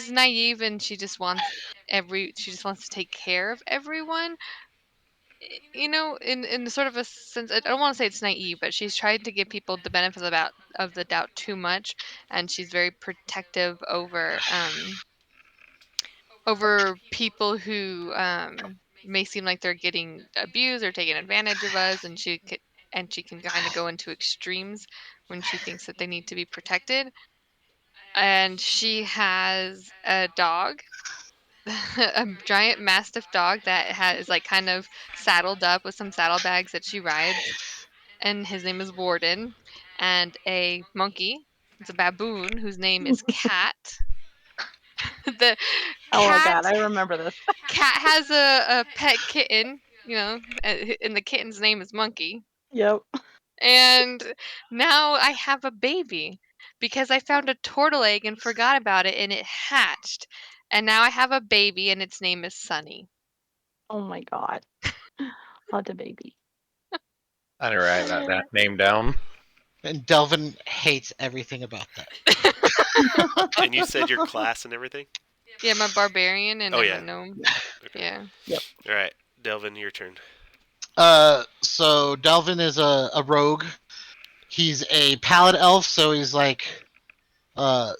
she's naive and she just wants to take care of everyone. In sort of a sense, I don't want to say it's naive, but she's tried to give people the benefit of the doubt too much, and she's very protective over people who may seem like they're getting abused or taking advantage of us, and she can kind of go into extremes when she thinks that they need to be protected. And she has a dog, a giant mastiff dog that is like kind of saddled up with some saddlebags that she rides, and his name is Warden, and a monkey. It's a baboon whose name is Cat. The Oh my cat god, I remember this. cat has a pet kitten, and the kitten's name is Monkey. Yep. And now I have a baby because I found a turtle egg and forgot about it, and it hatched. And now I have a baby and its name is Sunny. Oh my god. What a baby. I didn't write that name down. And Delvin hates everything about that. And you said your class and everything? Yeah, I'm a barbarian and Oh, I'm yeah. a gnome. Okay. Yeah. Yep. All right, Delvin, your turn. So Delvin is a rogue. He's a pallid elf, so he's like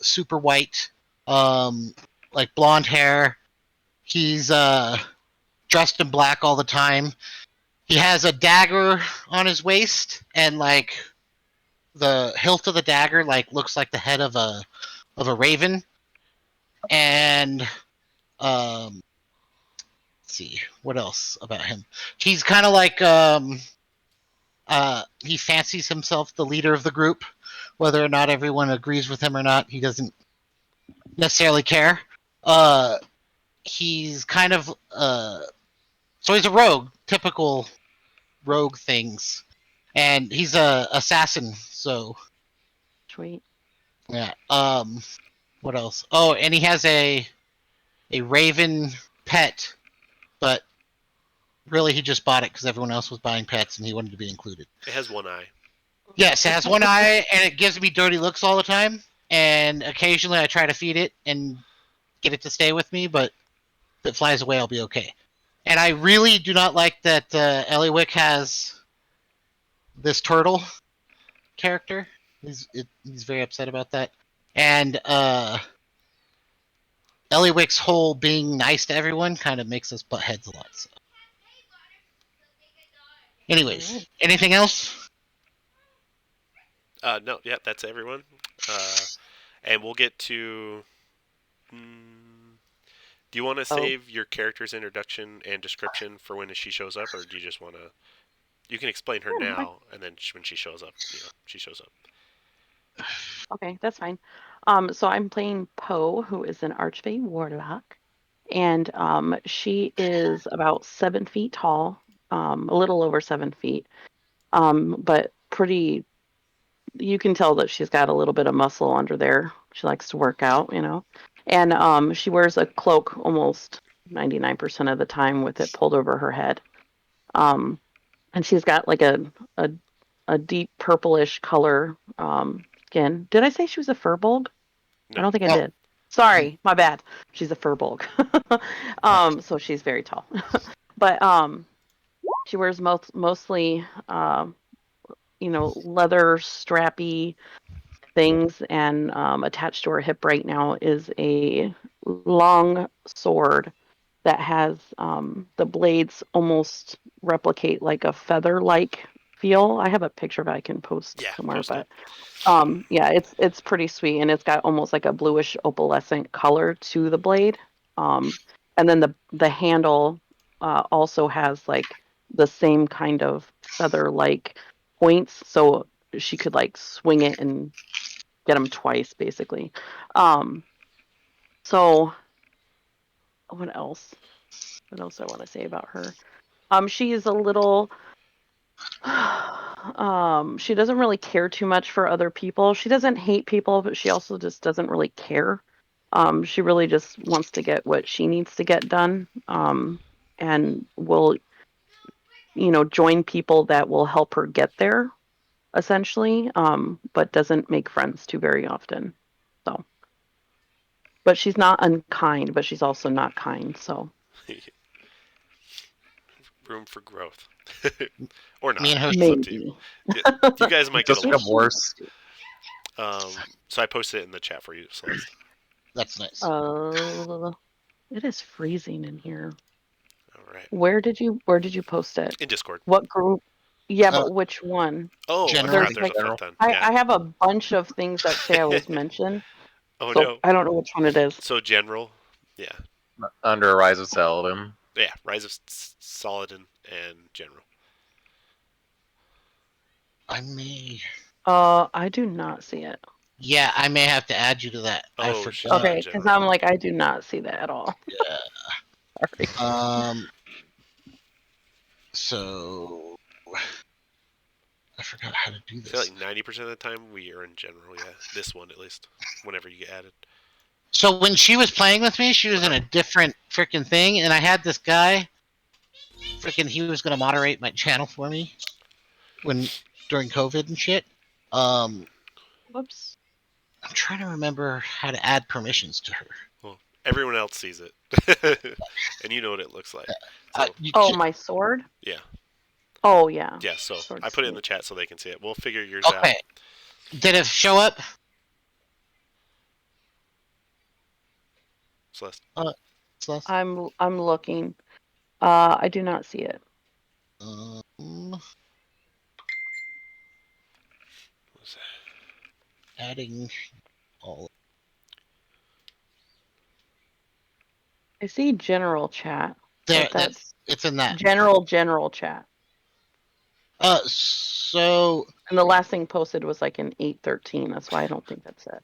super white, like blonde hair. He's dressed in black all the time. He has a dagger on his waist, and like the hilt of the dagger like looks like the head of a raven. And let's see what else about him. He's kind of like he fancies himself the leader of the group, whether or not everyone agrees with him or not. He doesn't necessarily care. He's kind of so he's a rogue, typical rogue things, and he's a assassin. So Sweet. yeah. What else? Oh, and he has a raven pet, but really he just bought it because everyone else was buying pets and he wanted to be included. It has one eye. Yes, it has one eye and it gives me dirty looks all the time. And occasionally I try to feed it and get it to stay with me, but if it flies away, I'll be okay. And I really do not like that Eliwick has this turtle character. He's very upset about that. And Eliwick's whole being nice to everyone kind of makes us butt heads a lot. So. Anyways, anything else? No, yeah, that's everyone. And we'll get to. Do you want to save your character's introduction and description for when she shows up, or do you just want to? You can explain her now, and then when she shows up, she shows up. Okay, that's fine. So I'm playing Poe, who is an Archfey Warlock, and she is about 7 feet tall, a little over 7 feet, but pretty. You can tell that she's got a little bit of muscle under there. She likes to work out, and she wears a cloak almost 99% of the time with it pulled over her head. And she's got like a deep purplish color skin. Did I say she was a furbolg? No. I don't think I did. Sorry, my bad. She's a furbolg. So she's very tall. But she wears mostly leather strappy things, and attached to her hip right now is a long sword that has the blades almost replicate like a feather-like feel. I have a picture of it I can post somewhere, but yeah, it's pretty sweet, and it's got almost like a bluish opalescent color to the blade. And then the handle also has like the same kind of feather-like points, so she could like swing it and get them twice, basically. So what else? What else I want to say about her? She is a little. She doesn't really care too much for other people. She doesn't hate people, but she also just doesn't really care. She really just wants to get what she needs to get done. And will, join people that will help her get there, essentially. But doesn't make friends too very often. So. But she's not unkind, but she's also not kind. So Room for growth. Or not. Me and Host. It's up to you. maybe. You guys might get Just become along. worse. So I posted it in the chat for you, Celeste. That's nice. It is freezing in here. All right. Where did you post it? In Discord. What group? Yeah, Uh, but which one? Oh, General. I forgot there's a General. fuck ton. I Yeah. have a bunch of things that say I was mentioned, Oh so no. I don't know which one it is. So general. Yeah. Under a Rise of Saladin. Yeah. Rise of Saladin and general. I may. I do not see it. Yeah, I may have to add you to that. I Oh, she's forgot. not Okay, because general. I'm like, I do not see that at all. Yeah. Sorry. So I forgot how to do I feel this. like 90% of the time we are in general. Yeah. This one at least. Whenever you get added. So when she was playing with me, she was in a different freaking thing, and I had this guy. Freaking, he was gonna moderate my channel for me during COVID and shit. Whoops. I'm trying to remember how to add permissions to her. Well, everyone else sees it. And you know what it looks like. So, Oh, my sword. yeah. Oh yeah. Yeah, so Sword's I put it in sweet. the chat so they can see it. We'll figure yours out. Okay. Did it show up? Celeste. Celeste? I'm looking. I do not see it. What's Adding all. I see general chat. There, But that's it's in that. general chat. So And the last thing posted was like in 8:13. That's why I don't think that's it.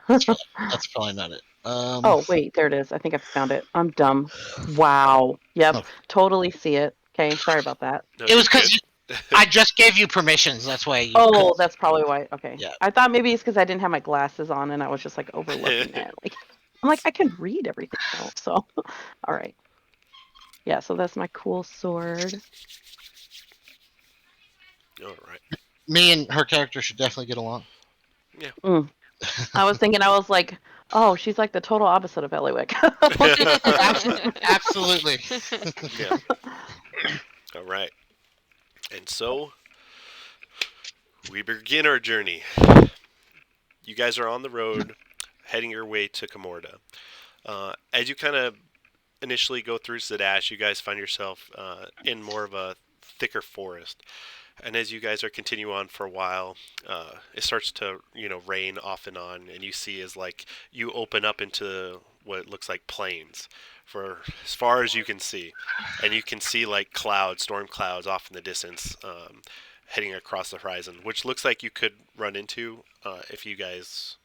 that's probably not it. Oh wait, there it is. I think I found it. I'm dumb. Wow. Yep. Oh. Totally see it. Okay, sorry about that. No, It was you're because good. I just gave you permissions. That's why you. Oh, that's probably why. Okay. Yeah. I thought maybe it's because I didn't have my glasses on and I was just like overlooking it. Like I'm like I can read everything now. So all right. Yeah, so that's my cool sword. All right. Me and her character should definitely get along. I was thinking, I was like, oh, she's like the total opposite of Eliwick. Absolutely. Yeah. All right. And so we begin our journey. You guys are on the road, heading your way to Kamorda. As you kind of initially go through Zadash, you guys find yourself in more of a thicker forest. And as you guys are continue on for a while, it starts to rain off and on, and you see as like you open up into what looks like plains for as far as you can see, and you can see like clouds, storm clouds off in the distance, heading across the horizon, which looks like you could run into if you guys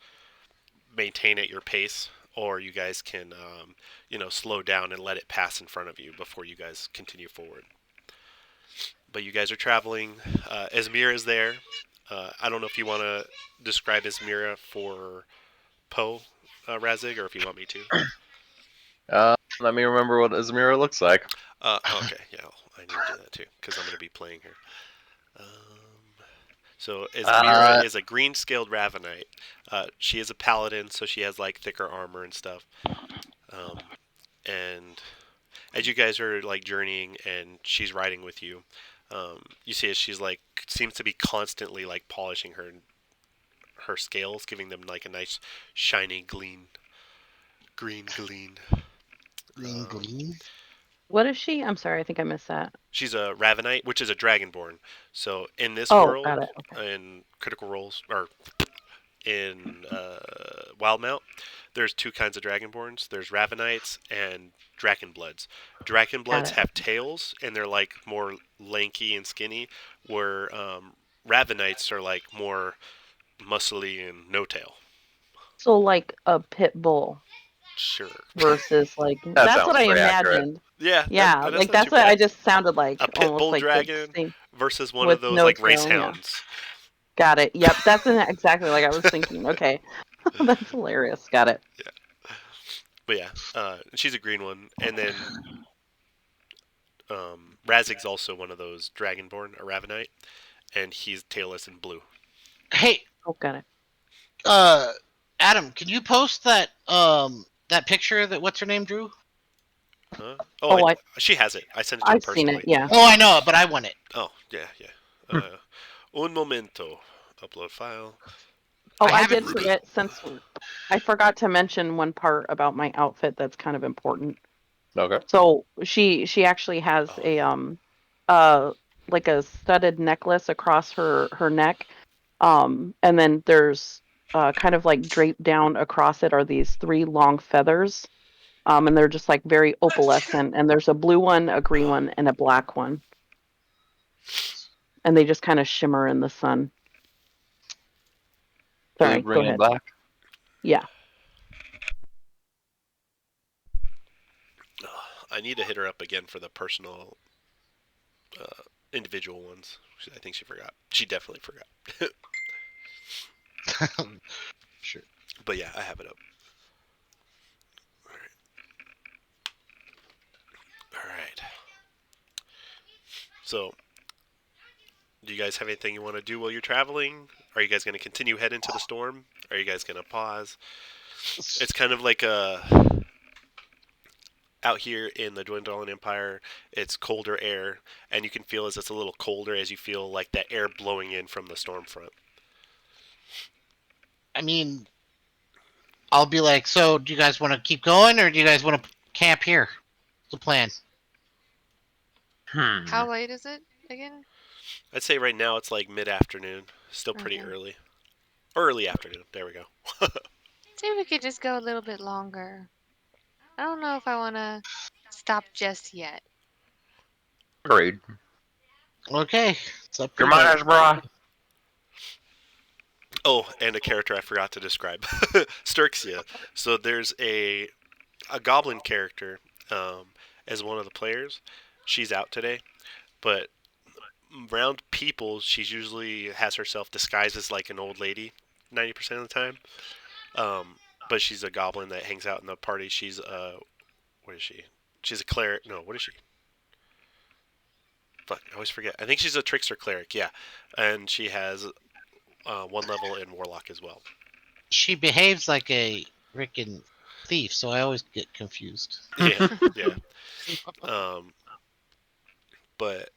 maintain at your pace, or you guys can slow down and let it pass in front of you before you guys continue forward. But you guys are traveling. Esmira is there. I don't know if you want to describe Esmira for Poe, Razig, or if you want me to. Let me remember what Azmira looks like. Okay, yeah, I need to do that too, because I'm going to be playing her. So Esmira is a green-scaled Ravenite. She is a paladin, so she has like thicker armor and stuff. And as you guys are like journeying and she's riding with you, you see as she's like seems to be constantly like polishing her scales, giving them like a nice shiny green gleam. Green gleam. What is she? I'm sorry, I think I missed that. She's a Ravenite, which is a Dragonborn. So in this Oh, world, got it. Okay. in Critical Roles, or in Wildmount, there's two kinds of Dragonborns. There's Ravenites and Drakenbloods. Drakenbloods it. have tails, and they're like more lanky and skinny, where Ravenites are like more muscly and no tail. So like a pit bull Sure. versus like That that's what sounds I pretty accurate. imagined. Yeah. Yeah, That's like not that's too what I bad. just sounded like. A pit Almost bull like the dragon same. versus one with of those no like race tail, yeah. hounds. Got it. Yep, that's exactly like I was thinking. Okay, that's hilarious. Got it. Yeah. But yeah, she's a green one, and then Razig's also one of those Dragonborn, a Ravenite, and he's tailless and blue. Hey, Oh, got it. Adam, can you post that that picture that what's her name drew? Huh? Oh, She has it. I sent it to her I've seen personally. it. Yeah. Oh, I know, but I want it. Oh, yeah. Un momento. Upload file. Oh, I I haven't did forget. Since I forgot to mention one part about my outfit that's kind of important. Okay. So she actually has Oh, a yeah. uh like a studded necklace across her neck, and then there's kind of like draped down across it are these three long feathers, and they're just like very opalescent. And there's a blue one, a green Oh, one, and a black one, and they just kind of shimmer in the sun. Blue, Sorry, go green, and ahead. black. Yeah. I need to hit her up again for the personal, individual ones. I think she forgot. She definitely forgot. Sure. But yeah, I have it up. All right. So, do you guys have anything you want to do while you're traveling? Are you guys going to continue head into the storm? Are you guys going to pause? It's kind of like out here in the Dwindling Empire, it's colder air, and you can feel as it's a little colder as you feel like that air blowing in from the storm front. I mean, I'll be like, so do you guys want to keep going, or do you guys want to camp here? What's the plan? How late is it again? I'd say right now it's like mid-afternoon, still pretty Okay. early. Early afternoon. There we go. See if we could just go a little bit longer. I don't know if I want to stop just yet. Agreed. Okay, it's up to Your you guys. manners, brah. Oh, and a character I forgot to describe. Sturxia. So there's a goblin character as one of the players. She's out today, but around people, she's usually has herself disguised as like an old lady 90% of the time. But she's a goblin that hangs out in the party. She's what is she? She's a cleric. No, what is she? Fuck, I always forget. I think she's a trickster cleric. Yeah, and she has one level in warlock as well. She behaves like a freaking thief, so I always get confused. Yeah, yeah. Um, but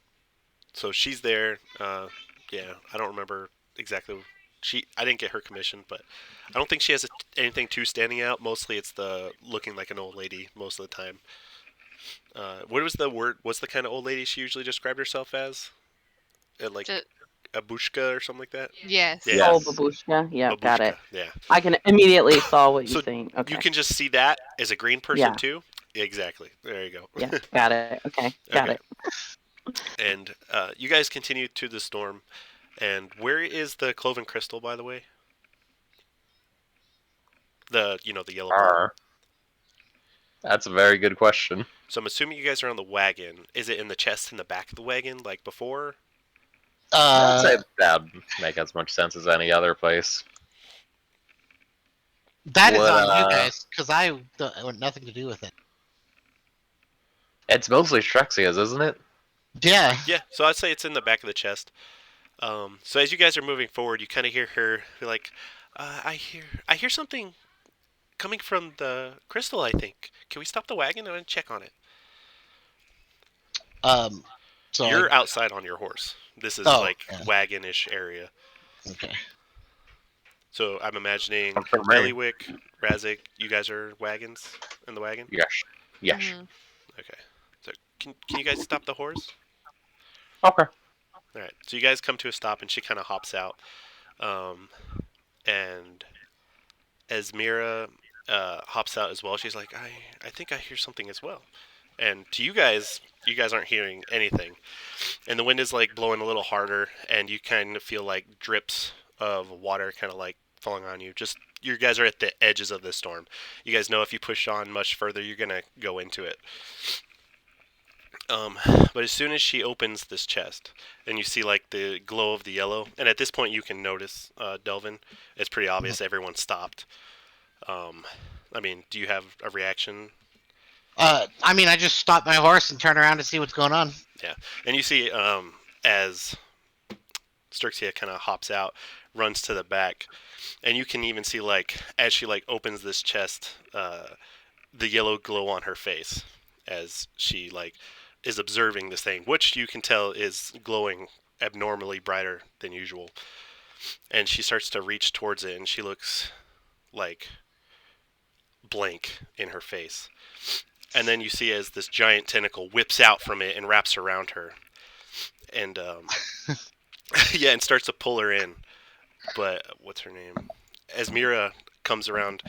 so she's there. Yeah, I don't remember exactly. I didn't get her commission, but I don't think she has anything too standing out. Mostly, it's the looking like an old lady most of the time. What was the word? What's the kind of old lady she usually described herself as? Like Ju- a bushka or something like that. yes. Yeah, Oh, Yes. babushka. Yeah, got babushka. it. Yeah. I can immediately saw what you're So saying. you Okay. can just see that as a green person Yeah. too. Exactly. There you go. Yeah, got it. Okay, got Okay. it. And you guys continue to the storm. And where is the cloven crystal, by the way? The yellow ball. That's a very good question. So I'm assuming you guys are on the wagon. Is it in the chest in the back of the wagon like before? I'd say Uh, that'd make as much sense as any other place. that is Would, on you guys, because I want nothing to do with it. It's mostly Strexia's, isn't it? Yeah. Yeah. So I'd say it's in the back of the chest. So as you guys are moving forward, you kind of hear her be like, I hear something coming from the crystal. I think. Can we stop the wagon and check on it? Um. So You're outside on your horse. This is Oh, like yeah. wagon-ish area. Okay. So I'm imagining For me. Eliwick, Razik, you guys are wagons in the wagon. Yes. Yes. Mhm. Okay. So can you guys stop the horse? Okay. All right. So you guys come to a stop, and she kind of hops out. And as Mira hops out as well, she's like, I think I hear something as well. And to you guys aren't hearing anything. And the wind is like blowing a little harder, and you kind of feel like drips of water kind of like falling on you. Just you guys are at the edges of this storm. You guys know if you push on much further, you're gonna go into it. But as soon as she opens this chest, and you see like the glow of the yellow, and at this point you can notice, Delvin, it's pretty obvious everyone stopped. I mean, do you have a reaction? I mean, I just stop my horse and turn around to see what's going on. Yeah, and you see as Sturxia kind of hops out, runs to the back, and you can even see like as she like opens this chest, the yellow glow on her face as she is observing this thing, which you can tell is glowing abnormally brighter than usual. And she starts to reach towards it, and she looks like blank in her face. And then you see as this giant tentacle whips out from it and wraps around her, and yeah, and starts to pull her in. But what's her name? As Mira comes around,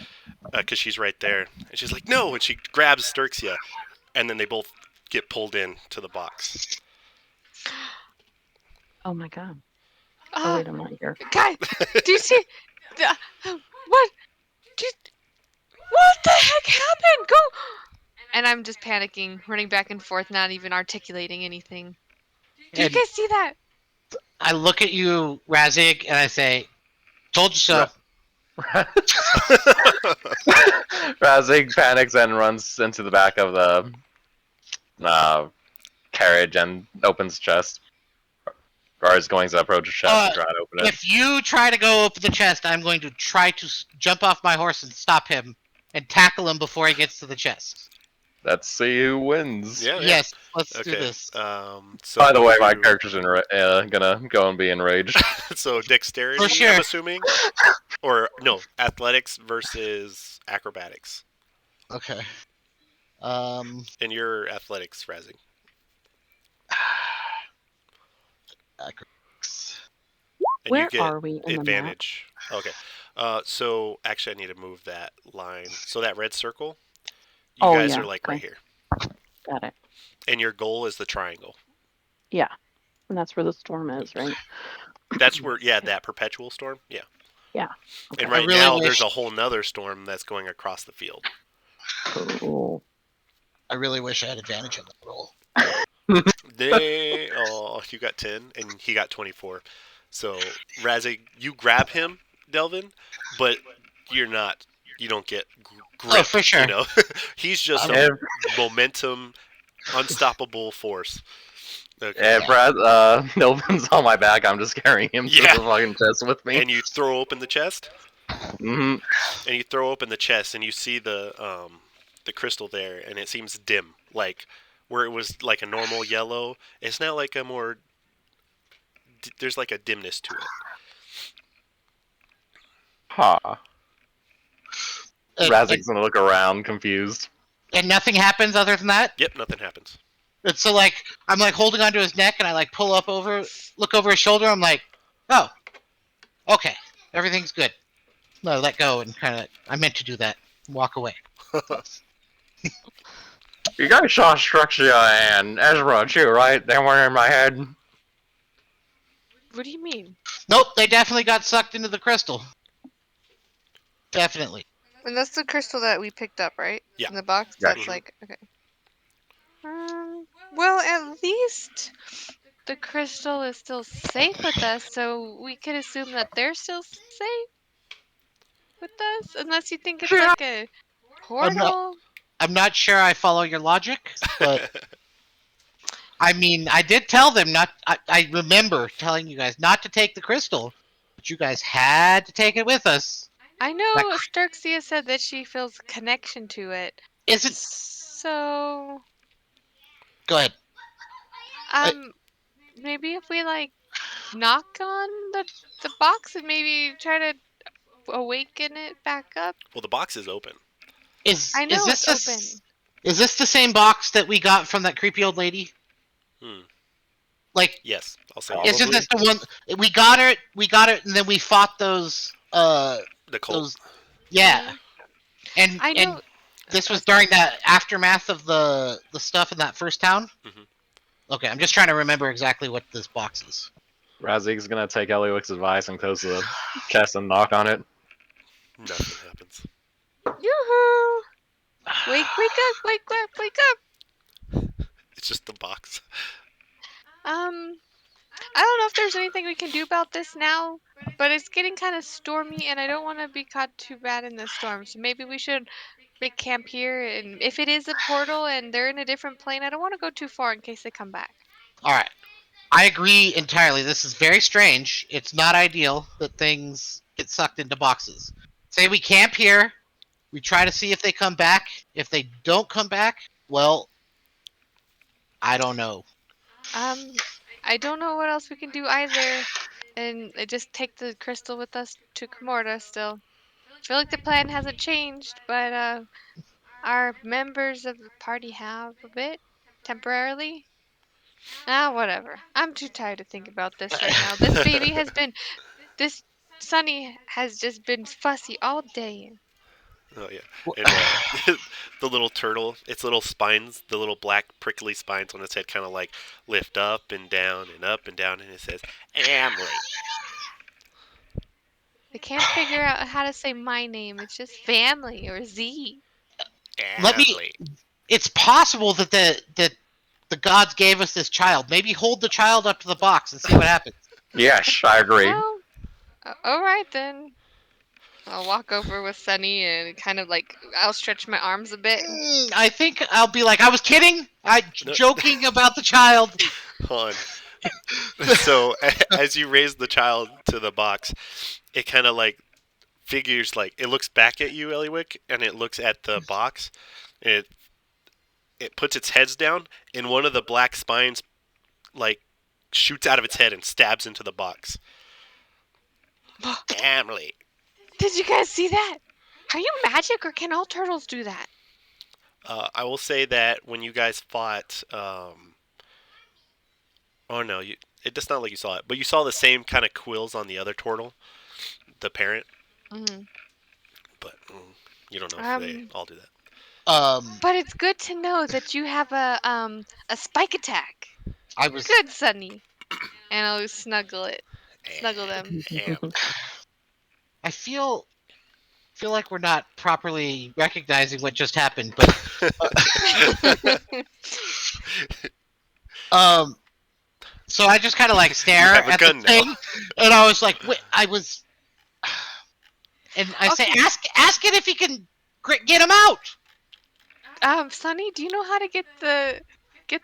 because she's right there, and she's like, "No!" and she grabs Sturxia, and then they both get pulled in to the box. Oh my god. Oh Uh, wait, I'm not here. guys, do you see? What? Do you, what the heck happened? Go! And I'm just panicking, running back and forth, not even articulating anything. Do you And guys see that? I look at you, Razig, and I say, "Told you so." Razig panics and runs into the back of the carriage and opens chest. Or is going to approach the chest and try to open it. If you try to go open the chest, I'm going to try to jump off my horse and stop him and tackle him before he gets to the chest. Let's see who wins. Yeah. Yes, let's do Okay. this. So By the way, my you- character's gonna go and be enraged. So dexterity, For sure. I'm assuming, or no, athletics versus acrobatics, Okay. and your athletics, Razing. Acrobatics. And Where you get are we in advantage. Okay. So actually, I need to move that line. So that red circle, you Oh, guys yeah, are like right okay. here, the map? Got it. and your goal is the triangle. Yeah. And that's where the storm is, right? That's where, yeah, that perpetual storm. Yeah. Yeah. And Okay. right really now, wish- there's a whole nother storm that's going across the field. Cool. I really wish I had advantage on that roll. Oh, you got 10, and he got 24. So, Razig, you grab him, Delvin, but you don't get grip. Oh, for sure. You know? He's just Yeah. a momentum, unstoppable force. Okay. Yeah, Brad, Nilvin's on my back. I'm just carrying him Yeah. to the fucking chest with me. And you throw open the chest, hmm and you throw open the chest, and you see the crystal there, and it seems dim, like where it was like a normal yellow. It's now like a more. There's like a dimness to it. Huh. And, Razik's gonna look around, confused. and nothing happens other than that? Yep, nothing happens. And so, I'm holding onto his neck, and I pull up over, look over his shoulder. I'm like, "Oh, okay, everything's good." No, I let go and I meant to do that. Walk away. You guys saw Struxia and Ezra too, right? They were in my head. What do you mean? Nope, they definitely got sucked into the crystal. Definitely. And that's the crystal that we picked up, right? Yeah. In the box? Yeah. That's like, okay. Well, at least the crystal is still safe with us, so we could assume that they're still safe with us, unless you think it's like a portal. I'm not sure I follow your logic, but I mean, I did tell them not. I remember telling you guys not to take the crystal, but you guys had to take it with us. I know That Sturxia said that she feels a connection to it. Is it? So, Go ahead. maybe if we knock on the box and maybe try to awaken it back up. Well, the box is open. I know is this it's the open. Is this the same box that we got from that creepy old lady? Yes, I'll say. Probably. Isn't this the one we got it? We got it, and then we fought those. The cult. Those. Yeah. And I know. and this was during that aftermath of the stuff in that first town. Mhm. Okay, I'm just trying to remember exactly what this box is. Razik's gonna take Eliwick's advice and close the chest and knock on it. Nothing happens. Yoo-hoo! Wake up! Wake up! Wake up! It's just the box. I don't know if there's anything we can do about this now, but it's getting kind of stormy, and I don't want to be caught too bad in the storm. So maybe we should make camp here. And if it is a portal and they're in a different plane, I don't want to go too far in case they come back. All right, I agree entirely. This is very strange. It's not ideal that things get sucked into boxes. Say we camp here, We try to see if they come back. If they don't come back, well, I don't know. I don't know what else we can do either, and just take the crystal with us to Kamorda still. I feel like the plan hasn't changed, but our members of the party have a bit temporarily. Ah, whatever. I'm too tired to think about this right now. This Sunny has just been fussy all day. Oh yeah, and the little turtle, its little spines, the little black prickly spines on its head, kind of like lift up and down and up and down, and it says, "Emily." I can't figure out how to say my name. It's just family or Z. Let me. Emily. It's possible that the gods gave us this child. Maybe hold the child up to the box and see what happens. Yes, I agree. Well, all right then. I'll walk over with Sunny and kind of like I'll stretch my arms a bit. I think I'll be like, I was kidding. No. Joking about the child. Hold on. So as you raise the child to the box, it kind of like figures like it looks back at you, Eliwick, and it looks at the box. And it puts its heads down, and one of the black spines like shoots out of its head and stabs into the box. Emily. Did you guys see that? Are you magic or can all turtles do that? I will say that when you guys fought, oh no, it does not like you saw it, but you saw the same kind of quills on the other turtle, the parent. Mm-hmm. But you don't know if they all do that. But it's good to know that you have a spike attack. I was Good, Sunny. And I'll snuggle them. I feel like we're not properly recognizing what just happened, but so I just kind of like stare have a at gun the now. thing, and I was like, wait, and I say, Okay. ask it if he can get him out. Sunny, do you know how to get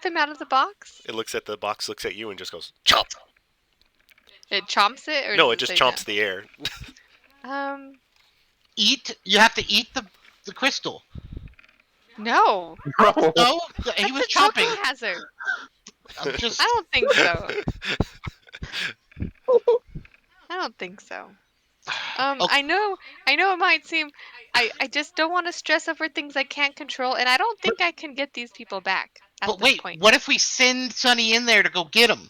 them out of the box? It looks at the box, looks at you, and just goes chomp. It chomps it, or No, does it just say chomps the air. no? Eat. You have to eat the crystal. No. No. No, he That's was a choking chomping. hazard. I'm just. I don't think so. I don't think so. Okay. I know it might seem. I just don't want to stress over things I can't control, and I don't think I can get these people back at But this wait, point. what if we send Sonny in there to go get him?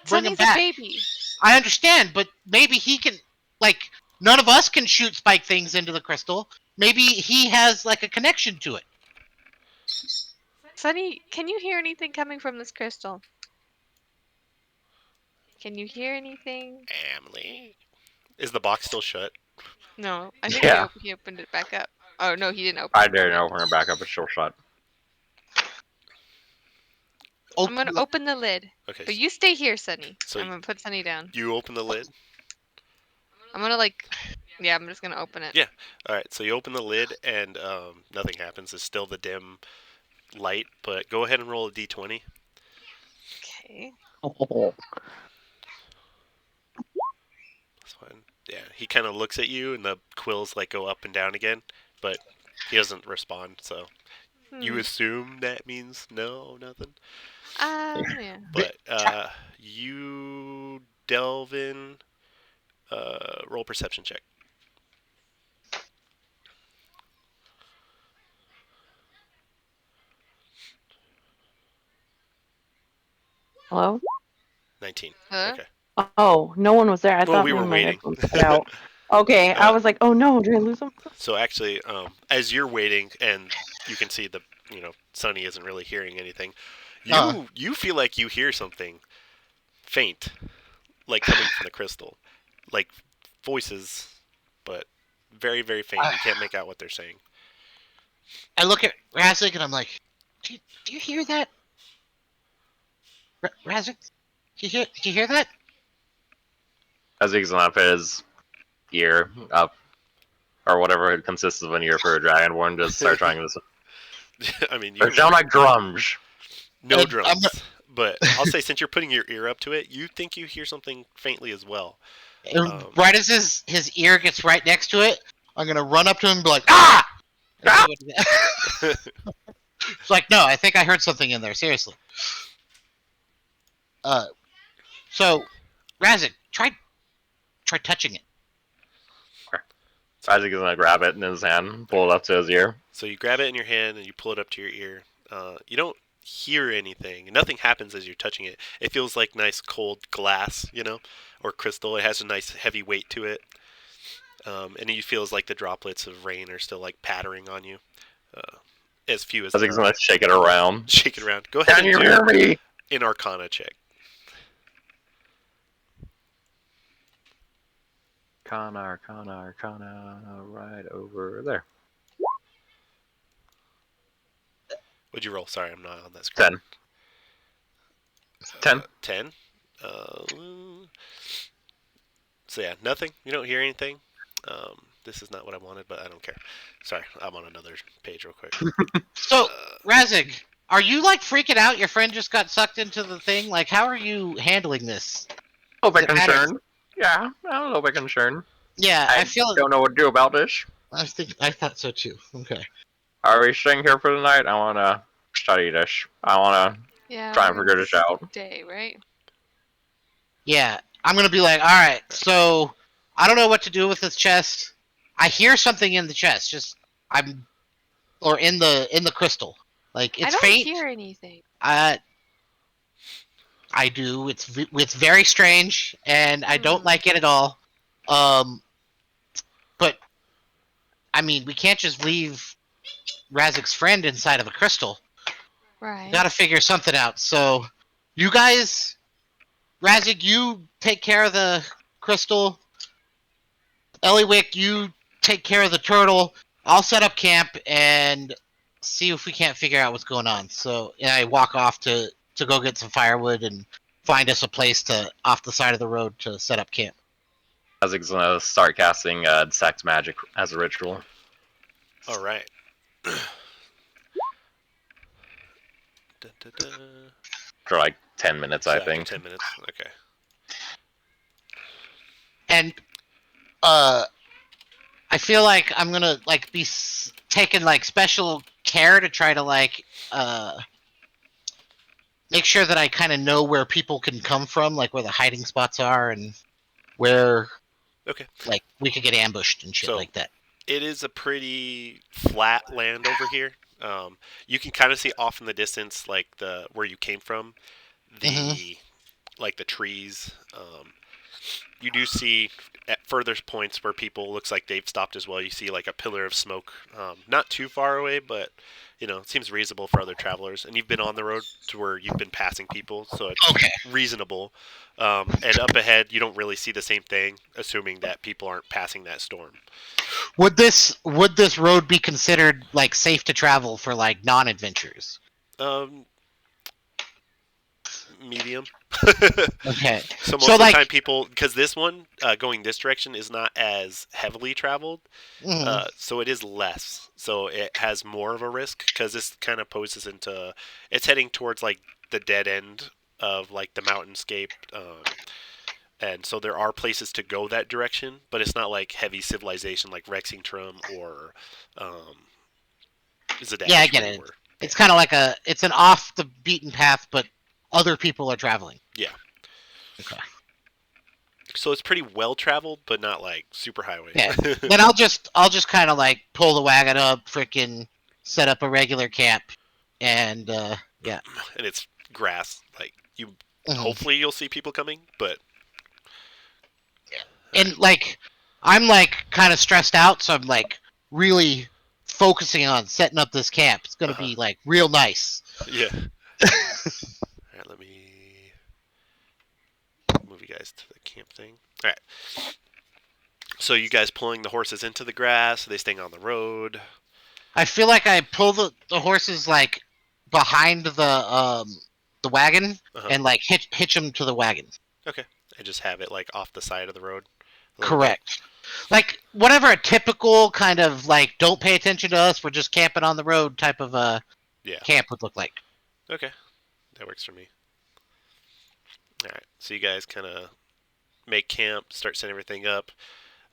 Bring him Sunny's a back. baby. I understand, but maybe he can. Like, none of us can shoot spike things into the crystal. Maybe he has like a connection to it. Sunny, can you hear anything coming from this crystal? Can you hear anything? Emily. Is the box still shut? No, I think Yeah. he opened it back up. Oh no, he didn't open I it. dare not open her back up. It's still shut. I'm gonna open the lid, Okay. but you stay here, Sunny. So I'm gonna put Sunny down. you open the lid. I'm gonna I'm just gonna open it. Yeah. All right. So you open the lid, and nothing happens. It's still the dim light. But go ahead and roll a d20. Okay. Oh. That's fine. Yeah. He kind of looks at you, and the quills like go up and down again, but he doesn't respond. So you assume that means no, nothing. Yeah. But you, Delvin, roll perception check. Hello? 19. Huh? Okay. Oh, no one was there. I Well, thought we were maybe my waiting. headphones cut out. Okay, I was like, oh no, did I lose them? So actually, as you're waiting, and you can see Sunny isn't really hearing anything. You feel like you hear something faint, like coming from the crystal, like voices, but very, very faint. You can't make out what they're saying. I look at Razik and I'm like, do you hear that? Razik? Do you hear that? As he gets up his ear up, or whatever it consists of an ear for a dragonborn, just start trying this. I mean, They sound like drums. no I'm drums. But I'll say, since you're putting your ear up to it, you think you hear something faintly as well. And right as his ear gets right next to it, I'm gonna run up to him and be like, ah! see what. It's like, no, I think I heard something in there. Seriously. So, Razik, try touching it. Isaac is gonna grab it in his hand, pull it up to his ear. So you grab it in your hand and you pull it up to your ear. You don't hear anything. Nothing happens as you're touching it. It feels like nice cold glass, or crystal. It has a nice heavy weight to it. And it feels like the droplets of rain are still like pattering on you. As few as there Isaac's are. gonna shake it around. Shake it around. Go ahead Can and you do hear me? an Arcana check. Arcana, right over there. What'd you roll? Sorry, I'm not on that screen. 10. 10. So yeah, nothing. You don't hear anything. This is not what I wanted, but I don't care. Sorry, I'm on another page real quick. So, Razik, are you like freaking out? Your friend just got sucked into the thing. Like, how are you handling this? A little bit Does it matter? concerned. Yeah, I'm a little bit concerned. Yeah, I feel. Don't know what to do about this. I thought so too. Okay. Are we staying here for the night? I wanna study this. I wanna Yeah, try and we're figure gonna this out. stay, right? Yeah, I'm gonna be like, all right. So, I don't know what to do with this chest. I hear something in the chest. Or in the crystal. Like I it's don't faint. hear anything. I do. It's very strange, and I don't like it at all. But I mean, we can't just leave Razik's friend inside of a crystal. Right. Got to figure something out. So, you guys, Razik, you take care of the crystal. Eliwick, you take care of the turtle. I'll set up camp and see if we can't figure out what's going on. So, and I walk off to go get some firewood and find us a place to off the side of the road to set up camp. Isaac's gonna start casting Detect Magic as a ritual. All right. Dun, dun, dun. For like 10 minutes, So I after think. 10 minutes. Okay. And I feel like I'm gonna like be taking like special care to try to like make sure that I kind of know where people can come from, like where the hiding spots are and where Okay. like we could get ambushed and shit So- like that. It is a pretty flat land over here. You can kind of see off in the distance, like the where you came from, the like the trees. You do see at further points where people looks like they've stopped as well. You see like a pillar of smoke, not too far away, but it seems reasonable for other travelers. And you've been on the road to where you've been passing people, so it's Okay. reasonable. And up ahead, you don't really see the same thing, assuming that people aren't passing that storm. Would this road be considered like safe to travel for like non-adventurers? Medium. Okay. So most So, of the like- time, people, because this one going this direction is not as heavily traveled, so it is less. So it has more of a risk because this kind of poses into. It's heading towards like the dead end of like the mountainscape, and so there are places to go that direction, but it's not like heavy civilization like Rexingtrum or Zadash. Yeah, I get where it. you were. It's kind of like it's an off the beaten path, but other people are traveling. Yeah. Okay. So it's pretty well traveled, but not like super highway. Yeah. Then I'll just kind of like pull the wagon up, freaking set up a regular camp, and yeah. And it's grass. Like you, Mhm. hopefully you'll see people coming, but And like I'm like kind of stressed out, so I'm like really focusing on setting up this camp. It's gonna be like real nice. yeah. All right, let me move you guys to the camp thing. All right. So you guys pulling the horses into the grass? Are they staying on the road? I feel like I pull the horses like behind the wagon and like hitch them to the wagon. Okay. And just have it like off the side of the road. a little Correct. Like whatever a typical kind of like don't pay attention to us, we're just camping on the road type of Yeah. camp would look like. bit. Okay. That works for me. All right. So you guys kind of make camp, start setting everything up.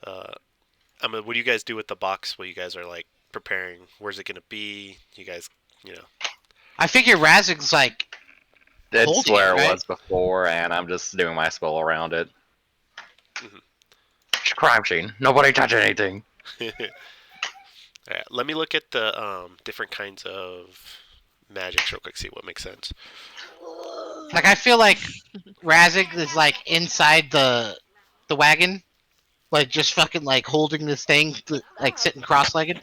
What do you guys do with the box while you guys are like preparing. Where's it gonna be? You guys, you know. I figure Razik's like It's holding where it, it right? was before, and I'm just doing my spell around it. Mhm. It's a crime scene. Nobody touch anything. Alright, let me look at the different kinds of magics real quick. See what makes sense. Like I feel like Razik is like inside the wagon, like just fucking like holding this thing, like sitting cross-legged.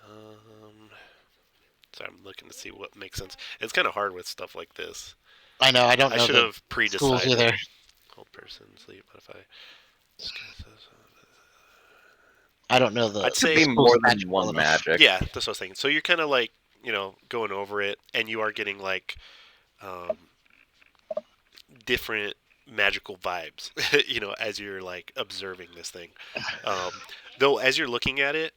Um, so I'm looking to see what makes sense. It's kind of hard with stuff like this. I know. I don't I know should the have schools pre-decided. either. Hold person, sleep, modify. I don't know the I'd Could say, be schools more of than magic well one enough. magic. yeah, that's what I was thinking. So you're kind of like, going over it, and you are getting like um, different magical vibes, as you're like observing this thing. Um, though, as you're looking at it,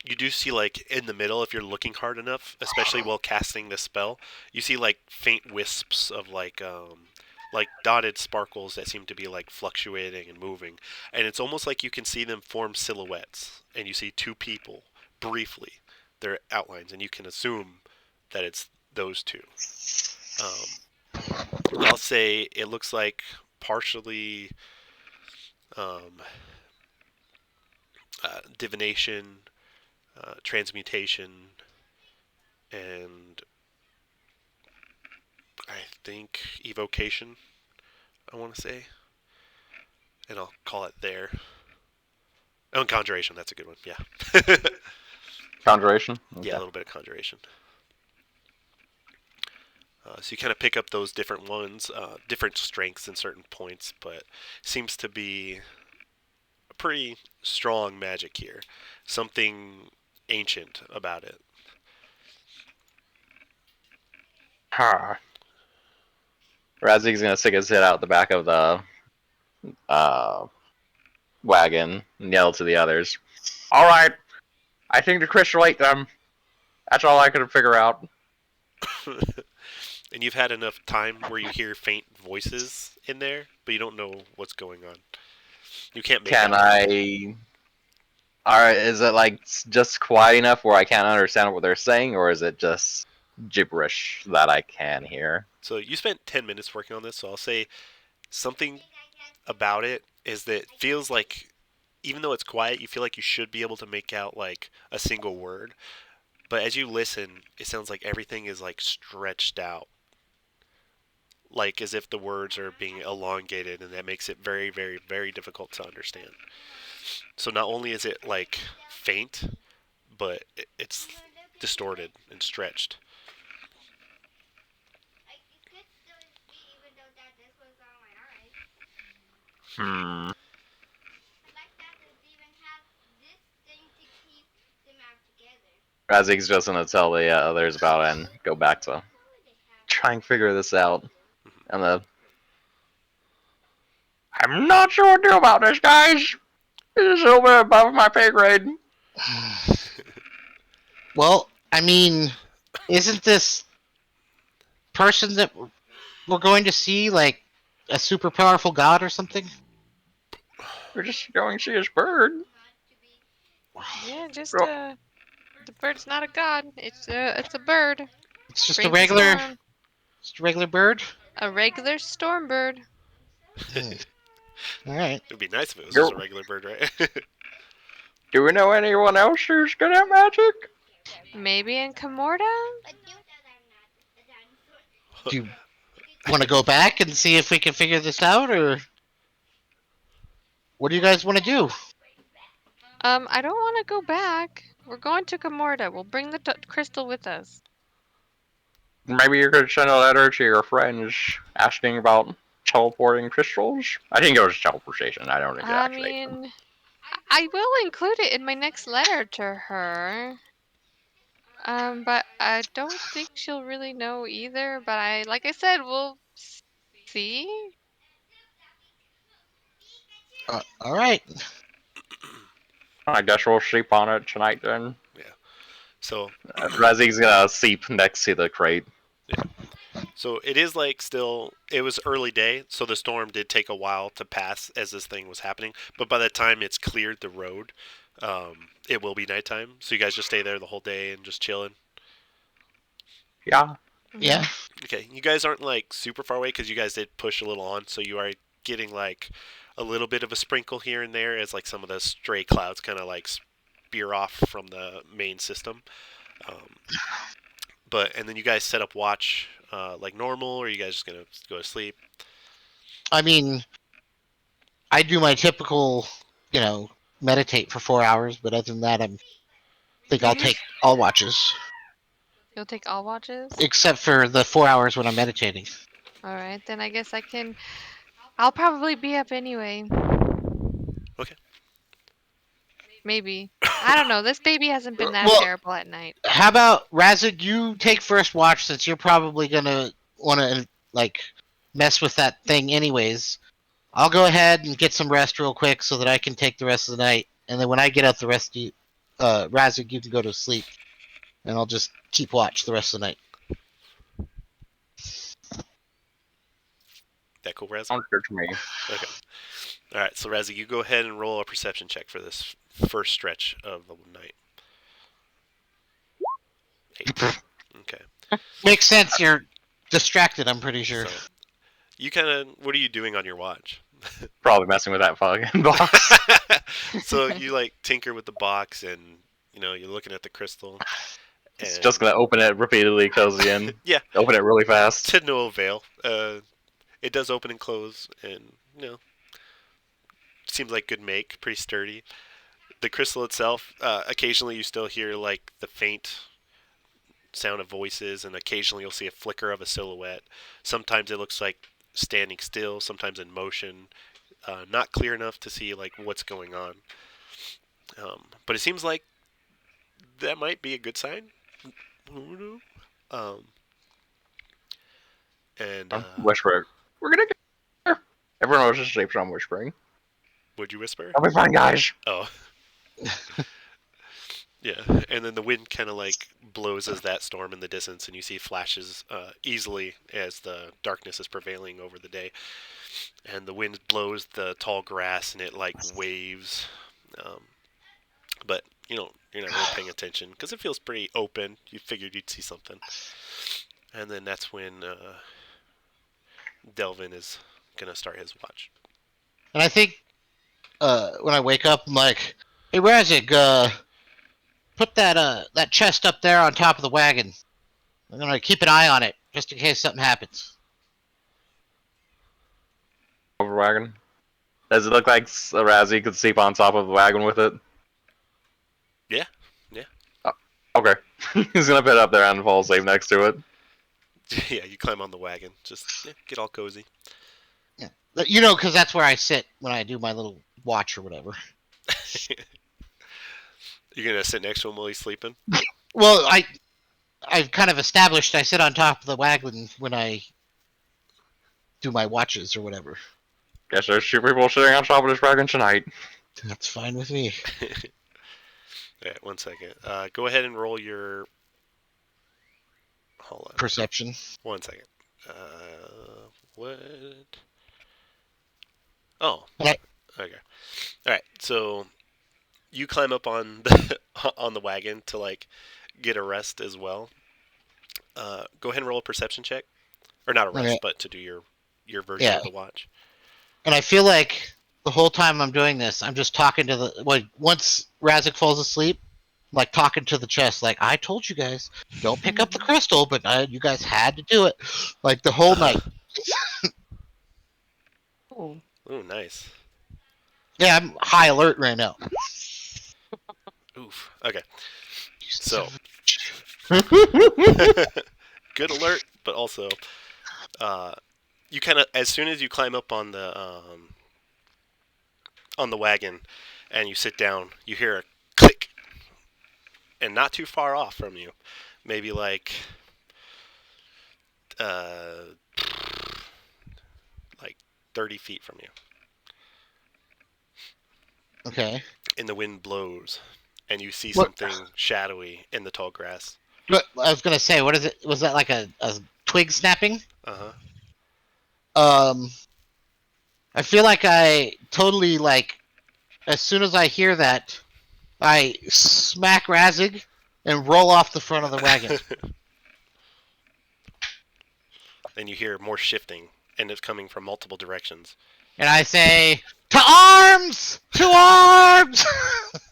you do see like in the middle, if you're looking hard enough, especially while casting this spell, you see like faint wisps of like dotted sparkles that seem to be like fluctuating and moving, and it's almost like you can see them form silhouettes, and you see two people briefly, their outlines, and you can assume that it's those two. I'll say it looks like partially um, divination, transmutation, and I think evocation. I want to say, and I'll call it there. Oh, and conjuration. That's a good one. Yeah, Conjuration? yeah, a Okay. little bit of conjuration. So you kind of pick up those different ones, different strengths in certain points, but seems to be a pretty strong magic here. Something ancient about it. Huh. Razik's gonna stick his head out the back of the uh, wagon and yell to the others. Alright, I think to crystallate them. That's all I could figure out. And you've had enough time where you hear faint voices in there, but you don't know what's going on. You can't make Can out anything. I... Alright, is it like just quiet enough where I can't understand what they're saying, or is it just gibberish that I can hear? So you spent 10 minutes working on this, so I'll say something about it is that it feels like, even though it's quiet, you feel like you should be able to make out like a single word. But as you listen, it sounds like everything is like stretched out, like as if the words are being elongated, and that makes it very, very, very difficult to understand. So not only is it like faint, but it's distorted and stretched. Hmm. Razik's just gonna tell the others about it and go back to try and figure this out. And I'm not sure what to do about this, guys. This is a little bit above my pay grade. Well, I mean, isn't this person that we're going to see like a super powerful god or something? We're just going to see his bird. Yeah, just Well, the bird's not a god. It's a bird. It's just Brings a storm. just a regular bird. A regular storm bird. All right. It'd be nice if it was just a do regular bird, right? we know anyone else who's good at magic? Maybe in Comorta? Do you want to go back and see if we can figure this out, or what do you guys want to do? I don't want to go back. We're going to Comorta. We'll bring the crystal with us. Maybe you could send a letter to your friends asking about teleporting crystals. I think it was teleportation. I don't think it I actually. mean, I will include it in my next letter to her. But I don't think she'll really know either. But like I said, we'll see. All right. I guess we'll sleep on it tonight then. Yeah. So Razik's gonna sleep next to the crate. So it is like still, it was early day, so the storm did take a while to pass as this thing was happening. But by the time it's cleared the road, it will be nighttime. So you guys just stay there the whole day and just chilling. Yeah. Yeah. Okay, you guys aren't like super far away because you guys did push a little on, so you are getting like a little bit of a sprinkle here and there as like some of the stray clouds kind of like spear off from the main system. Um, and then you guys set up watch like normal, or are you guys just gonna go to sleep? I mean, I do my typical, meditate for 4 hours, but other than that, I think I'll take all watches, You'll take all watches? except for the 4 hours when I'm meditating. All right, then I guess I can. I'll probably be up anyway. Okay. Maybe. I don't know. This baby hasn't been that Well, terrible at night. how about Razig? You take first watch since you're probably gonna want to like mess with that thing anyways. I'll go ahead and get some rest real quick so that I can take the rest of the night, and then when I get up the rest of you, Razig, you can go to sleep, and I'll just keep watch the rest of the night. That cool, Razzie? Sounds good to me. Okay. All right, so Razzie, you go ahead and roll a perception check for this first stretch of the night. 8. Okay. Makes sense. You're distracted. I'm pretty sure. So, you kind of, what are you doing on your watch? Probably messing with that fucking box. So you like tinker with the box, and you're looking at the crystal. It's just gonna open it repeatedly, close again. Yeah. Open it really fast. To no avail. It does open and close, and seems like good make, pretty sturdy. The crystal itself, occasionally you still hear like the faint sound of voices, and occasionally you'll see a flicker of a silhouette. Sometimes it looks like standing still, sometimes in motion, not clear enough to see like what's going on. But it seems like that might be a good sign. Who knows? Whisper. We're gonna get there. Everyone knows the shapes I'm whispering. Would you whisper? I'll be fine, guys. Oh. Yeah, and then the wind kind of like blows as that storm in the distance, and you see flashes easily as the darkness is prevailing over the day. And the wind blows the tall grass, and it like waves. But you're not really paying attention because it feels pretty open. You figured you'd see something. And then that's when Dalvin is gonna start his watch. And I think when I wake up, I'm like, "Hey, Razig, put that chest up there on top of the wagon. I'm gonna keep an eye on it just in case something happens." Over wagon. Does it look like Razzie could sleep on top of the wagon with it? Yeah. Okay. He's gonna put it up there and fall asleep next to it. Yeah, you climb on the wagon. Just get all cozy. Yeah, because that's where I sit when I do my little watch or whatever. You're gonna sit next to him while he's sleeping? Well, I've kind of established I sit on top of the wagon when I do my watches or whatever. Guess there's 2 people sitting on top of this wagon tonight. That's fine with me. Alright, 1 second. Go ahead and roll your... Hold on. Perception. 1 second. What? Oh. Okay. Okay. Alright, so you climb up on the on the wagon to like get a rest as well. Go ahead and roll a perception check. Or not a rest, Okay. but to do your version of the watch. And I feel like the whole time I'm doing this, I'm just talking to once Razzik falls asleep, I'm like talking to the chest, like, I told you guys, don't pick up the crystal, but you guys had to do it. Like the whole night. Oh. Ooh, nice. Yeah, I'm high alert right now. Oof. Okay. So, good alert, but also, you kind of, as soon as you climb up on the wagon and you sit down, you hear a click, and not too far off from you, maybe like 30 feet from you. Okay. And the wind blows, and you see What? something shadowy in the tall grass. But I was gonna say, what is it? Was that like a twig snapping. Uh-huh. I feel like I totally like. As soon as I hear that, I smack Razig and roll off the front of the wagon. Then you hear more shifting, and it's coming from multiple directions. And I say, "To arms! To arms!"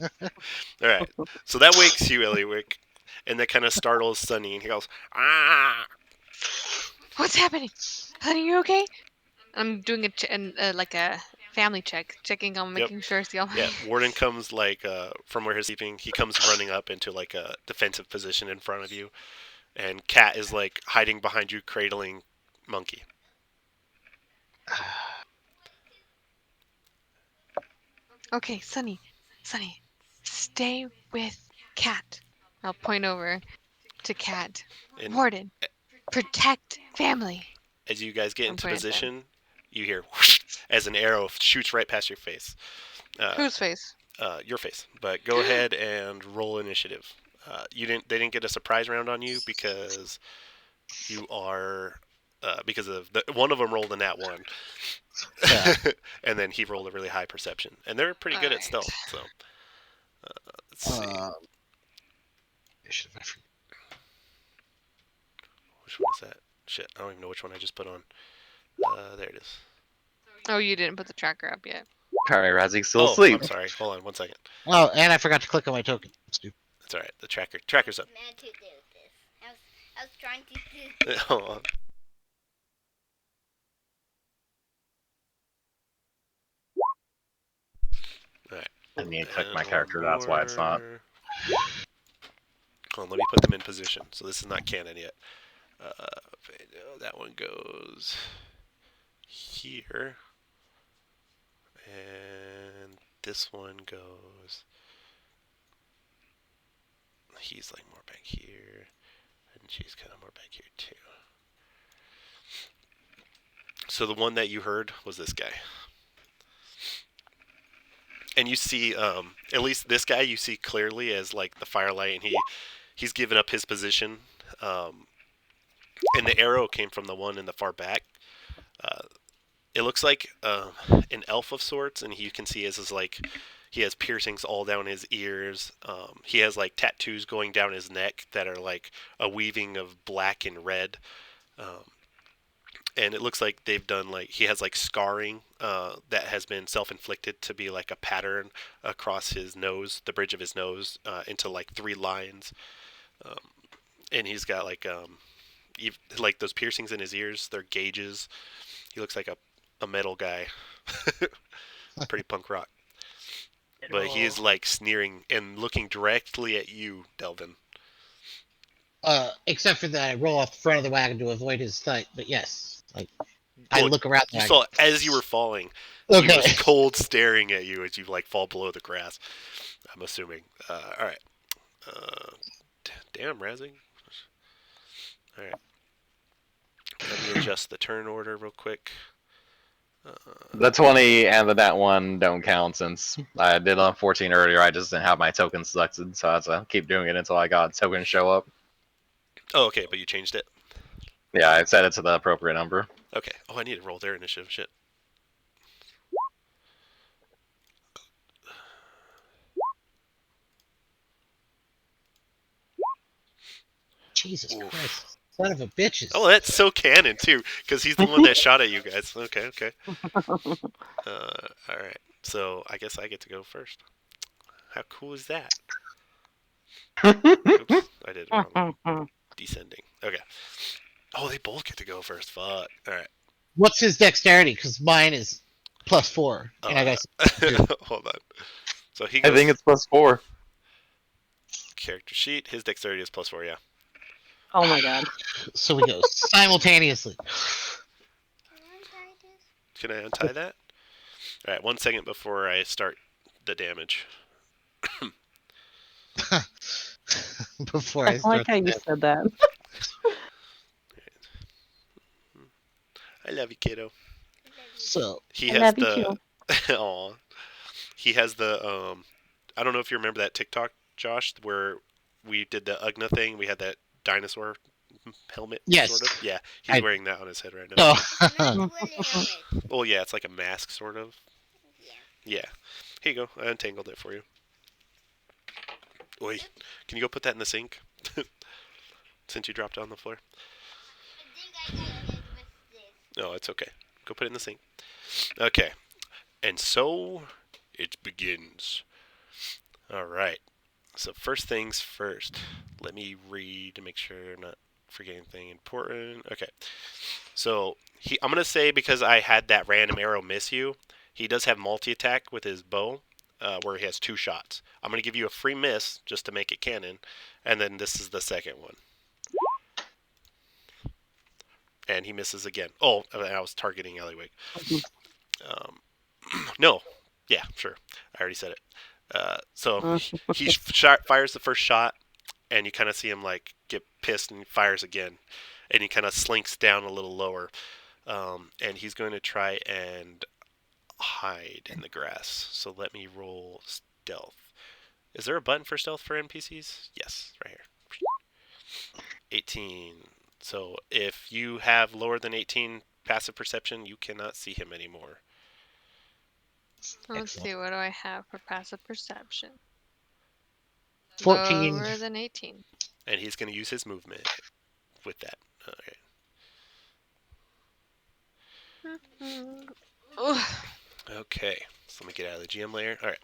All right. So that wakes you, Eliwick, and that kind of startles Sunny, and he goes, "Ah!" What's happening? Honey, you okay? I'm doing like a family check, checking on Yep. making sure see all my. Yeah. Warden comes like from where he's sleeping. He comes running up into like a defensive position in front of you, and Cat is like hiding behind you, cradling Monkey. Okay, Sunny, stay with Cat. I'll point over to Cat. And Warden, protect family. as you guys get I'm into pointing at them. position, you hear whoosh, as an arrow shoots right past your face. Whose face? Your face. But go ahead and roll initiative. They didn't get a surprise round on you because you are because of one of them rolled a nat 1. Yeah. And then he rolled a really high perception, and they're pretty good at Alright. stealth. So let's see, which one is that? Shit, I don't even know which one I just put on. There it is. Oh, you didn't put the tracker up yet. Apparently, Razik's still Oh, asleep. I'm sorry. Hold on 1 second. Oh, and I forgot to click on my token. Stupid. That's all right. The tracker's up. Mad to do this. I was trying to do. Hold on. All right. I need to click my character. That's why it's not. Hold on, let me put them in position. So this is not canon yet. That one goes here, and this one goes. He's like more back here, and she's kind of more back here too. So the one that you heard was this guy. And you see, at least this guy, you see clearly as like the firelight, and he's given up his position. And the arrow came from the one in the far back. It looks like an elf of sorts, and you can see he has piercings all down his ears. He has like tattoos going down his neck that are like a weaving of black and red. And it looks like they've done he has like scarring that has been self-inflicted to be like a pattern across his nose, the bridge of his nose, into like 3 lines. And he's got like those piercings in his ears. They're gauges. He looks like a metal guy. Pretty punk rock. But he is like sneering and looking directly at you, Delvin. Except for that, I roll off the front of the wagon to avoid his sight. But yes, I Well, look around. You saw as you were falling. Okay. He was cold staring at you as you like fall below the grass. I'm assuming. All right. Damn, Razzing. All right. Let me adjust the turn order real quick. The 20 and the nat 1 don't count since I did on 14 earlier. I just didn't have my token selected, so I had to keep doing it until I got tokens show up. Oh, okay, but you changed it. Yeah, I set it to the appropriate number. Okay. Oh, I need to roll their initiative. Shit. Jesus Oof. Christ, son of a bitches. Oh, that's so canon too, because he's the one that shot at you guys. Okay, okay. All right. So I guess I get to go first. How cool is that? Oops, I did it wrong. Descending. Okay. Oh, they both get to go first. Fuck. All right. What's his dexterity? Because mine is +4, and I got. Hold on. So he goes. I think it's +4. Character sheet. His dexterity is +4. Yeah. Oh my god. So we go simultaneously. Can I untie that? All right. 1 second before I start the damage. Before I I like start. how you said that. I love you, kiddo. So He I has love you the. Aw. He has the. I don't know if you remember that TikTok, Josh, where we did the Ugna thing. We had that dinosaur helmet, Yes. sort of. Yeah, he's I- wearing that on his head right now. Oh. I'm not doing the helmet. Oh yeah, it's like a mask, sort of. Yeah. Yeah. Here you go. I untangled it for you. Wait, can you go put that in the sink? Since you dropped it on the floor. I think I got it with this. No, it's okay. Go put it in the sink. Okay. And so it begins. All right. So first things first. Let me read to make sure I'm not forgetting anything important. Okay. So I'm gonna say because I had that random arrow miss you, he does have multi-attack with his bow, where he has 2 shots. I'm gonna give you a free miss just to make it canon, and then this is the second one. And he misses again. Oh, and I was targeting Alleywig. No. Yeah, sure. I already said it. So he fires the first shot, and you kind of see him like get pissed, and he fires again, and he kind of slinks down a little lower, and he's going to try and hide in the grass. So let me roll stealth. Is there a button for stealth for NPCs? Yes, right here. 18. So if you have lower than 18 passive perception, you cannot see him anymore. Let's see, what do I have for passive perception? 14. Lower than 18. And he's going to use his movement with that. Ugh. Okay. So let me get out of the GM layer. All right.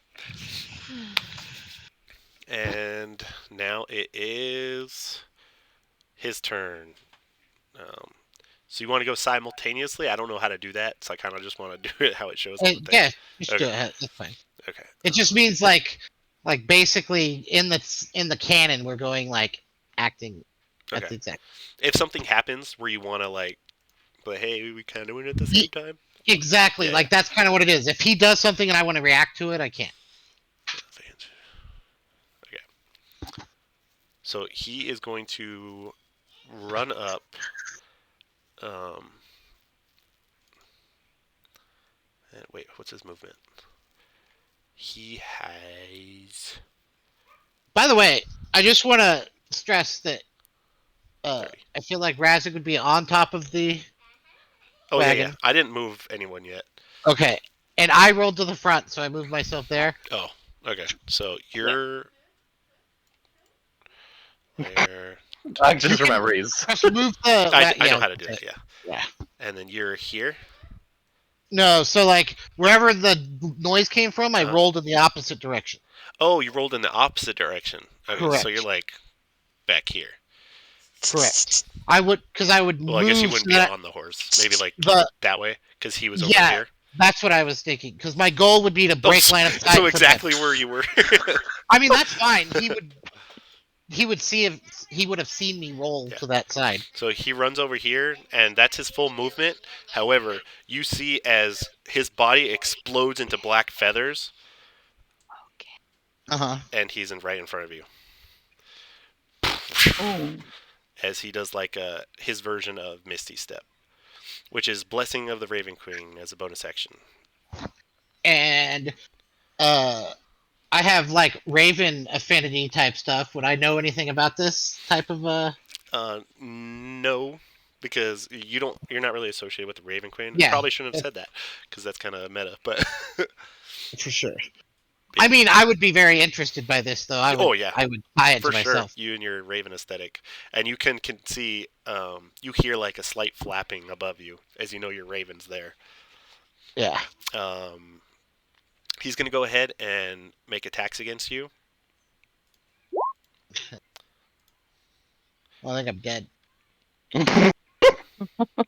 And now it is his turn. So you want to go simultaneously? I don't know how to do that, so I kind of just want to do it how it shows on the thing. Yeah, just do Okay. it. That's fine. Okay. It just means like basically in the canon we're going like acting at Okay. the exact. If something happens where you want to like, but hey, we kind of win at the same time. Exactly. Yeah, Like that's kind of what it is. If he does something and I want to react to it, I can't. Okay. So he is going to run up. And wait, what's his movement? He has. By the way, I just want to stress that 30. I feel like Razik would be on top of the Oh wagon. yeah. I didn't move anyone yet. Okay. And I rolled to the front, so I moved myself there. Oh, okay. So you're there. I just remember he's. Just move the. I know how to do that. Yeah. Yeah. And then you're here. No, so like wherever the noise came from, I rolled in the opposite direction. Oh, you rolled in the opposite direction. Okay, Correct. so you're like back here. Correct. I would move. Well, I guess you wouldn't so be that on the horse. Maybe like that way, because he was over Yeah. here. That's what I was thinking. Because my goal would be to break line of sight. So from exactly him. where you were. I mean, that's fine. He would see if he would have seen me roll to that side. So he runs over here, and that's his full movement. However, you see as his body explodes into black feathers, and he's right in front of you. Oh. As he does like his version of Misty Step, which is Blessing of the Raven Queen as a bonus action. And I have like Raven affinity type stuff. Would I know anything about this type of No, because you're not really associated with the Raven Queen. Yeah. I probably shouldn't have said that because that's kind of meta, but for sure. I mean, I would be very interested by this, though. I would tie it for to sure. myself. You and your Raven aesthetic, and you can see, you hear like a slight flapping above you, as you know your Raven's there. Yeah. He's gonna go ahead and make attacks against you. Well, I think I'm dead.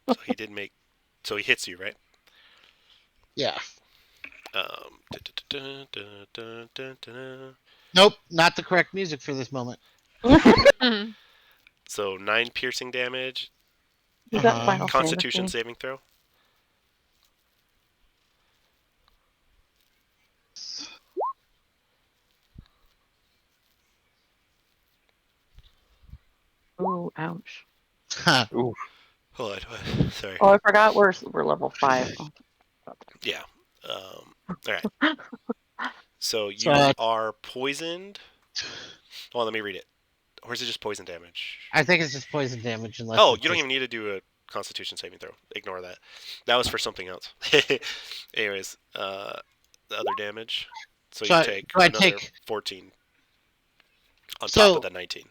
So he did make. So he hits you, right? Yeah. Dun, dun, dun, dun, dun. Nope, not the correct music for this moment. So 9 piercing damage. Is that Final Constitution Fantasy? saving throw. Oh, ouch. Ooh. Hold on. Sorry. Oh, I forgot we're level 5. Yeah. All right. So you are poisoned. Well, let me read it. Or is it just poison damage? I think it's just poison damage unless. Oh, you don't even need to do a Constitution saving throw. Ignore that. That was for something else. Anyways, the other damage. So you take another 14 on top of the 19.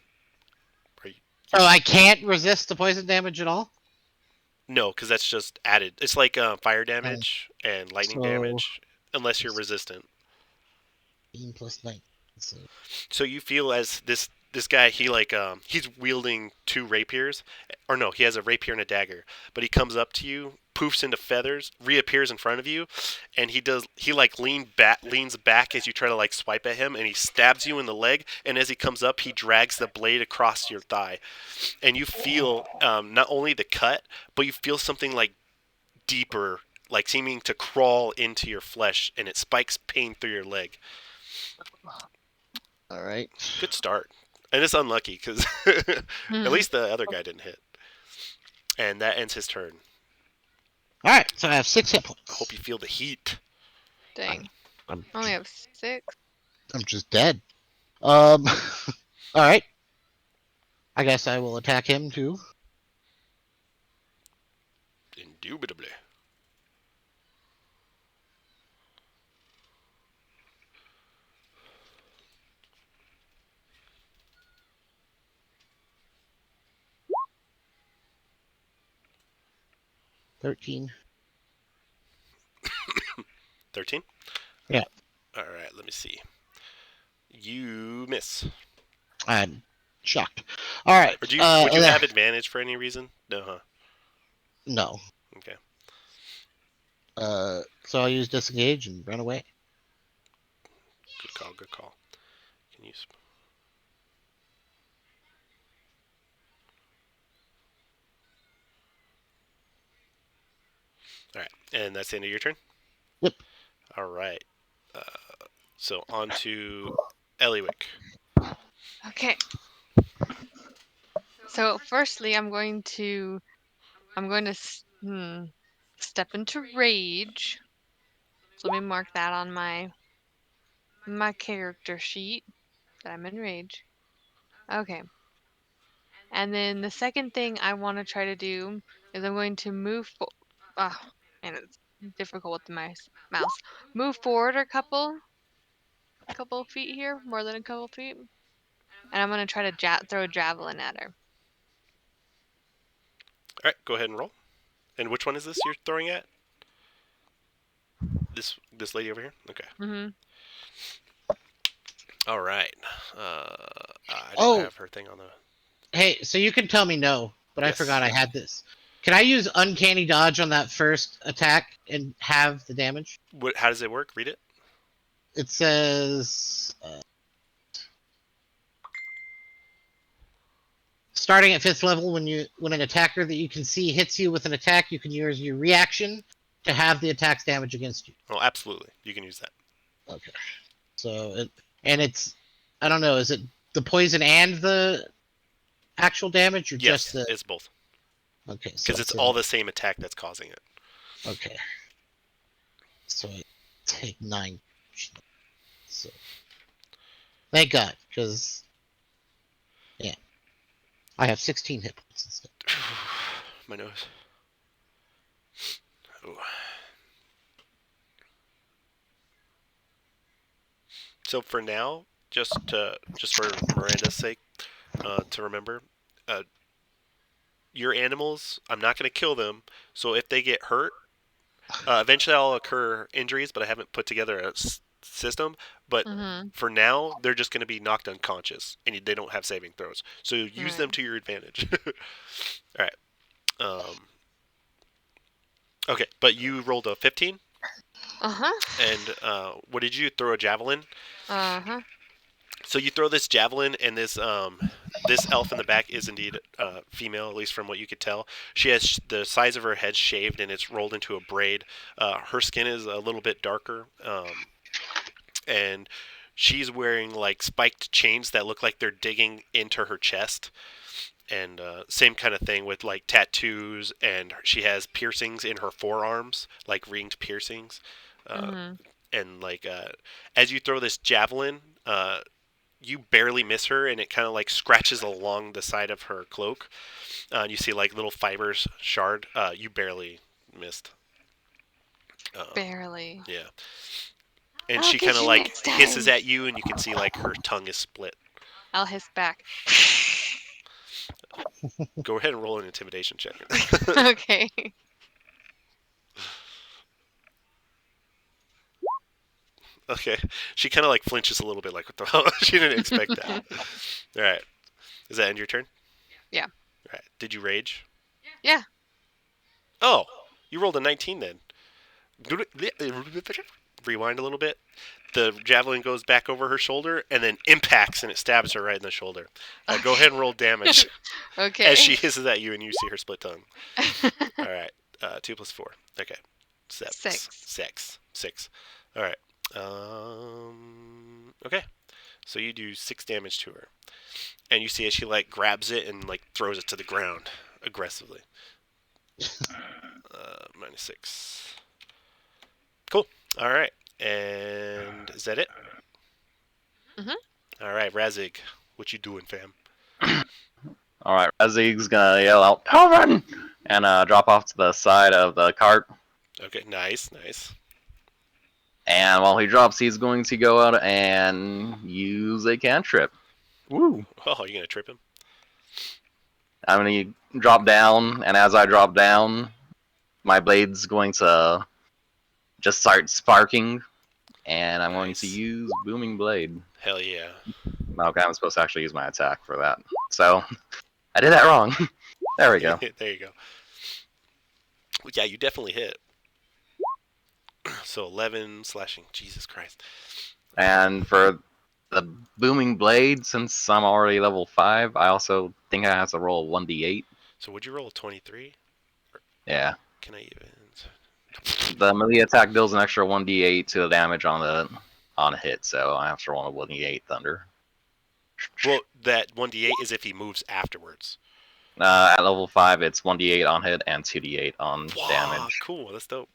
So I can't resist the poison damage at all? No, because that's just added. It's like fire damage and lightning damage, unless you're resistant. 18 plus 9. So you feel as this guy, he's wielding 2 rapiers, or no, he has a rapier and a dagger. But he comes up to you, poofs into feathers, reappears in front of you, and he leans back as you try to like swipe at him, and he stabs you in the leg. And as he comes up, he drags the blade across your thigh, and you feel not only the cut, but you feel something like deeper, like seeming to crawl into your flesh, and it spikes pain through your leg. All right. Good start. And it's unlucky because at least the other guy didn't hit. And that ends his turn. All right, so I have 6 hit points. I hope you feel the heat. Dang. I'm I only have 6. I'm just dead. All right. I guess I will attack him too. Indubitably. $13. 13? Yeah. Alright, let me see. You miss. I'm shocked. All right. Or would you have advantage for any reason? No, huh? No. Okay. So I'll use disengage and run away. Good call, good call. Can you... Alright, and that's the end of your turn? Yep. Alright. So on to Eliwick. Okay. So firstly, I'm going to step into rage. So let me mark that on my character sheet that I'm in rage. Okay. And then the second thing I want to try to do is I'm going to move oh, man, it's difficult with the mouse. Move forward a couple feet here, more than a couple feet. And I'm going to try to throw a javelin at her. Alright, go ahead and roll. And which one is this you're throwing at? This lady over here? Okay. Mm-hmm. Alright. I don't have her thing on the... Hey, so you can tell me no, but Yes. I forgot I had this. Can I use Uncanny Dodge on that first attack and have the damage? How does it work? Read it. It says... starting at 5th level, when an attacker that you can see hits you with an attack, you can use your reaction to have the attack's damage against you. Oh, absolutely. You can use that. Okay. So, it's... I don't know, is it the poison and the actual damage, or Yes, just the... it's both. Okay. Because it's all the same attack that's causing it. Okay. So I take 9. So thank God, because yeah, I have 16 hit points instead. My nose. Ooh. So for now, just for Miranda's sake, to remember, your animals, I'm not going to kill them. So if they get hurt, eventually I'll occur injuries, but I haven't put together a system. But for now, they're just going to be knocked unconscious, and they don't have saving throws. So use them to your advantage. All right. Okay, but you rolled a 15. And what did you throw? A javelin. So you throw this javelin, and this elf in the back is indeed female, at least from what you could tell. She has the size of her head shaved, and it's rolled into a braid. Her skin is a little bit darker, and she's wearing like spiked chains that look like they're digging into her chest. And same kind of thing with like tattoos, and she has piercings in her forearms, like ringed piercings. And like as you throw this javelin, you barely miss her, and it kind of like scratches along the side of her cloak. And you see like little fibers shard. You barely missed. Barely. Yeah. And I'll she get kind of you like next hisses time. at you, and you can see like her tongue is split. I'll hiss back. Go ahead and roll an intimidation check. Okay. Okay. She kind of like flinches a little bit, like, what the hell? She didn't expect that. All right. Does that end your turn? Yeah. All right. Did you rage? Yeah. Oh, you rolled a 19 then. Rewind a little bit. The javelin goes back over her shoulder and then impacts, and it stabs her right in the shoulder. Go ahead and roll damage Okay. as she hisses at you and you see her split tongue. All right. 2 plus 4. Okay. 7. 6. 6. All right. Okay. So you do 6 damage to her. And you see as she like grabs it and like throws it to the ground aggressively. -6. Cool. All right. And is that it? Mhm. All right, Razig, what you doing, fam? All right, Razig's gonna yell out, "Dalvin!" and drop off to the side of the cart. Okay, nice, nice. And while he drops, he's going to go out and use a cantrip. Woo! Oh, you gonna trip him? I'm gonna drop down, and as I drop down, my blade's going to just start sparking, and I'm going to Nice. use Booming Blade. Hell yeah. Okay, I'm supposed to actually use my attack for that. So, I did that wrong. There we go. There you go. Yeah, you definitely hit. So 11 slashing. Jesus Christ. And for the Booming Blade, since I'm already level 5, I also think I have to roll 1d8. So would you roll a 23? Yeah. Can I even? The melee attack deals an extra 1d8 to the damage on a hit, so I have to roll a 1d8 thunder. Well, that 1d8 is if he moves afterwards. At level 5, it's 1d8 on hit and 2d8 on Wow, damage. cool. That's dope.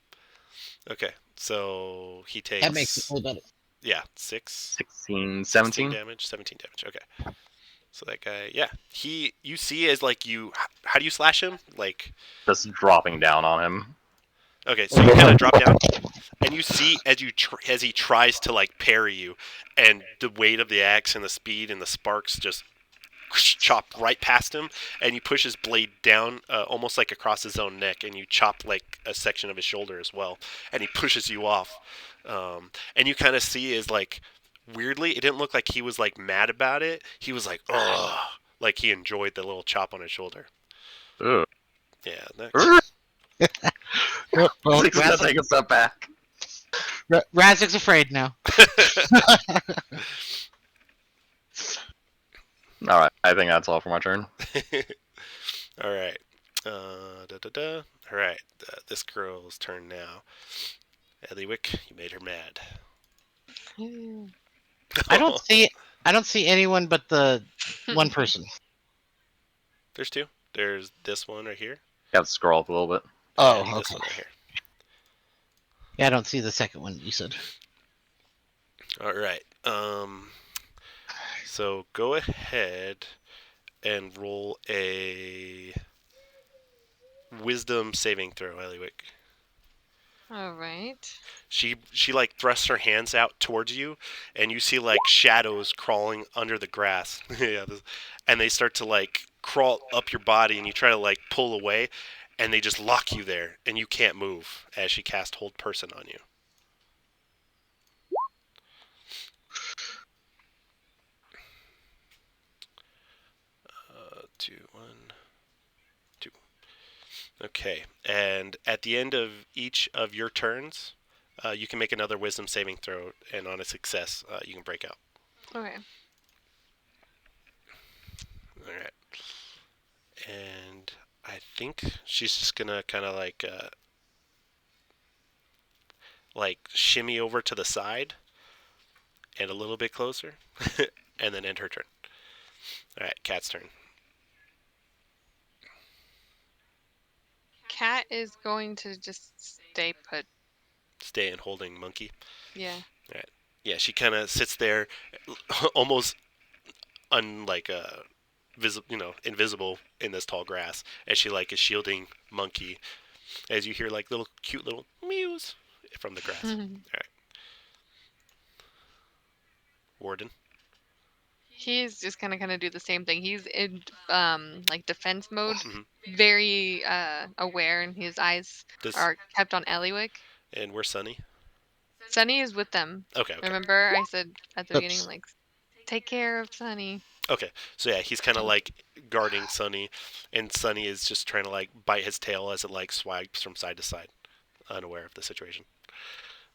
Okay, so he takes. That makes it a little better. Yeah, 6. 16, 16 17? damage. 17 damage. Okay. So that guy, yeah, you see as like you. How do you slash him? Like. Just dropping down on him. Okay, so you kind of drop down, and you see as as he tries to like parry you, and the weight of the axe and the speed and the sparks just chop right past him, and you push his blade down almost like across his own neck, and you chop like a section of his shoulder as well, and he pushes you off, and you kind of see is like weirdly, it didn't look like he was like mad about it. He was like, ugh, like he enjoyed the little chop on his shoulder. Ugh. Yeah. Well, Six gonna take a step back. Razik's afraid now. Alright, I think that's all for my turn. All right. All right. This girl's turn now. Eliwick, you made her mad. I don't see anyone but the one person. There's 2. There's this one right here. You have to scroll up a little bit. Oh, and this okay. one right here. Yeah, I don't see the second one you said. All right. So go ahead and roll a wisdom saving throw, Eliwick. All right. She like thrusts her hands out towards you, and you see like shadows crawling under the grass. Yeah, and they start to like crawl up your body, and you try to like pull away, and they just lock you there, and you can't move as she casts Hold Person on you. 2, 1, 2. Okay, and at the end of each of your turns, you can make another Wisdom saving throw, and on a success, you can break out. Okay. All right. And I think she's just gonna kind of like shimmy over to the side and a little bit closer, and then end her turn. All right, Cat's turn. Cat is going to just stay put. Stay in holding monkey. Yeah. Yeah, she kind of sits there, almost invisible in this tall grass, as she like is shielding Monkey. As you hear like little cute little mews from the grass. All right, Warden. He's just gonna do the same thing. He's in like defense mode, Mhm. very aware, and his eyes This are kept on Eliwick. and where's Sunny? Sunny is with them. Okay. Remember, I said at the beginning, Oops. like, take care of Sunny. Okay. So yeah, he's kind of like guarding Sunny, and Sunny is just trying to like bite his tail as it like swipes from side to side, unaware of the situation.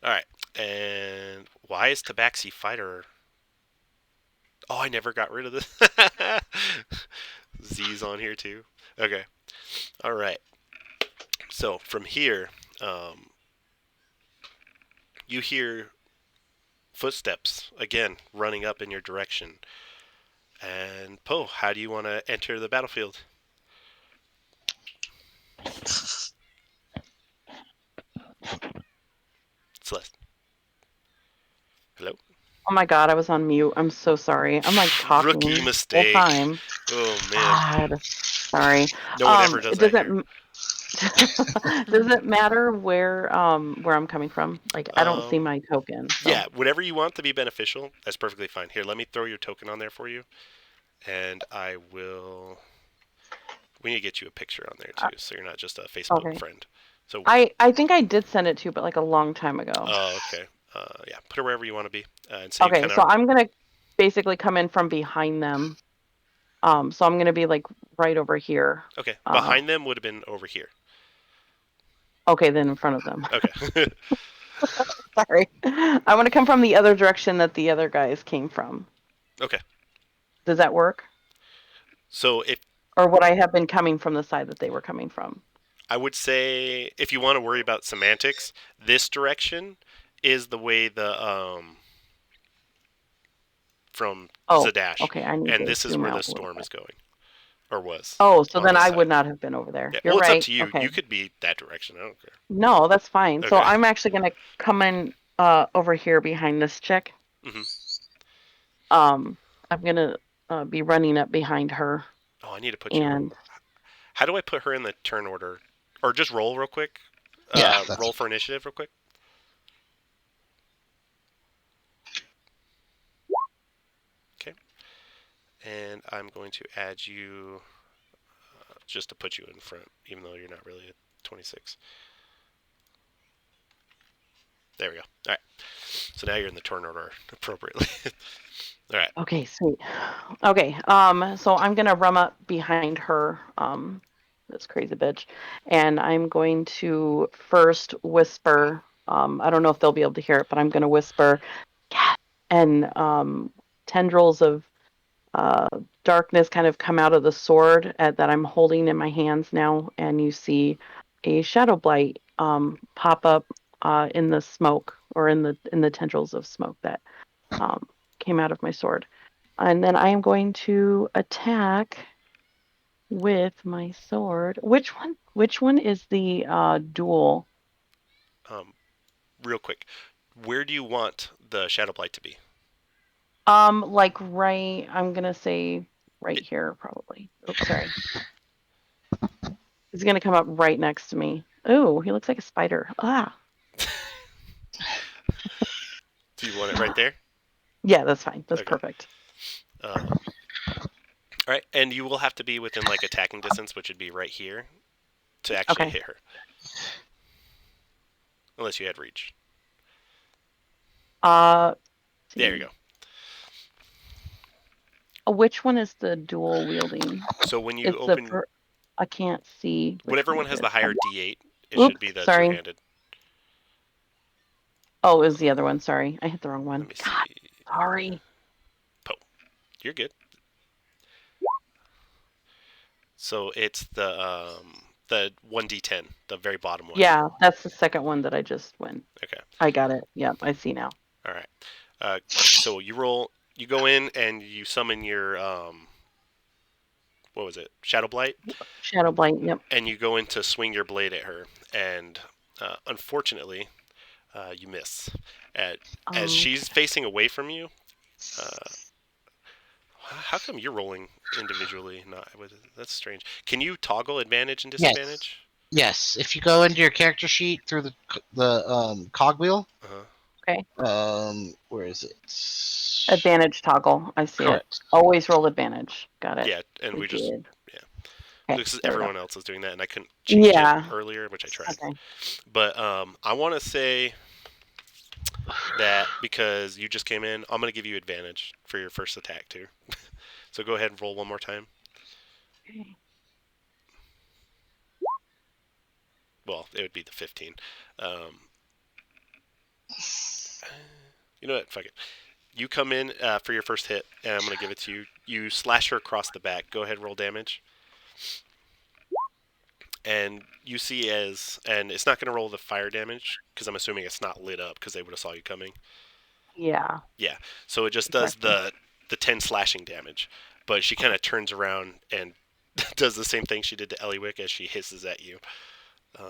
All right. And why is Tabaxi fighter? Oh, I never got rid of this. Z's on here too. Okay. All right. So from here, you hear footsteps again running up in your direction. And Poe, how do you want to enter the battlefield? Celeste. Hello? Oh my god, I was on mute. I'm so sorry. I'm like talking Rookie the whole mistake. time. Oh man. God, sorry. No one ever does that here. Does it matter where I'm coming from? Like I don't see my token. So. Yeah, whatever you want to be beneficial, that's perfectly fine. Here, let me throw your token on there for you, and I will. We need to get you a picture on there too, so you're not just a Facebook friend. So I think I did send it to you, but like a long time ago. Oh, okay. Yeah, put it wherever you want to be. And so okay, so I'm gonna basically come in from behind them. So I'm gonna be like right over here. Okay, behind them would have been over here. Okay, then in front of them. Okay. Sorry. I want to come from the other direction that the other guys came from. Okay. Does that work? So if... Or would I have been coming from the side that they were coming from? I would say, if you want to worry about semantics, this direction is the way the... from Zadash. Okay, I need and to this is zoom where out the storm is going. Or was. Oh, so then I would not have been over there. Yeah. You're well, it's right. up to you. Okay. You could be that direction. I don't care. No, that's fine. Okay. So I'm actually going to come in over here behind this chick. Mm-hmm. I'm going to be running up behind her. Oh, I need to put you... How do I put her in the turn order? Or just roll real quick? Yeah. Roll for initiative real quick. Okay. And I'm going to add you just to put you in front, even though you're not really a 26. There we go. All right. So now you're in the turn order appropriately. All right. Okay, sweet. Okay, so I'm gonna run up behind her, this crazy bitch, and I'm going to first whisper. I don't know if they'll be able to hear it, but I'm gonna whisper, "Cat," and tendrils of darkness kind of come out of the sword that I'm holding in my hands now, and you see a shadow blight pop up in the smoke, or in the tendrils of smoke that came out of my sword. And then I am going to attack with my sword. Which one is the duel? Real quick, where do you want the shadow blight to be? Like right, I'm gonna say right here probably. Oops, sorry. He's gonna come up right next to me. Oh, he looks like a spider. Ah. Do you want it right there? Yeah, that's fine. That's perfect. All right, and you will have to be within like attacking distance, which would be right here, to actually hit her. Unless you had reach. There you go. Which one is the dual wielding? So when you open... I can't see. Whatever one has the higher D8, it should be the two-handed. Oh, it was the other one. Sorry, I hit the wrong one. Let me see. God, sorry. Poe, you're good. So it's the 1d10, the very bottom one. Yeah, that's the second one that I just went. Okay. I got it. Yep, I see now. All right. So you roll. You go in and you summon your what was it? Shadow Blight. Shadow Blight. Yep. And you go in to swing your blade at her, and unfortunately, you miss. As she's facing away from you, How come you're rolling individually? Not with that's strange. Can you toggle advantage and Yes. disadvantage? Yes. If you go into your character sheet through the cogwheel, Uh-huh. Okay. where is it? Advantage toggle. I see it. Correct. Always roll advantage. Got it. Yeah, and We we just did. yeah. Okay, Because there we go. everyone else is doing that, and I couldn't change it Yeah. earlier, which I tried. Okay. But I want to say that because you just came in, I'm gonna give you advantage for your first attack too. So go ahead and roll one more time. Okay. Well, it would be the 15. You know what? Fuck it. You come in for your first hit, and I'm gonna give it to you. You slash her across the back. Go ahead, roll damage. And you see and it's not gonna roll the fire damage because I'm assuming it's not lit up because they would have saw you coming. Yeah. Yeah. So it just does Exactly. the 10 slashing damage, but she kind of turns around and does the same thing she did to Eliwick as she hisses at you. And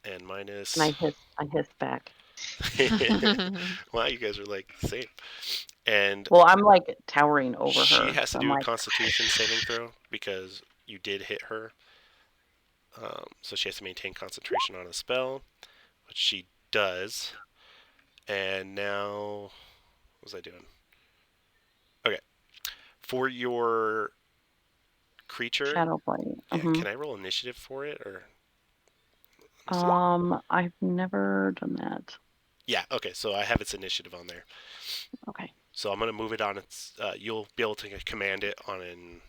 And I minus. hiss back. Wow, you guys are like the same. And Well, I'm like towering over she her. has to So I'm do a like, Constitution saving throw because you did hit her. So she has to maintain concentration on a spell, which she does. And now, what was I doing? Okay, for your creature, Shadow Blade. yeah, can I roll initiative for it or? Let me see. I've never done that. Yeah, okay, so I have its initiative on there. Okay. So I'm gonna move it on its. You'll be able to command it on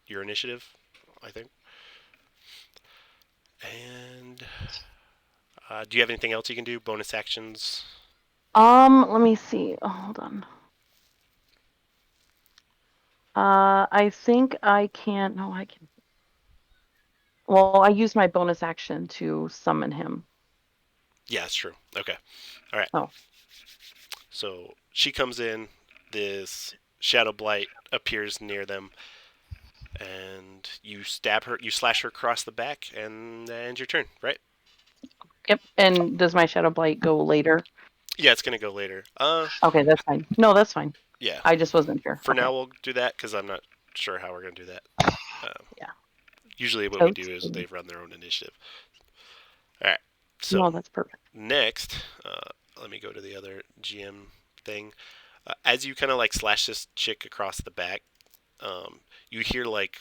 your initiative, I think. And do you have anything else you can do? Bonus actions? Let me see. Oh, hold on. I think I can. No, I can. Well, I use my bonus action to summon him. Yeah, that's true. Okay, all right. Oh. So she comes in. This shadow blight appears near them, and you stab her. You slash her across the back, and that ends your turn. Right? Yep. And does my Shadow Blight go later? Yeah, it's gonna go later. Okay, that's fine. No, that's fine. Yeah. I just wasn't sure. For Okay. now, we'll do that because I'm not sure how we're gonna do that. Yeah. Usually, what we do is Okay. they run their own initiative. All right. So No, that's perfect. next, let me go to the other GM thing. As you kind of like slash this chick across the back, you hear like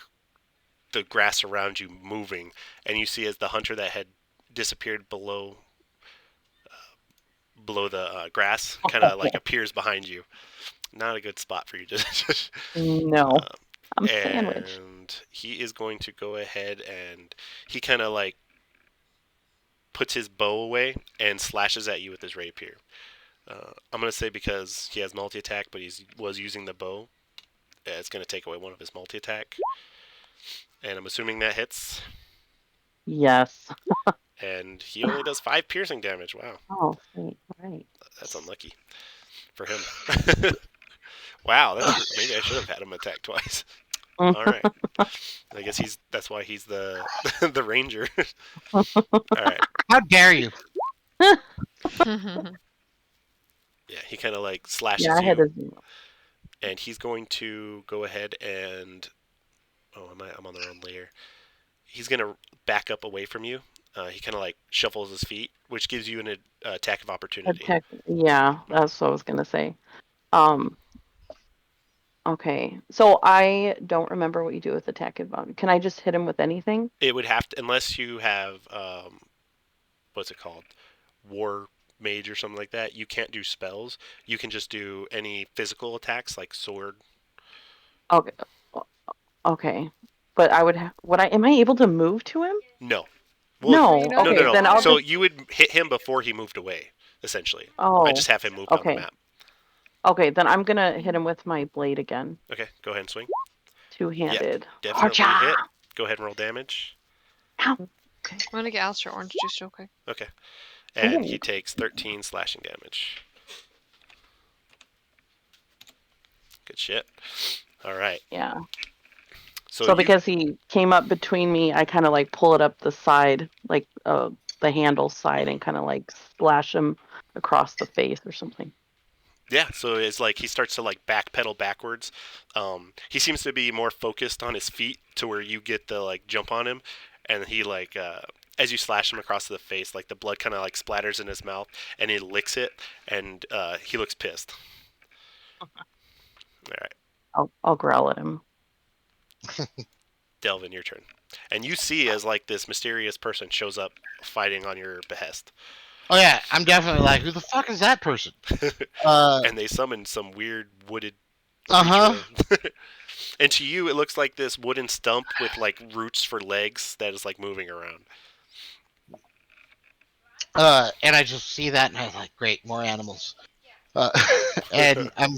the grass around you moving, and you see as the hunter that had disappeared below the grass kind of like appears behind you. Not a good spot for you to. No, I'm sandwiched. And he is going to go ahead and he kind of like puts his bow away and slashes at you with his rapier. I'm gonna say because he has multi attack, but he was using the bow, it's gonna take away one of his multi attack. And I'm assuming that hits. Yes. And he only does 5 piercing damage. Wow, Oh, sweet. All right. that's unlucky for him. Wow, maybe I should have had him attack twice. All right, I guess that's why he's the the ranger. All right, How dare you? yeah, he kind of like Yeah, slashes I had you, to. and he's going to go ahead and I'm on the wrong layer. He's gonna back up away from you. He kind of like shuffles his feet, which gives you an attack of opportunity. Attack. Yeah, that's what I was gonna say. Um. Okay. So I don't remember what you do with attack advantage. Can I just hit him with anything? It would have to, unless you have what's it called, war mage or something like that. You can't do spells. You can just do any physical attacks like sword. Okay. Okay. But I would. Would I? Am I able to move to him? No. Well, No, No. you don't no, get Okay. no, no. Then I'll So fire. just. you would hit him before he moved away, essentially. I Oh. just have him moved on the Okay. map. Okay. Then I'm gonna hit him with my blade again. Okay, go ahead and swing. Yeah, Two-handed. definitely hit. Harcha! Go ahead and roll damage. Ow. Okay. I'm gonna get Alistair orange juice real quick. Okay. And Ooh. he takes 13 slashing damage. Good shit. All right. Yeah. So, So you because he came up between me, I kind of like pull it up the side, like the handle side, and kind of like slash him across the face or something. Yeah, so it's like he starts to like backpedal backwards. He seems to be more focused on his feet to where you get the like jump on him, and he like as you slash him across the face, like the blood kind of like splatters in his mouth, and he licks it, and he looks pissed. All right, I'll growl at him. Delvin, your turn, and you see as like this mysterious person shows up fighting on your behest, Oh yeah, I'm definitely like, who the fuck is that person? and they summon some weird wooded Uh-huh. creature. And to you, it looks like this wooden stump with like roots for legs that is like moving around. And I just see that and I was like, great, more animals. And I'm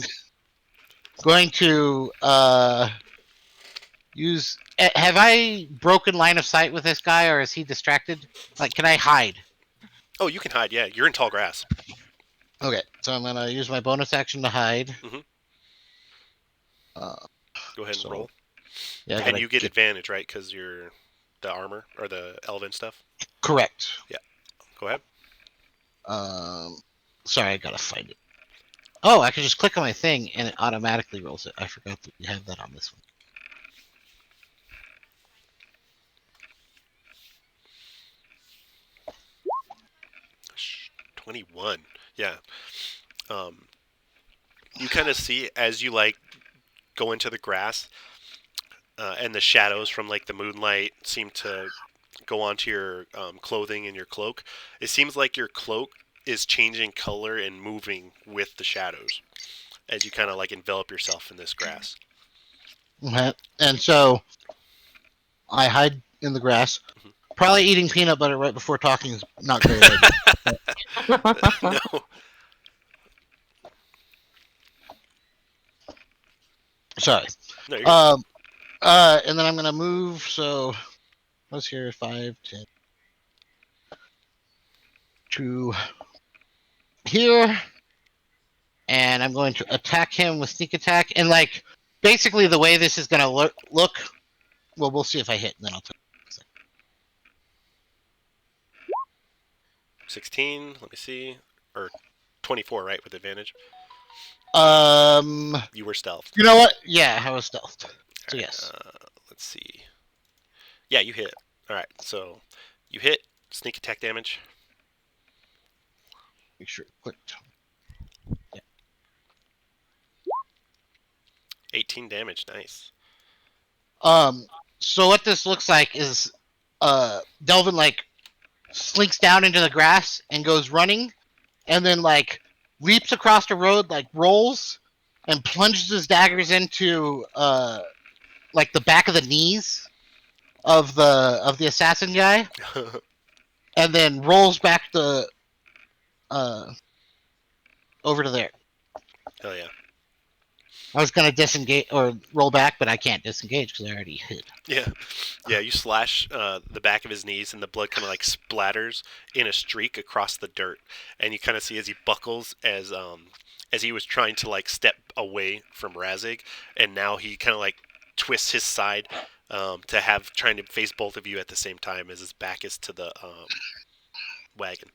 going to use. Have I broken line of sight with this guy, or is he distracted? Like, can I hide? Oh, you can hide. Yeah, you're in tall grass. Okay, so I'm gonna use my bonus action to hide. Mhm. Uh, Go ahead and So, roll. yeah, I And gotta you get advantage, right? Because you're the armor or the elven stuff. correct. Go ahead. Sorry, I gotta find it. Oh, I can just click on my thing and it automatically rolls it. I forgot that we have that on this one. 21. Yeah. You kind of see as you like go into the grass, and the shadows from like the moonlight seem to go onto your clothing and your cloak. It seems like your cloak is changing color and moving with the shadows as you kind of like envelop yourself in this grass. Okay. And so I hide in the grass. Mhm. Probably eating peanut butter right before talking is not great. Idea. No. Sorry. No, you're good. And then I'm gonna move. So I was here 5, 10 to here, and I'm going to attack him with sneak attack. And like basically the way this is gonna look. Well, we'll see if I hit, and then I'll tell you. 16. Let me see. Or 24, right, with advantage. Um, You were stealthed. you know what? Yeah, I was stealthed. So yes. Let's see. Yeah, you hit. All right, so you hit sneak attack damage. Make sure it clicked. 18 damage. Nice. So what this looks like is, Delvin like slinks down into the grass and goes running, and then like leaps across the road, like rolls, and plunges his daggers into like the back of the knees of the assassin guy, and then rolls back the over to there. Hell yeah. I was gonna disengage or roll back, but I can't disengage because I already hit. Yeah. Yeah, you slash the back of his knees, and the blood kind of like splatters in a streak across the dirt. And you kind of see as he buckles as he was trying to like step away from Razig, and now he kind of like twists his side to have trying to face both of you at the same time as his back is to the wagon.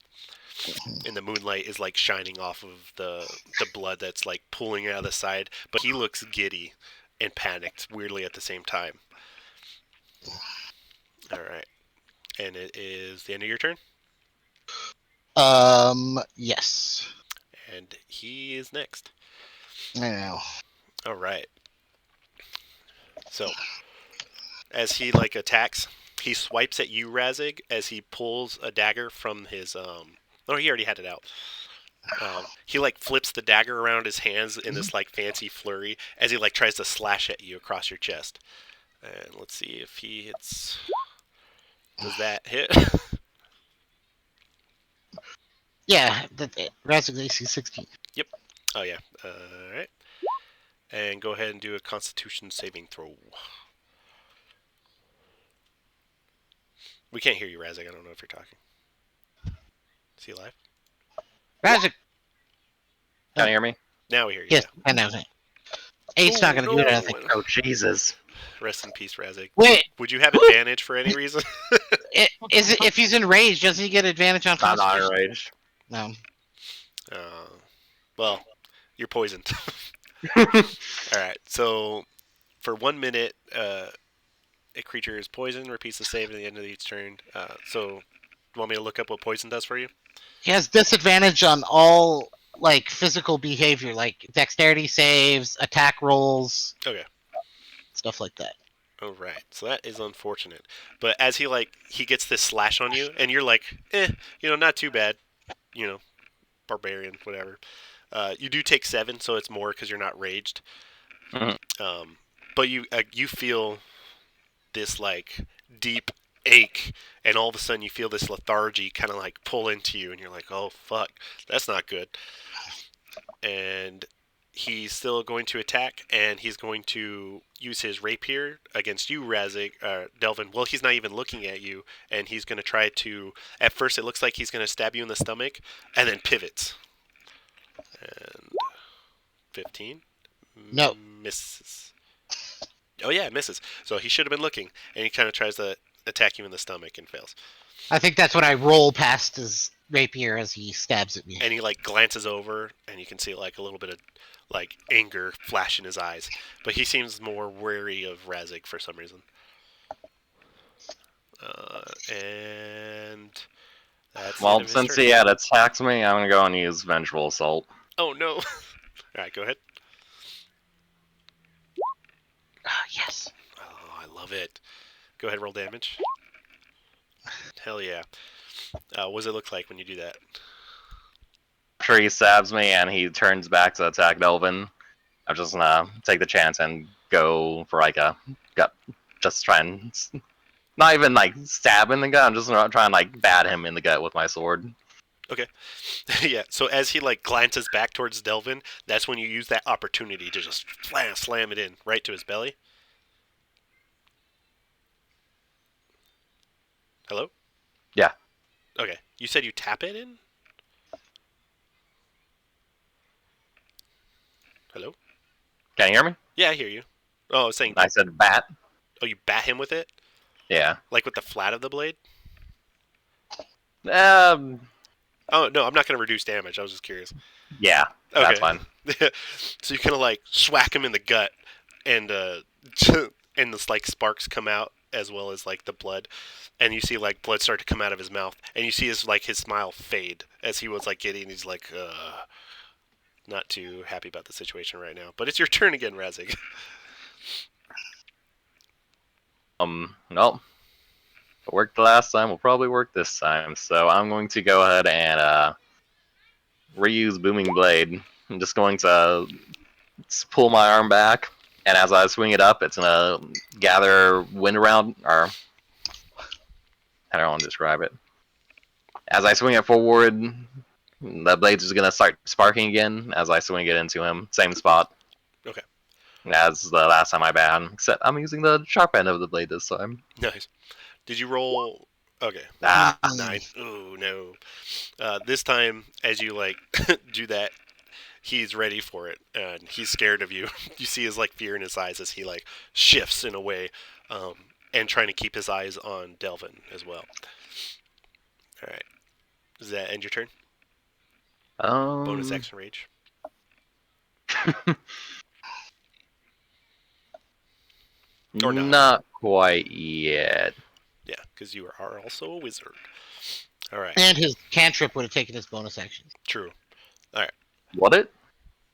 And the moonlight is like shining off of the blood that's like pooling out of the side, but he looks giddy and panicked weirdly at the same time. All right, and it is the end of your turn, Yes. and he is next. I know. All right. So as he like attacks, he swipes at you, Razig, as he pulls a dagger from his Oh, he already had it out. He like flips the dagger around his hands in this like fancy flurry as he like tries to slash at you across your chest. And let's see if he hits. Does that hit? Yeah, Razig AC 16. Yep. Oh yeah. All right. And go ahead and do a Constitution saving throw. We can't hear you, Razig. I don't know if you're talking. Is he alive? Razig. Can you hear me? Now we hear you. Yes, I know. 8's not gonna do it. I don't think. Oh, Jesus. Rest in peace, Razig. Wait, Would you have advantage for any reason? if he's enraged, doesn't he get advantage on I'm not Constitution? enraged. No. Well, You're poisoned. Alright, so for 1 minute, a creature is poisoned, repeats the save at the end of each turn. So, you want me to look up what poison does for you? He has disadvantage on all like physical behavior, like dexterity saves, attack rolls, Okay. stuff like that. All right. So that is unfortunate. But as he gets this slash on you, and you're like, not too bad, barbarian, whatever. You do take 7, so it's more because you're not raged. Mhm. But you feel this like deep ache, and all of a sudden you feel this lethargy kind of like pull into you, and you're like, oh fuck, that's not good. And he's still going to attack, and he's going to use his rapier against you, Delvin. Well, he's not even looking at you, and he's going to try to. At first, it looks like he's going to stab you in the stomach, and then pivots. And 15 No. misses. Oh yeah, it misses. So he should have been looking, and he kind of tries to attack you in the stomach and fails. I think that's when I roll past his rapier as he stabs at me. And he like glances over, and you can see like a little bit of like anger flash in his eyes, but he seems more wary of Razig for some reason. And that's the end Well, of his since turn. he had attacked me, I'm gonna go and use Vengeful Assault. Oh no! All right, go ahead. Yes. Oh, I love it. Go ahead, roll damage. Hell yeah. What does it look like when you do that? After he stabs me and he turns back to attack Delvin, I'm just gonna take the chance and go for like a gut. Just try and not even like stab in the gut. I'm just gonna try and like bat him in the gut with my sword. Okay. Yeah, so as he like glances back towards Delvin, that's when you use that opportunity to just slam it in right to his belly. Hello? Yeah. Okay. You said you tap it in? Hello? Can you hear me? Yeah, I hear you. Oh, I was saying, I said bat. oh, you bat him with it? Yeah. Like with the flat of the blade? Um. Oh, no, I'm not going to reduce damage. I was just curious. Yeah. Okay. That's fine. So you kind of like swack him in the gut, and and this like sparks come out as well as like the blood, and you see like blood start to come out of his mouth, and you see his smile fade as he was like getting. He's like, not too happy about the situation right now. But it's your turn again, Razig. Well, it worked the last time. Will probably work this time. So I'm going to go ahead and reuse Booming Blade. I'm just going to pull my arm back, and as I swing it up, it's gonna gather wind around, or I don't want to describe it. As I swing it forward, the blade's just gonna start sparking again as I swing it into him. Same spot. Okay. As the last time I banned, except I'm using the sharp end of the blade this time. Nice. Did you roll? Okay. Ah. 9. Oh no. This time, as you like do that, he's ready for it, and he's scared of you. You see his like fear in his eyes as he like shifts in a way, and trying to keep his eyes on Delvin as well. All right. Does that end your turn? Bonus action rage. Or not. Not quite yet. Yeah, because you are also a wizard. All right. And his cantrip would have taken his bonus action. True. Would it?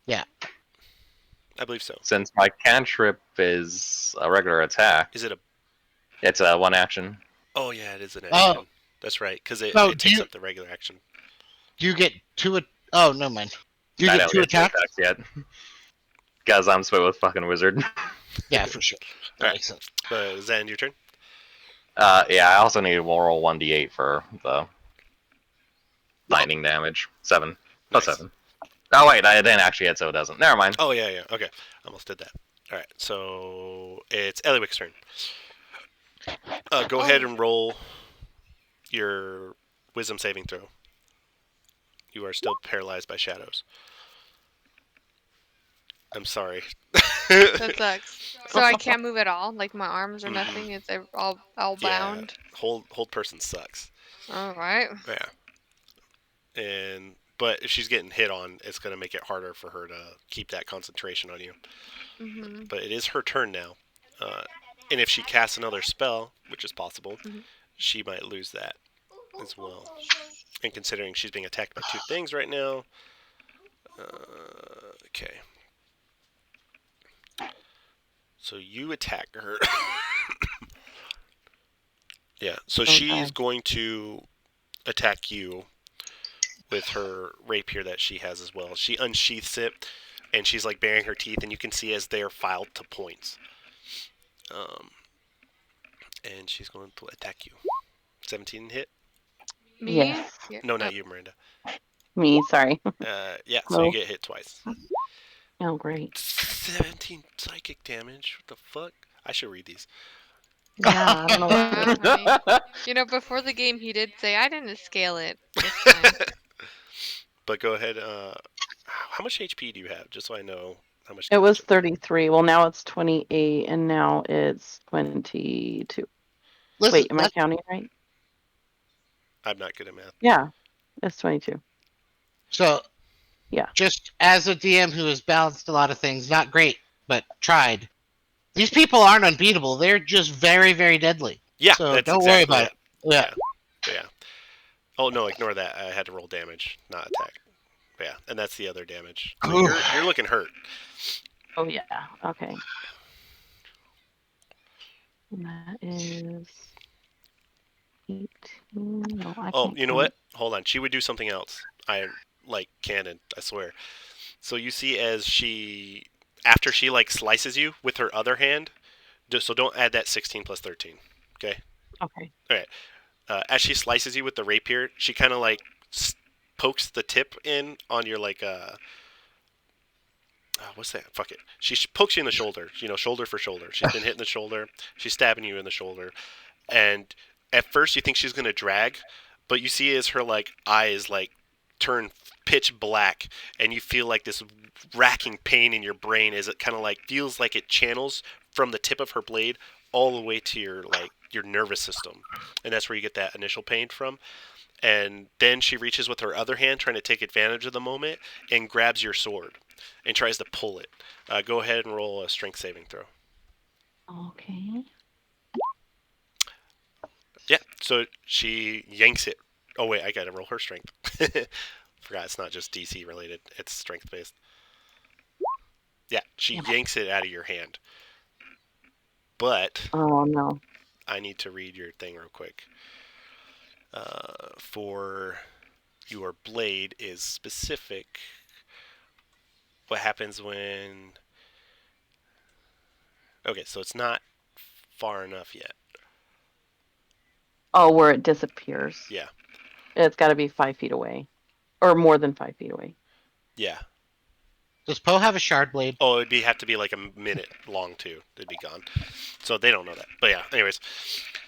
I believe so. Since my cantrip is a regular attack, Is it a? it's a one action. Oh yeah, it is an Oh. action. That's right, because it So takes up the regular action. Do you get two? Oh, never mind. Do you I get don't two get two attacks? attacks yet. Because I'm split with fucking wizard. Yeah, for sure. That Alright. makes sense. Is that end your turn? Yeah, I also need to roll 1d8 for the lightning damage. 7. Plus Nice. 7. Oh, wait, I didn't actually hit, so it doesn't. Never mind. Oh yeah. Okay, almost did that. All right, so it's Eliwick's turn. Go ahead and roll your wisdom saving throw. You are still paralyzed by shadows. I'm sorry. That sucks. So I can't move at all? Like my arms or nothing? It's all bound? Hold person sucks. All right. Yeah. And but if she's getting hit on, it's going to make it harder for her to keep that concentration on you. Mm-hmm. But it is her turn now. Uh, and if she casts another spell, which is possible, Mm-hmm. she might lose that as well. And considering she's being attacked by two things right now, okay. So you attack her. Yeah. So she's Okay. going to attack you with her rapier that she has as well. She unsheaths it, and she's like baring her teeth, and you can see as they're filed to points. Um, and she's going to attack you. 17 hit? Me? Yes. Yeah. No, Oh, not you, Miranda. Me, sorry. Yeah, so you Oh, get hit twice. oh, great. 17 psychic damage? What the fuck? I should read these. Yeah, I don't know what wow, to honey. do. You know, before the game, he did say I didn't scale it this time. But go ahead. How much HP do you have? Just so I know how much It was damage. 33. Well, now it's 28, and now it's 22. Listen, Wait, am I counting right? I'm not good at math. Yeah, it's 22. so Yeah. just as a DM who has balanced a lot of things, not great, but tried. These people aren't unbeatable. They're just very, very deadly. Yeah, So that's don't worry exactly about it. it. Yeah. Yeah, but yeah. Oh no, ignore that. I had to roll damage, not attack. But yeah, and that's the other damage. So you're looking hurt. Oh, yeah. Okay. And that is 18. No, I Oh, can't you know count. what? Hold on. She would do something else. I like canon. I swear. So you see as she after she like slices you with her other hand. So don't add that 16 plus 13. Okay. Okay. All right. As she slices you with the rapier, she kind of like pokes the tip in on your like what's that? Fuck it. She pokes you in the shoulder. You know, shoulder for shoulder. She's been hitting the shoulder. She's stabbing you in the shoulder, and at first you think she's gonna drag, but you see as her like eyes like turn pitch black, and you feel like this racking pain in your brain as it kind of like feels like it channels from the tip of her blade all the way to your like your nervous system, and that's where you get that initial pain from. And then she reaches with her other hand, trying to take advantage of the moment, and grabs your sword and tries to pull it. Go ahead and roll a strength saving throw. Okay. Yeah, so she yanks it. Oh, wait, I gotta roll her strength. Forgot it's not just DC related, it's strength based. Yeah, she Damn it. yanks it out of your hand. But Oh, no. I need to read your thing real quick. For your blade is specific. What happens when. Okay, so it's not far enough yet. Oh, where it disappears. Yeah. It's got to be 5 feet away, or more than 5 feet away. Yeah. Does Poe have a shard blade? Oh, it'd have to be like a minute long too. It'd be gone. So they don't know that. But yeah, anyways.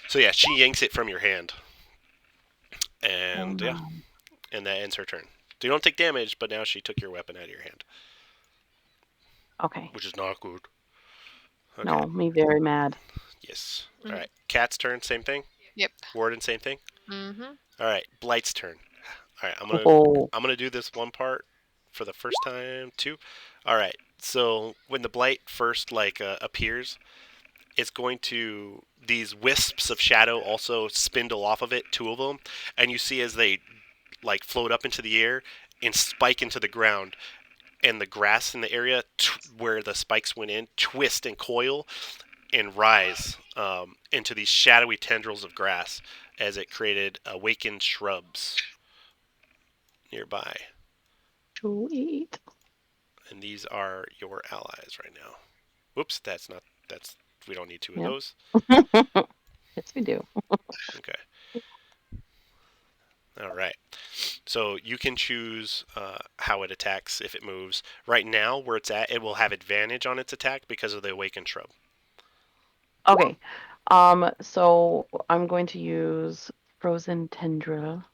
So yeah, she yanks it from your hand. And Oh, yeah, no. and that ends her turn. So you don't take damage, but now she took your weapon out of your hand, Okay. which is not good. Okay. No, me very mad. Yes. Mm. All right. Cat's turn, same thing. Yep. Warden, same thing. Mm-hmm. All right. Blight's turn. All right. Oh, I'm gonna do this one part for the first time too. All right. So when the blight first like appears, it's going to these wisps of shadow also spindle off of it, two of them, and you see as they like float up into the air and spike into the ground, and the grass in the area where the spikes went in twist and coil and rise into these shadowy tendrils of grass as it created awakened shrubs nearby. sweet. And these are your allies right now. Whoops, that's we don't need two of Yep. those. Yes, we do. Okay. All right. So you can choose how it attacks if it moves. Right now, where it's at, it will have advantage on its attack because of the awakened shrub. Okay. So I'm going to use Frozen Tundra.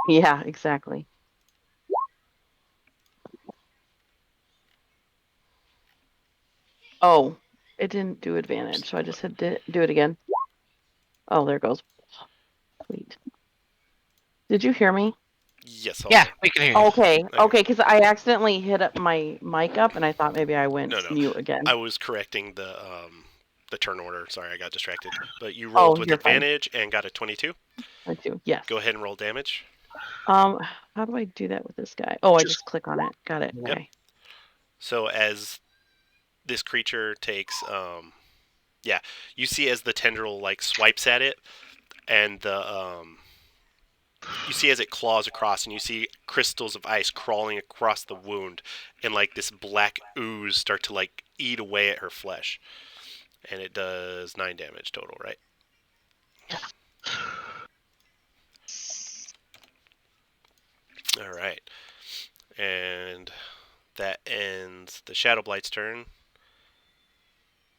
Yeah, exactly. Oh, it didn't do advantage, so I just had to do it again. Oh, there it goes. Sweet. Did you hear me? Yes, Yeah, also. we can hear you. Okay, Okay. because I accidentally hit up my mic up, and I thought maybe I went No. mute again. I was correcting the turn order. Sorry, I got distracted. But you rolled Oh, with you're fine. advantage and got a 22. I do. Yes. Go ahead and roll damage. How do I do that with this guy? Oh, I Just- just click on it. Got it. Yep. Okay. So as this creature takes, you see as the tendril like swipes at it, and you see as it claws across, and you see crystals of ice crawling across the wound, and like this black ooze start to like eat away at her flesh, and it does 9 damage total, right? All right, and that ends the Shadow Blight's turn,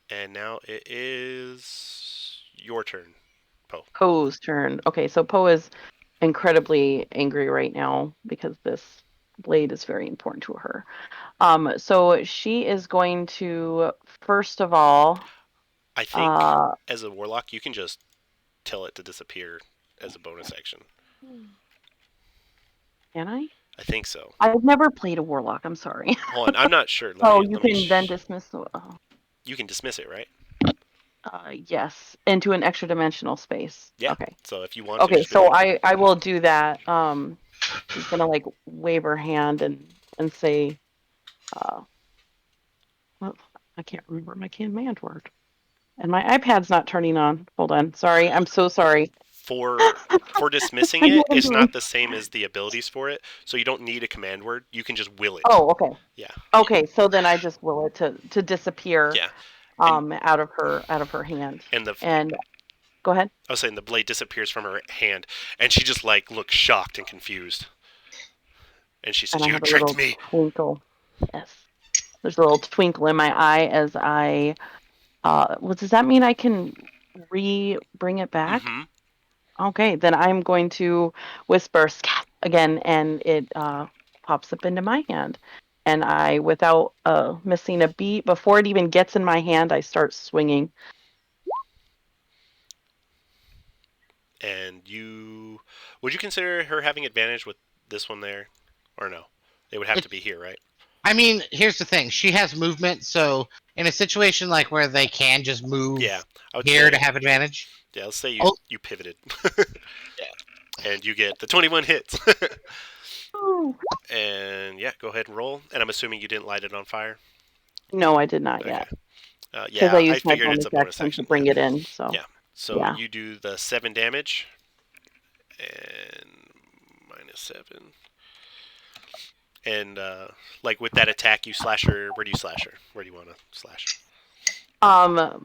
and now it is your turn, Poe. Poe's turn. Okay, so Poe is incredibly angry right now because this blade is very important to her. So she is going to first of all, I think uh, as a warlock, you can just tell it to disappear as a bonus action. can I? I think so. I've never played a warlock. I'm sorry. Hold on, I'm not sure. Oh, you Let me. can then dismiss. You can dismiss it, right? Yes, into an extra dimensional space. Yeah. Okay. So if you want to, Okay, just do so it. I will do that. She's gonna like wave her hand and say, uh, well, I can't remember my command word, and my iPad's not turning on. Hold on, sorry, I'm so sorry. For dismissing I know it, what I'm it's doing. not the same as the abilities for it, so you don't need a command word. You can just will it. Oh, okay. Yeah. Okay, so then I just will it to disappear, Yeah. And out of her hand. and the And go ahead. I was saying the blade disappears from her hand, and she just like looks shocked and confused, and she And says, I "You have a tricked little me." twinkle. Yes, there's a little twinkle in my eye as I. Well, does that mean I can bring it back? Mm-hmm. Okay, then I'm going to whisper "scat" again, and it pops up into my hand. And I, without missing a beat, before it even gets in my hand, I start swinging. And would you consider her having advantage with this one there, or no? They would have to be here, right? I mean, here's the thing. She has movement, so in a situation like where they can just move Yeah, I would here say. to have advantage. Yeah, let's say Oh, you pivoted, yeah. and you get the 21 hits. Ooh. And yeah, go ahead and roll. And I'm assuming you didn't light it on fire. No, I did not Okay. yet, because I Yeah, I used my figured it's bonus a bonus action to action. Yeah. bring it in. So Yeah. So yeah. you do the 7 damage, and -7. And like with that attack, you slash her. Where do you slash her? Where do you want to slash?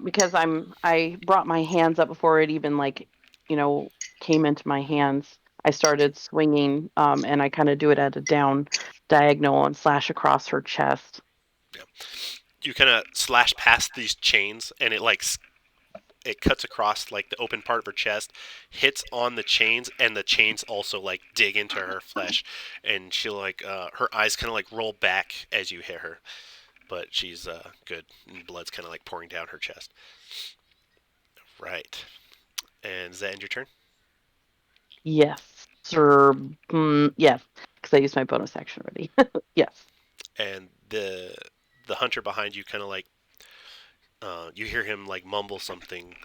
Because I brought my hands up before it even like, came into my hands. I started swinging, and I kind of do it at a down diagonal and slash across her chest. Yeah. You kind of slash past these chains, and it cuts across like the open part of her chest, hits on the chains, and the chains also like dig into her flesh, and she like her eyes kind of like roll back as you hit her, but she's good, and blood's kind of like pouring down her chest. Right. And does that end your turn? Yes, sir. Yes, because I used my bonus action already. Yes. And the hunter behind you kind of like you hear him like mumble something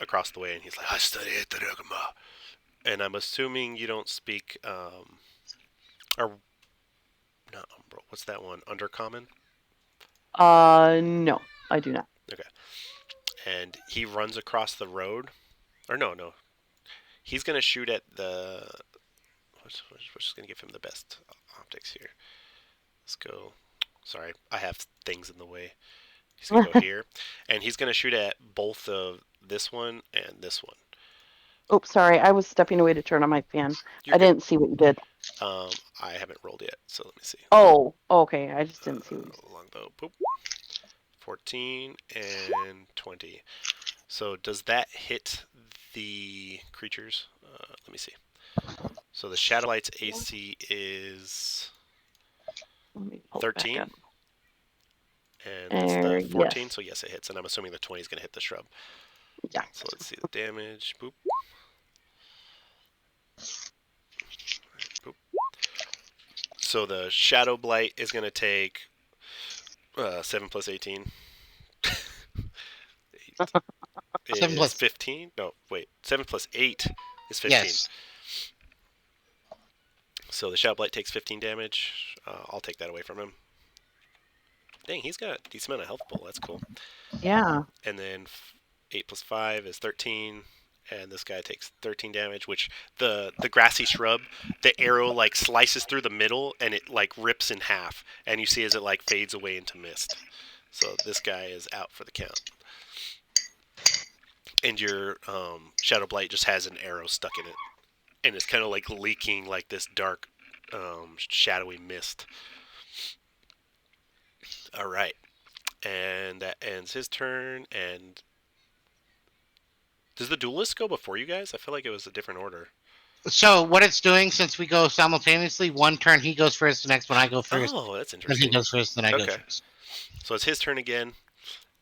across the way, and he's like, "I study at the Rugama." And I'm assuming you don't speak or not umbral. What's that one? Undercommon. No, I do not. Okay. And he runs across the road. Or no. He's gonna shoot at the. We're just gonna give him the best optics here. Let's go. Sorry, I have things in the way. He's gonna go here, and he's gonna shoot at both of this one and this one. Oops, sorry. I was stepping away to turn on my fan. You're I good. didn't see what you did. I haven't rolled yet, so let me see. Oh, okay. I just didn't see what you said. Longbow. Boop. 14 and 20. So does that hit the creatures? Let me see. So the Shadow Light's AC is Let me pull it back 13. up. And that's the 14, Yes. so yes, it hits. And I'm assuming the 20 is going to hit the shrub. Yeah. So let's see the damage. Boop. So the Shadow Blight is going to take 7 plus 18 7 is plus. 15. No, wait. 7 plus 8 is 15. Yes. So the Shadow Blight takes 15 damage. I'll take that away from him. Dang, he's got a decent amount of health pool. That's cool. Yeah. And then 8 plus 5 is 13. And this guy takes 13 damage, which the grassy shrub, the arrow like slices through the middle and it like rips in half. And you see as it like fades away into mist. So this guy is out for the count. And your Shadow Blight just has an arrow stuck in it. And it's kind of like leaking like this dark, shadowy mist. All right. And that ends his turn. And does the Duelist go before you guys? I feel like it was a different order. So what it's doing, since we go simultaneously, one turn he goes first, the next one I go first. Oh, that's Then he interesting. goes first, then I go Okay. first. So it's his turn again.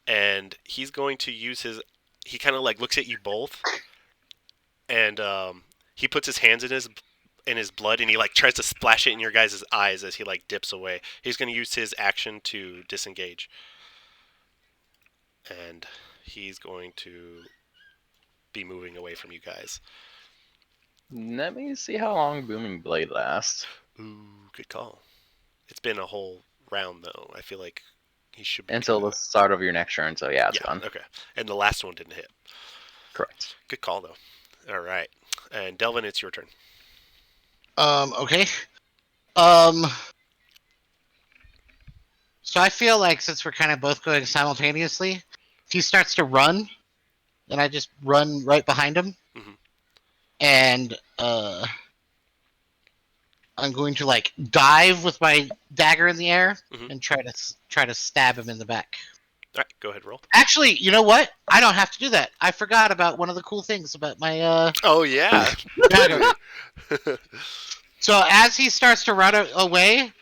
And he's going to use his... He kind of like looks at you both. And he puts his hands in his blood, and he like tries to splash it in your guys' eyes as he like dips away. He's going to use his action to disengage. And he's going to be moving away from you guys. Let me see how long Booming Blade lasts. Ooh, good call. It's been a whole round though. I feel like he should be Until the start of your next turn, so yeah, it's gone. Okay. And the last one didn't hit. Correct. Good call though. All right. And Delvin, it's your turn. Okay. So I feel like since we're kind of both going simultaneously, he starts to run, and I just run right behind him, Mhm. and I'm going to like dive with my dagger in the air Mhm. and try to stab him in the back. All right, go ahead, roll. Actually, you know what? I don't have to do that. I forgot about one of the cool things about my Oh yeah. dagger. So as he starts to run away,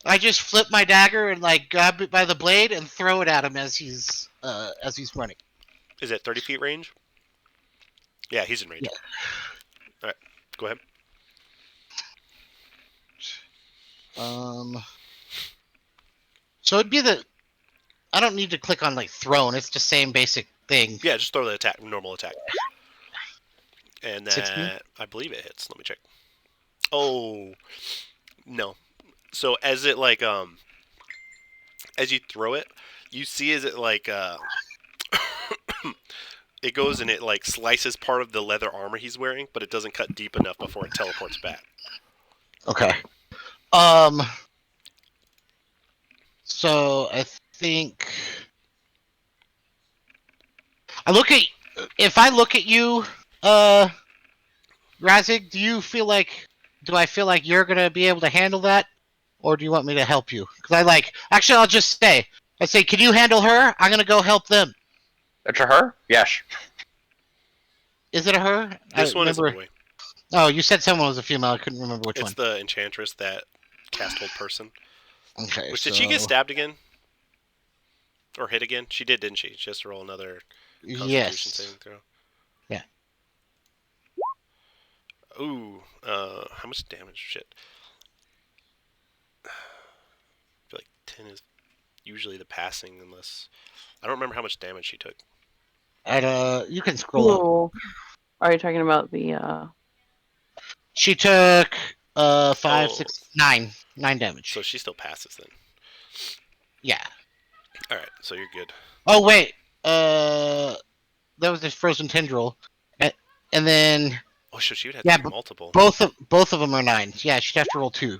I just flip my dagger and like grab it by the blade and throw it at him as he's running. Is it 30 feet range? Yeah, he's in range. Yeah. All right, go ahead. So it'd be I don't need to click on like thrown. It's the same basic thing. Yeah, just throw the attack, normal attack. And 16? I believe it hits. Let me check. Oh, no. So as it like as you throw it, you see as it like it goes and it like slices part of the leather armor he's wearing, but it doesn't cut deep enough before it teleports back. Okay. So I think if I look at you, Razig, do I feel like you're gonna be able to handle that, or do you want me to help you? Because actually, I'll just say, can you handle her? I'm gonna go help them. It's a her? Yes. Is it a her? This one is a boy. Oh, you said someone was a female. I couldn't remember which one. It's the enchantress that cast hold person. Okay. Did she get stabbed again? Or hit again? She did, didn't she? She has to roll another Constitution saving throw. Yeah. Ooh, how much damage? Shit. I feel like 10 is usually the passing, unless... I don't remember how much damage she took. You can scroll up. Are you talking about the She took 5, 6, 9 damage. So she still passes then. Yeah. Alright, so you're good. Oh wait, that was the frozen tendril, and then Oh, so she would have to do multiple. both of them are 9s. Yeah, she'd have to roll 2.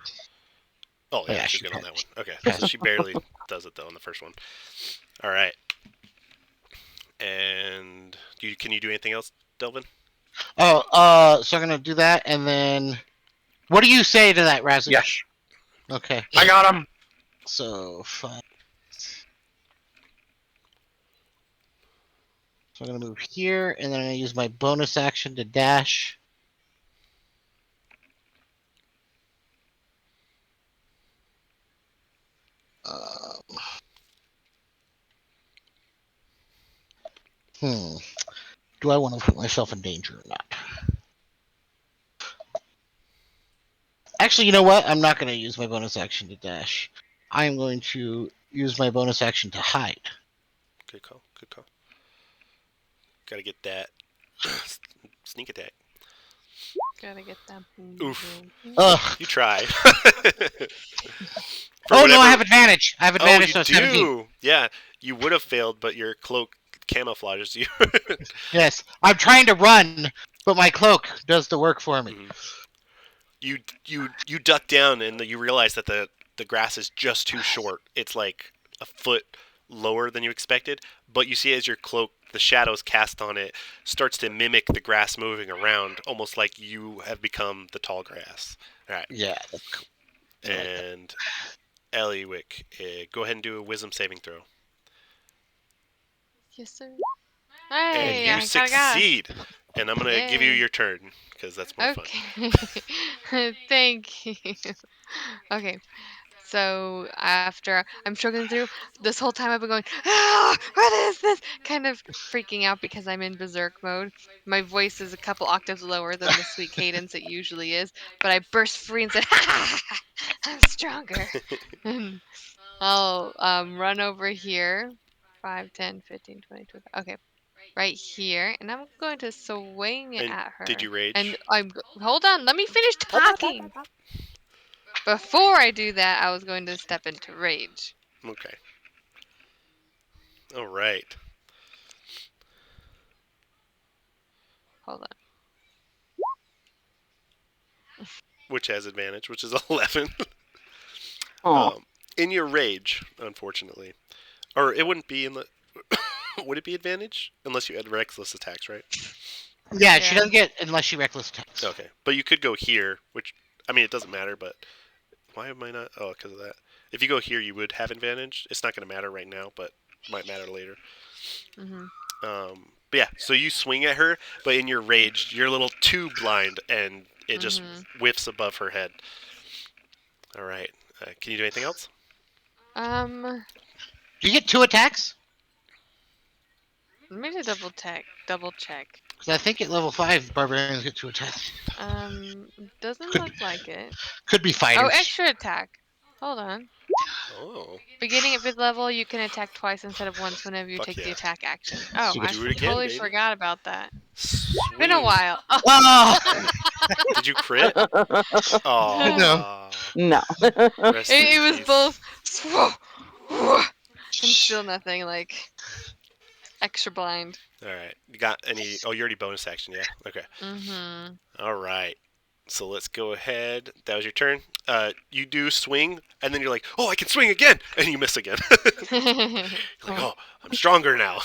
Oh yeah, she's good on that one. Okay, so she barely does it though on the first one. All right. And can you do anything else, Delvin? Oh, so I'm gonna do that, and then what do you say to that, Razzie? Yes. Okay. I got him. So 5. So I'm gonna move here, and then I'm gonna use my bonus action to dash. Do I want to put myself in danger or not? Actually, you know what? I'm not going to use my bonus action to dash. I'm going to use my bonus action to hide. Good call. Good call. Gotta get that sneak attack. Gotta get that. Boom, Oof. boom, boom. Ugh. You try. Oh no, I have advantage. I have Oh, advantage, you so 17. do. Yeah, you would have failed, but your cloak camouflages you. Yes, I'm trying to run, but my cloak does the work for me. Mhm. You duck down and you realize that the grass is just too short. It's like a foot lower than you expected, but you see as your cloak, the shadows cast on it starts to mimic the grass moving around, almost like you have become the tall grass. All right, Yeah, that's cool. I like that. and Eliwick, go ahead and do a wisdom saving throw, Yes, sir. and Hey, you I got. succeed. And I'm gonna give you Yay. your turn because that's more fun. Okay. Thank you. Okay. So after I'm struggling through this whole time, I've been going, what is this? Kind of freaking out because I'm in berserk mode. My voice is a couple octaves lower than the sweet cadence it usually is, but I burst free and said, I'm stronger. And I'll run over here. 5, 10, 15, 20, 25. Okay, right here, and I'm going to swing And at did her. you rage? And hold on, let me finish talking. Before I do that, I was going to step into rage. Okay. All right. Hold on. Which has advantage, which is 11. Oh, In your rage, unfortunately, or it wouldn't be in the. Would it be advantage unless you had reckless attacks, right? Yeah, she Yeah. doesn't get unless she reckless attacks. Okay, but you could go here, which I mean it doesn't matter. But why am I not? Oh, because of that. If you go here, you would have advantage. It's not going to matter right now, but might matter later. Mhm. But yeah, so you swing at her, but in your rage, you're a little too blind, and it just Mhm. whiffs above her head. All right. Can you do anything else? Um. Do you get 2 attacks? Let me just double check. Because I think at level 5, barbarians get 2 attacks. Doesn't Could look like it. could be Oh, fighters. extra attack. Hold on. Oh, Beginning at 5th level, you can attack twice instead of once whenever you fuck take the yeah. attack action. Oh, So you I get Do it again, totally baby. forgot about that. Been a Sweet. while. Oh. Oh Did you crit? it, no! Aww. no. Rest in it was peace. both and still nothing, like extra blind. All right. You got any? Oh, you already bonus action, yeah. Okay. Mhm. All right. So let's go ahead. That was your turn. You do swing, and then you're like, "Oh, I can swing again," and you miss again. You're like, "Oh, I'm stronger now."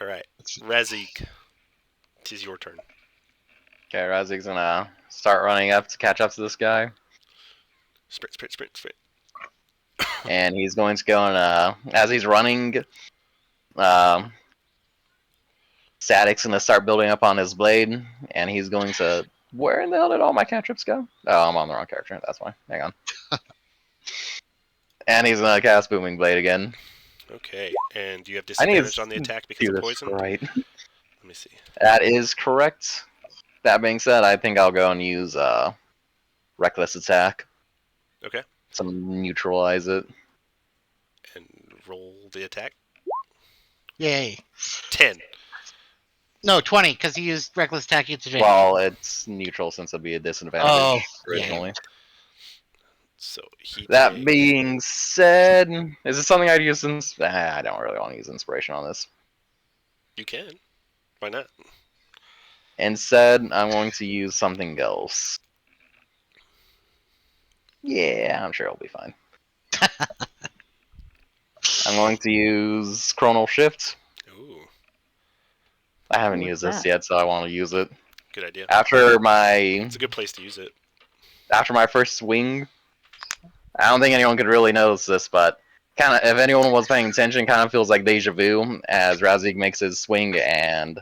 All right, Razik, it is your turn. Okay, Razik's gonna start running up to catch up to this guy, Sprint, sprint, sprint, sprint. and he's going to go and as he's running, um, Static's gonna start building up on his blade, and he's going to. Where in the hell did all my cantrips go? Oh, I'm on the wrong character. That's why. Hang on. And he's gonna cast Booming Blade again. Okay, and do you have I need disadvantage on the to attack because do of this poison? right. Let me see. That is correct. That being said, I think I'll go and use Reckless Attack Okay, to neutralize it. and roll the attack. Yay! 10. No, 20 because he used reckless attack against advantage. Well, it's neutral since it'd be a disadvantage Oh, originally. yeah. So he That takes. being said, is it something I'd use? I don't really want to use inspiration on this. You can. Why not? Instead, I'm going to use something else. Yeah, I'm sure it'll be fine. I'm going to use Chronal Shift. Ooh, I haven't What's used this that? yet, so I want to use it. good idea. After my It's a good place to use it. first swing, I don't think anyone could really notice this, but kind of if anyone was paying attention, kind of feels like deja vu as Razik makes his swing and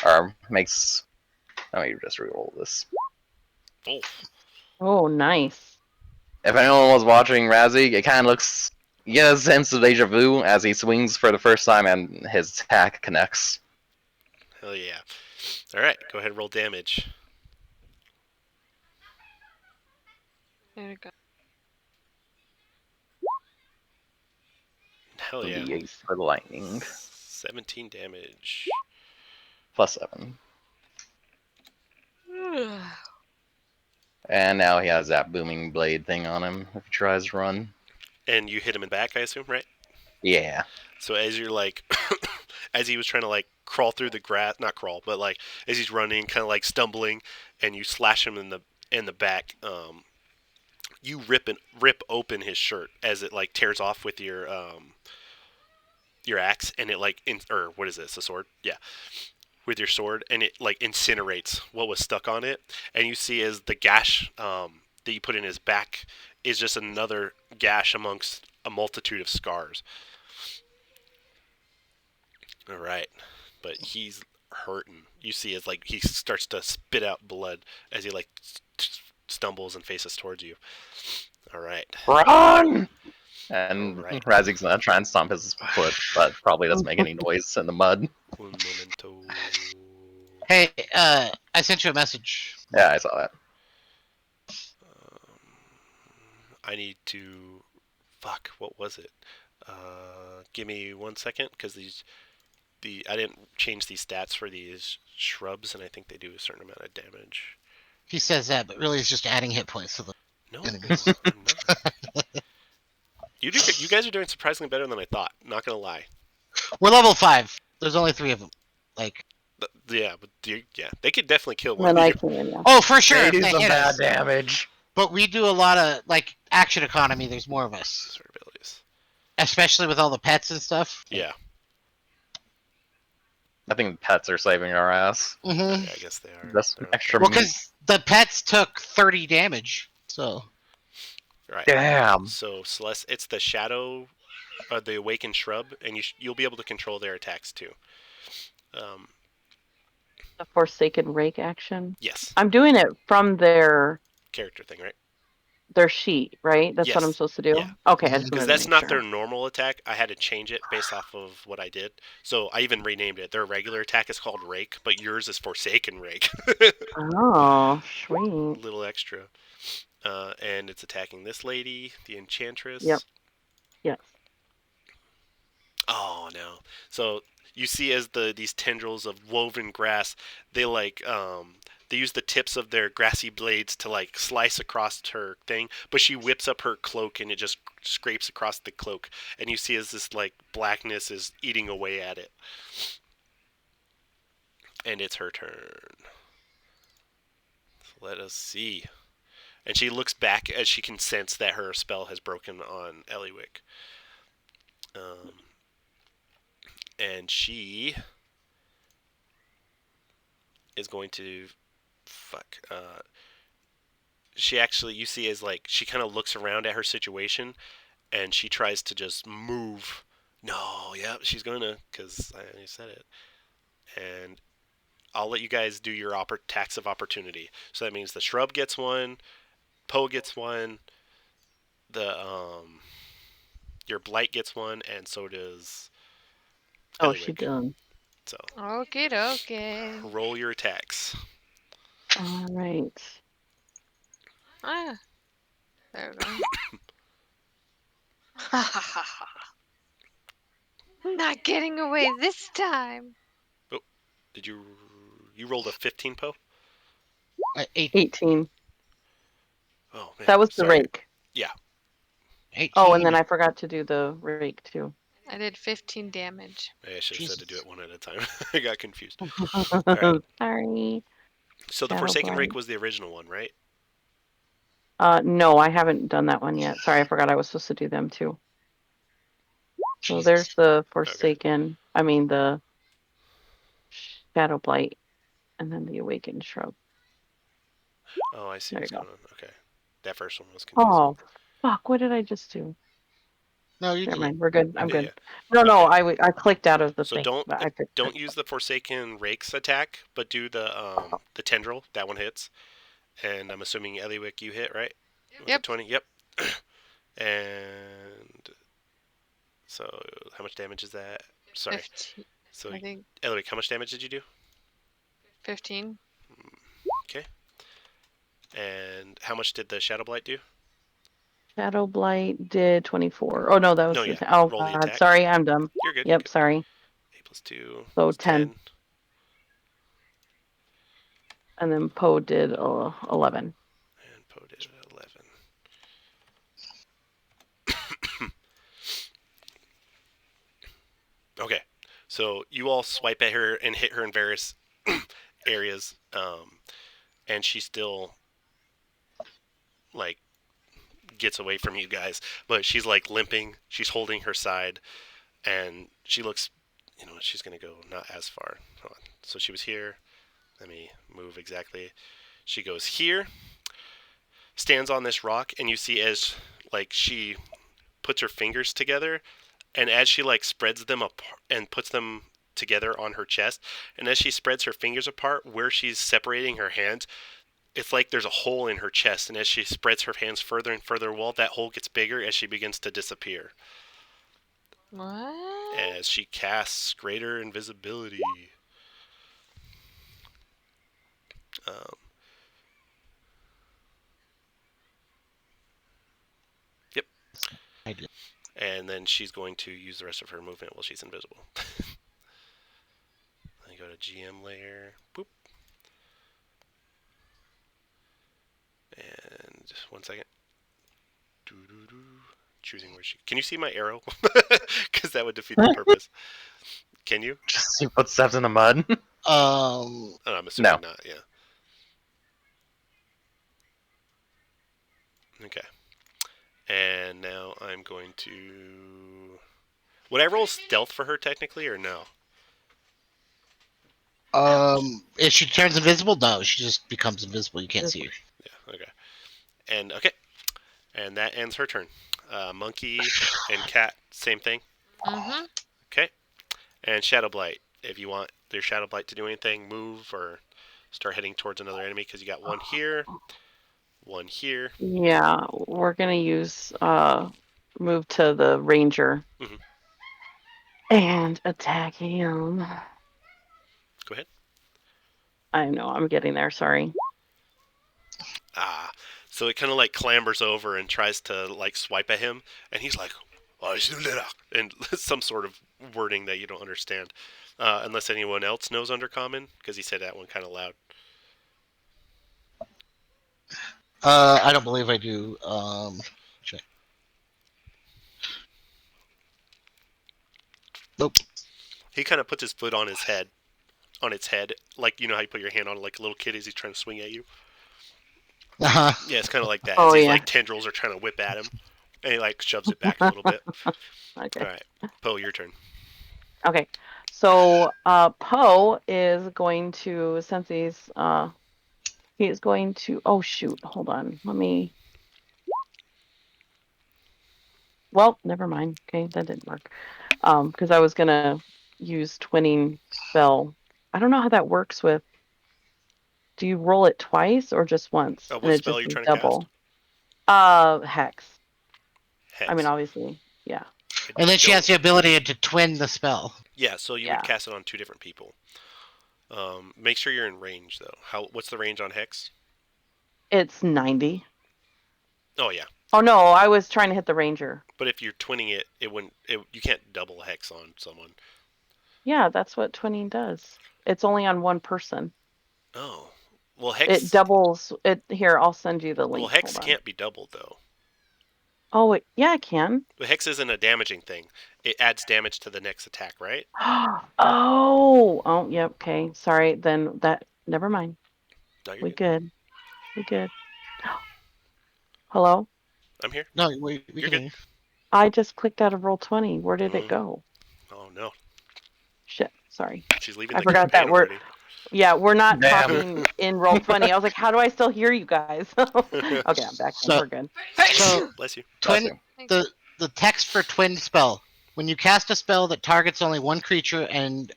or makes. Let me just reroll this. Oh, Oh, nice. If anyone was watching Razik, it kind of looks. You get a sense of deja vu as he swings for the first time and his attack connects. hell yeah. All right, go ahead and roll damage. There we go. Hell yeah. The ace for the lightning. 17 damage. +7. And now he has that booming blade thing on him if he tries to run. And you hit him in the back, I assume, right? Yeah. So as you're like, as he was trying to like crawl through the grass, not crawl, but like as he's running, kind of like stumbling, and you slash him in the back. You rip open his shirt as it like tears off with your axe, and it like or what is it? It's a sword, yeah, with your sword, and it like incinerates what was stuck on it, and you see as the gash that you put in his back is just another gash amongst a multitude of scars. All right, but he's hurting. You see as like he starts to spit out blood as he like stumbles and faces towards you. All right. Run! And Alright. Razik's gonna try and stomp his foot, but probably doesn't make any noise in the mud. Un momento. Hey, I sent you a message. Yeah, I saw that. I need to. Fuck. What was it? Give me 1 second, because I didn't change these stats for these shrubs, and I think they do a certain amount of damage. He says that, but really he's just adding hit points to the No, enemies. I'm not. You guys are doing surprisingly better than I thought. Not gonna lie. We're level 5. There's only 3 of them. Like, Yeah, but yeah, they could definitely kill one When of I you. can, yeah. oh, for sure. They If do they some hit bad us. damage. But we do a lot of like action economy. There's more of us, Sort of abilities. especially with all the pets and stuff. Yeah, I think pets are saving our ass. Mm-hmm. I guess they are. This They're extra Well, meat. because the pets took 30 damage. So right. Damn. So Celeste, it's the shadow, the awakened shrub, and you'll be able to control their attacks too. The Forsaken Rake action. Yes, I'm doing it from their character thing, right? sheet, right? That's what I'm Yes. supposed to do? Yeah. Okay, I just Because wanted to that's make not sure. their normal attack. I had to change it based off of what I did. So I even renamed it. Their regular attack is called Rake, but yours is Forsaken Rake. Oh, sweet. Little extra. And it's attacking this lady, the Enchantress. Yep. Yes. Oh no! So you see, as these tendrils of woven grass, they they use the tips of their grassy blades to like slice across her thing, but she whips up her cloak and it just scrapes across the cloak, and you see as this like blackness is eating away at it, and it's her turn. So let us see. And she looks back as she can sense that her spell has broken on Eliwick. And she is going to she actually, you see, as like she kind of looks around at her situation, and she tries to just move. No, yeah, she's gonna, because I said it. And I'll let you guys do your tax of opportunity. So that means the shrub gets one, Poe gets one, the your blight gets one, and so does Oh, she Eliwick. done. So Okay. roll your attacks. All right. Ah, there we go. Not getting away this time. Did you rolled a 15, Poe? 8, 18. Oh man, That was the sorry. rake. Yeah. 18. Oh, and then I forgot to do the rake too. I did 15 damage. Maybe I should have said to do Jesus. it one at a time. I got confused. Right. Sorry. So the Shadow Forsaken Blight. Rake was the original one, right? No, I haven't done that one yet. Sorry, I forgot I was supposed to do them too. So Jesus. there's the Forsaken. I mean the Shadow Blight, and then the Awakened Shrub. Oh, I see There what's you go. going on. Okay. That first one was confusing. Oh, fuck! What did I just do? No, you Never did it. mind. We're good. I'm Yeah, good. yeah. No, Okay. I clicked out of the So thing. But I fixed don't it. use the Forsaken Rake's attack, but do the tendril. That one hits. And I'm assuming Eliwick you hit, right? With Yep. the 20? Yep. And so how much damage is that? Sorry. 15. So I think Eliwick, how much damage did you do? 15. Okay. And how much did the Shadow Blight do? Shadow Blight did 24. Oh no, that was No, the yeah. oh Roll the god, attack. sorry, I'm dumb. You're good. Yep, sorry. 8 + 2 So is 10. And then Poe did 11. And Poe did 11. Okay, so you all swipe at her and hit her in various areas, and she still like gets away from you guys, but she's like limping. She's holding her side, and she looks, she's gonna go not as far. Hold on. So she was here. Let me move exactly. She goes here, stands on this rock, and you see as like she puts her fingers together, and as she like spreads them apart and puts them together on her chest, and as she spreads her fingers apart where she's separating her hands, it's like there's a hole in her chest, and as she spreads her hands further and further, that hole gets bigger as she begins to disappear. What? As she casts greater invisibility. Um, yep. I did. And then she's going to use the rest of her movement while she's invisible. Then you go to GM layer. Boop. And 1 second. Doo-doo-doo. Choosing where she... Can you see my arrow? Because that would defeat the purpose. Can you? Just see footsteps in the mud. Oh, I'm assuming not, yeah. Okay. And now I'm going to... Would I roll stealth for her technically, or no? If she turns invisible, no, she just becomes invisible. You can't see her. Yeah, okay. And that ends her turn. Monkey and cat, same thing? Mm-hmm. Okay. And Shadow Blight. If you want your Shadow Blight to do anything, move or start heading towards another enemy, because you got one here, one here. Yeah, we're gonna use move to the ranger and attack him. Go ahead. I know, I'm getting there, sorry. So it kind of like clambers over and tries to like swipe at him, and he's like, and some sort of wording that you don't understand, unless anyone else knows Undercommon, because he said that one kind of loud. I don't believe I do. Check. Nope. He kind of puts his foot on its head, like how you put your hand on like a little kid as he's trying to swing at you. Uh-huh. Yeah, it's kind of like that. Oh, These yeah. like tendrils are trying to whip at him, and he like shoves it back a little bit. Okay. All right, Poe, your turn. Okay. So Poe is going to, since he is going to, oh shoot, hold on. Well, never mind. Okay, that didn't work. Because I was gonna use twinning spell. I don't know how that works with. Do you roll it twice or just once? And What it spell are just you is trying to double. Hex. Hex. I mean, obviously, yeah. And then she has the ability to twin the spell. Yeah, so you would cast it on 2 different people. Make sure you're in range though. What's the range on Hex? It's 90. Oh yeah. Oh no, I was trying to hit the ranger. But if you're twinning it, it wouldn't. You can't double Hex on someone. Yeah, that's what twinning does. It's only on one person. Oh, well Hex. It doubles it. Here, I'll send you the link. Well, Hex can't be doubled though. Oh, yeah, it can. But Hex isn't a damaging thing. It adds damage to the next attack, right? Oh, yep. Okay, sorry. Then never mind. No, you're We good. We good. Hello? I'm here. No, we You're can. good. I just clicked out of Roll20. Where did it go? Oh no. Shit. Sorry. She's leaving I the forgot that campaign already. we're not Damn. talking in Roll20. I was like, how do I still hear you guys? Okay, I'm back. So- We're good. So Bless you. twin Okay. the text for twin spell. When you cast a spell that targets only one creature and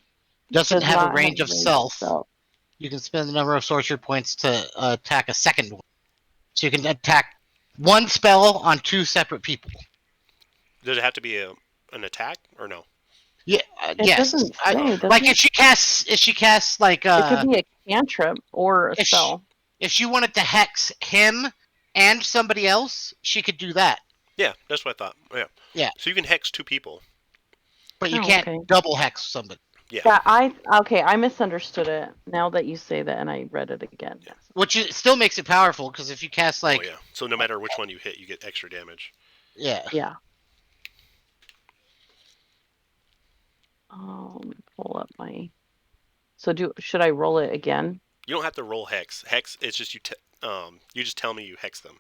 doesn't Does have not a range of self, self. you can spend the number of sorcery points to attack a second one. So you can attack one spell on 2 separate people. Does it have to be an attack or no? Yeah. It Yes. doesn't say, does Like it? if she casts like It could be a cantrip or a if spell. if she wanted to hex him and somebody else, she could do that. Yeah, that's what I thought. Yeah. Yeah. So you can hex 2 people. But you Oh, can't okay. double hex somebody. Yeah. Yeah, I misunderstood it. Now that you say that, and I read it again. Yeah. Yes. Which still makes it powerful, because if you cast, like... Oh, yeah. So no matter which one you hit, you get extra damage. Yeah. Yeah. Let me pull up my. So should I roll it again? You don't have to roll hex. Hex, it's just you just tell me you hex them.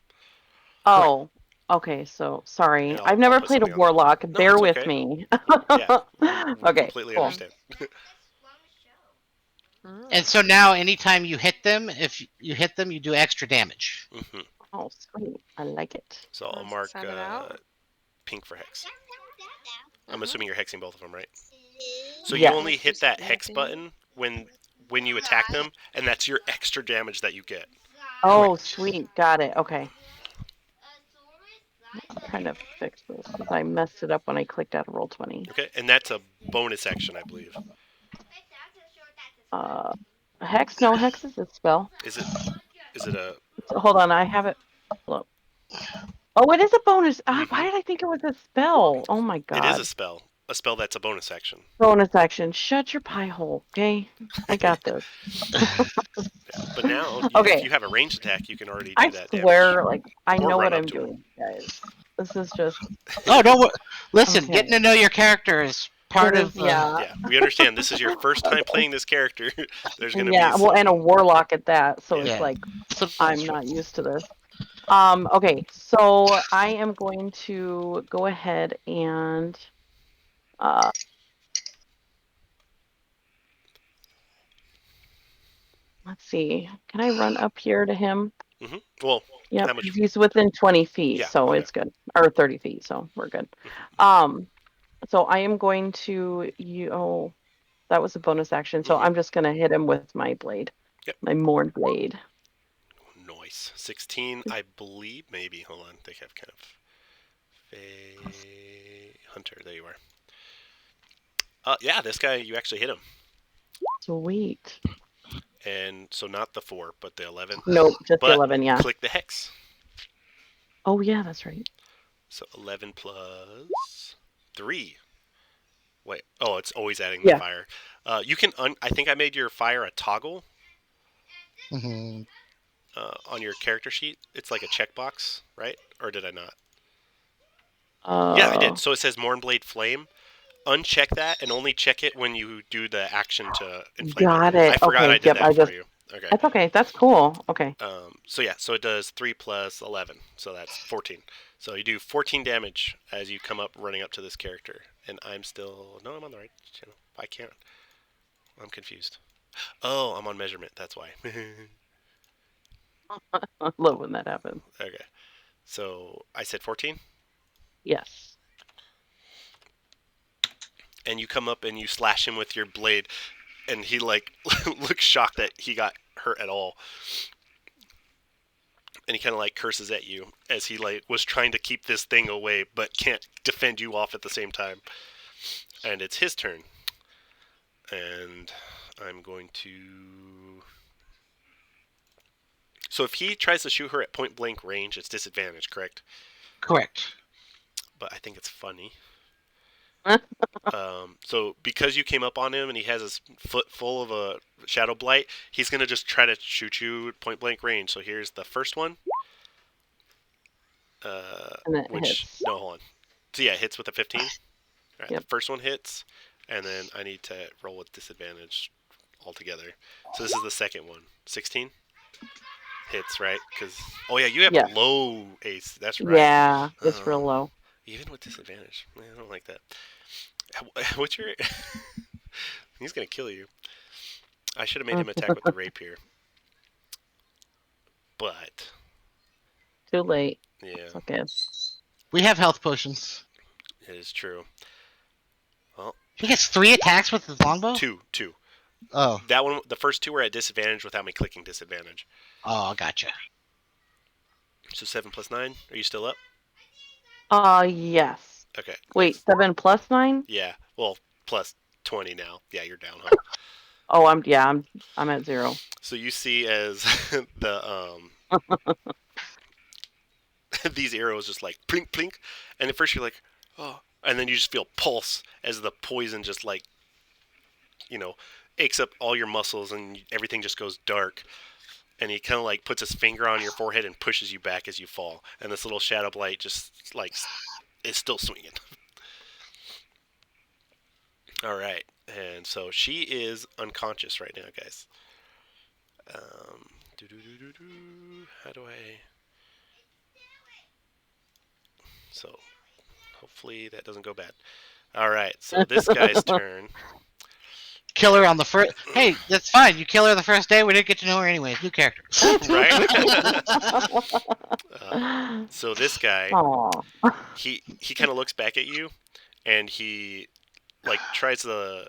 Oh, okay. So sorry, Here, I've I'll never put played a something on there. warlock. No, Bear it's with okay. me. Yeah, we Okay, completely cool. understand. And so now, anytime you hit them, if you hit them, you do extra damage. Hmm. Oh, sweet. I like it. So I'll Let's mark send it out. pink for hex. I'm Mhm. assuming you're hexing both of them, right? So you Yes. only Let's hit use that the hex weapon. button when you attack them, and that's your extra damage that you get. Oh, Wait. sweet. Got it. Okay. I'm trying to fix this because I messed it up when I clicked out of Roll20. Okay, and that's a bonus action, I believe. Uh, Hex? No, Hex is a spell. Is it? Is it a? Hold on, I have it. Look. Oh, it is a bonus. Mm-hmm. Why did I think it was a spell? Oh my It is god. a spell that's a bonus action. Bonus action. Shut your pie hole, okay? I got this. Yeah. But now, if Okay, you have a ranged attack, you can already I do that damage swear, like, I or know run what up I'm to him. doing, guys. This is just Oh, no! Listen, okay. getting to know your character is part It of is, the... yeah. Yeah, we understand. This is your first time Okay. playing this character. There's going to be Yeah, well, and a some. warlock at that, so Yeah. it's Yeah. like So, I'm not used to this. Okay, so I am going to go ahead and uh let's see. Can I run up here to him? Mm-hmm. Well, Yep, how much? he's within 20 feet, Yeah. so Okay. it's good. Or 30 feet, so we're good. Mm-hmm. So I am going to oh, that was a bonus action, so Mm-hmm. I'm just gonna hit him with my blade. Yep. My Morn blade. Nice. 16, I believe. Maybe. Hold on. They have kind of. Hunter. There you are. Yeah, this guy, you actually hit him. Sweet. And so not the 4, but the 11. Nope, just the But 11, yeah. click the hex. Oh yeah, that's right. So 11 plus 3. Wait. Oh, it's always adding the Yeah. fire. You can. I think I made your fire a toggle Mhm. on your character sheet. It's like a checkbox, right? Or did I not? Uh Yeah, I did. So it says Mornblade Flame. Uncheck that and only check it when you do the action to inflame Got it. I it. forgot Okay, I did yep, that for you. Okay. that's okay. That's cool. Okay. So yeah, so it does 3 plus 11, so that's 14. So you do 14 damage as you come up running up to this character, and I'm still I'm on the right channel. I can't. I'm confused. Oh, I'm on measurement. That's why. I love when that happens. Okay. So I said 14, Yes. and you come up and you slash him with your blade, and he like looks shocked that he got hurt at all. And he kind of like curses at you as he like was trying to keep this thing away but can't defend you off at the same time. And it's his turn. And I'm going to. So if he tries to shoot her at point blank range, it's disadvantage, correct? Correct. But I think it's funny. So because you came up on him and he has his foot full of a shadow blight, he's gonna just try to shoot you at point blank range. So here's the first one. And it Which hits. no, hold on. So yeah, it hits with a 15. All right, Yep. the first one hits, and then I need to roll with disadvantage altogether. So this is the second one. 16 hits, right? Because yeah, you have Yeah. a low ace. That's right. Yeah, it's real low. Even with disadvantage, man, I don't like that. What's your? He's gonna kill you. I should have made him attack with the rapier. But Too late. yeah, It's okay. We have health potions. it is true. Well, He gets 3 attacks with his longbow? two. Oh. That one, the first 2 were at disadvantage without me clicking disadvantage. Oh, gotcha. So 7 plus 9. Are you still up? Yes. Okay. Wait, 7 plus 9? Yeah. Well, plus 20 now. Yeah, you're down, huh? Oh, I'm at 0. So you see as the these arrows just like plink plink, and at first you're like, oh, and then you just feel pulse as the poison just like, aches up all your muscles and everything just goes dark. And he kind of like puts his finger on your forehead and pushes you back as you fall. And this little shadow blight just like is still swinging. All right, and so she is unconscious right now, guys. Um, How do I? So hopefully that doesn't go bad. All right, so this guy's turn. Kill her on the first. Hey, that's fine. You kill her the first day. We didn't get to know her anyway. New character. Right? So this guy, Aw. he kind of looks back at you, and he like tries to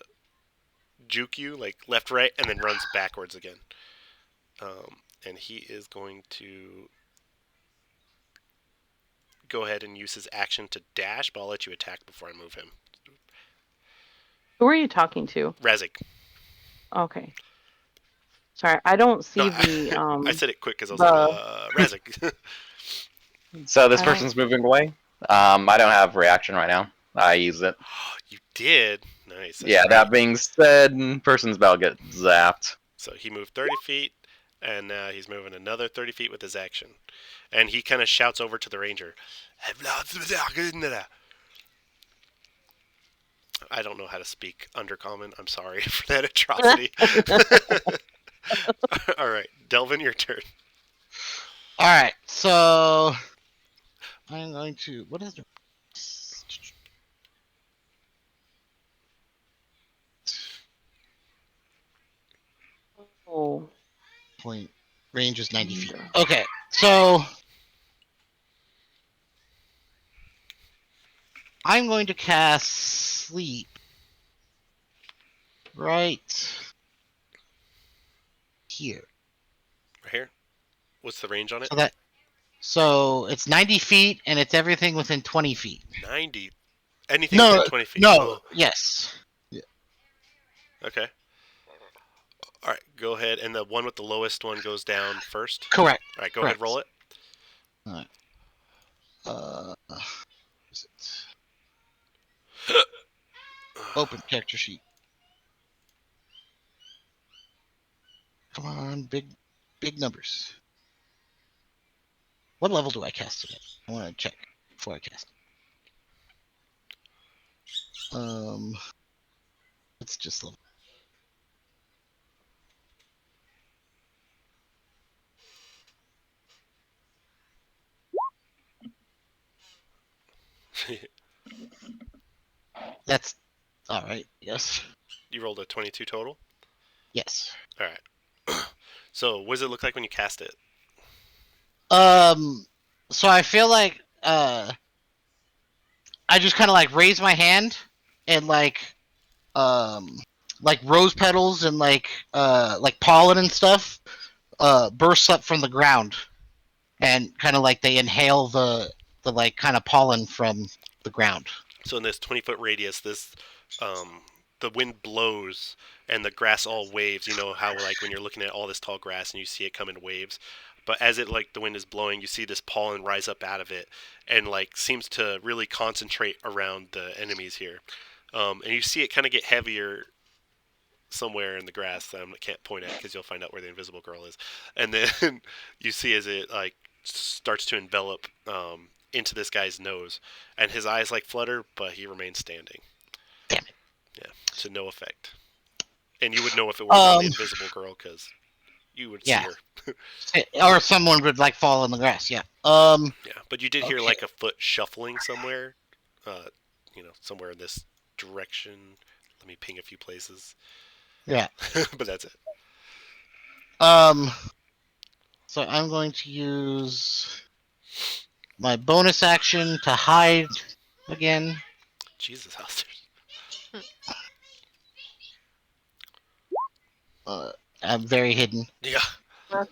juke you like left, right, and then runs backwards again. And he is going to go ahead and use his action to dash, but I'll let you attack before I move him. Who are you talking to? Razik. Okay. Sorry, I don't see No, the I said it quick because I was like, Razik. So this I don't- person's moving away. I don't have reaction right now. I use it. You did? Nice. That's Yeah, right. that being said, person's about to get zapped. So he moved 30 feet, and now he's moving another 30 feet with his action. And he kind of shouts over to the ranger. I don't know how to speak Undercommon. I'm sorry for that atrocity. All right, Delvin, your turn. All right, so I'm going to. What is it? Oh. Point range is 90 feet. Okay, so I'm going to cast sleep right here. Right here. What's the range on it? So it's 90 feet, and it's everything within 20 feet. 90. Anything No, within 20 feet. no, Oh, yes. okay. All right, go ahead. And the one with the lowest one goes down first. Correct. All right, go ahead, Correct. roll it. All right. Is it open character sheet? Come on, big numbers. What level do I cast it at? I want to check before I cast it. It's just level. That's all right. Yes. You rolled a 22 total. Yes. All right. So, what does it look like when you cast it? So I feel like I just kind of like raise my hand and like rose petals and like pollen and stuff bursts up from the ground, and kind of like they inhale the like kind of pollen from the ground. So, in this 20-foot radius, the wind blows and the grass all waves. You know how like when you're looking at all this tall grass and you see it come in waves, but as it like the wind is blowing, you see this pollen rise up out of it and like seems to really concentrate around the enemies here. And you see it kind of get heavier somewhere in the grass that I can't point at because you'll find out where the invisible girl is. And then you see as it like starts to envelop into this guy's nose, and his eyes like flutter, but he remains standing. Damn it. Yeah, to no effect. And you would know if it was the invisible girl because you would see her. Or someone would like fall in the grass. Yeah. Yeah, but you did hear Okay. like a foot shuffling somewhere. Somewhere in this direction. Let me ping a few places. Yeah. But that's it. So I'm going to use my bonus action to hide again. Jesus, Alistair. I'm very hidden. Yeah. And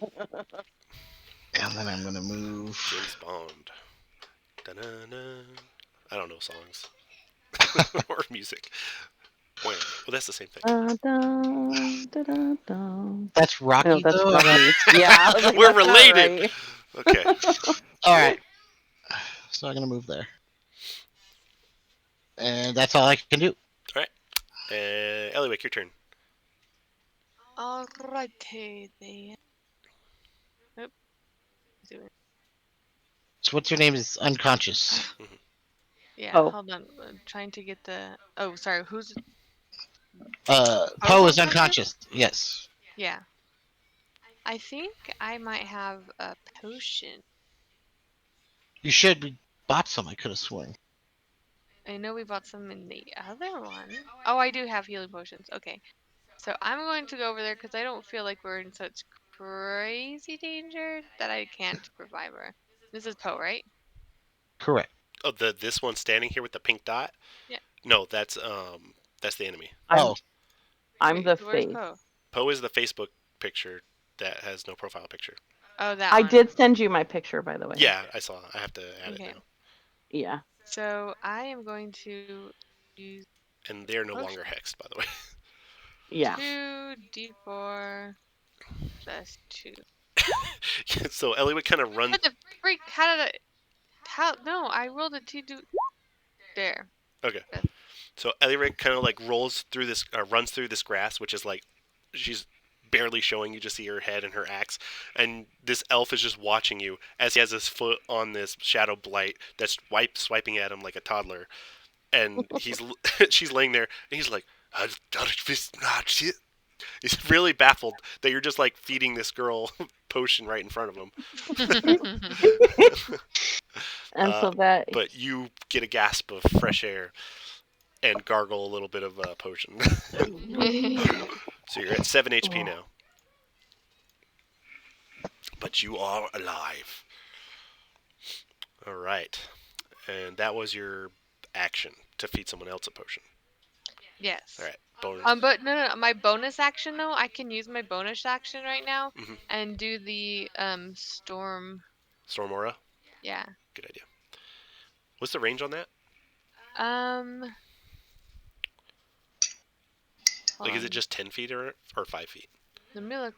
then I'm going to move. James Bond. Da-na-na. I don't know songs. Or music. Well, that's the same thing. That's Rocky, No, that's though. Rocky. Yeah. I was like, We're that's not related. right. Okay. All right. so I'm gonna move there. And that's all I can do. Eliwick, your turn. Alrighty then. Oop. So what's your name is unconscious. Yeah, Oh. hold on. I'm trying to get the. Oh, sorry. Who's? Poe is unconscious. Yes. Yeah. I think I might have a potion. You should be bought some. I could have sworn. I know we bought some in the other one. Oh, I do have healing potions. Okay. So I'm going to go over there because I don't feel like we're in such crazy danger that I can't provide her. This is Poe, right? Correct. Oh, this one standing here with the pink dot. Yeah. No, that's the enemy. Oh, I'm Wait, the so where's face. Poe? Poe is the Facebook picture that has no profile picture. Oh, that I one. did send you my picture, by the way. Yeah, I saw. I have to add it Okay. now. Yeah. So I am going to use And they're no Potion. longer hexed, by the way. Yeah. 2d4 plus 2. So Eliwick kind of runs. What the freak? How did I? How? No, I rolled a 2. There. Okay. Yes. So Eliwick kind of like runs through this grass, which is like she's barely showing. You just see her head and her axe, and this elf is just watching you as he has his foot on this shadow blight that's swiping at him like a toddler, and she's laying there, and he's like, He's really baffled that you're just like feeding this girl potion right in front of him. And so that. But you get a gasp of fresh air and gargle a little bit of potion. So you're at 7 HP now. But you are alive. Alright. And that was your action to feed someone else a potion. Yes. Alright. Bonus. But no. My bonus action though, I can use my bonus action right now Mhm. and do the storm. Storm Aura? Yeah. Good idea. What's the range on that? Hold Is on. it just 10 feet or 5 feet? Let me look.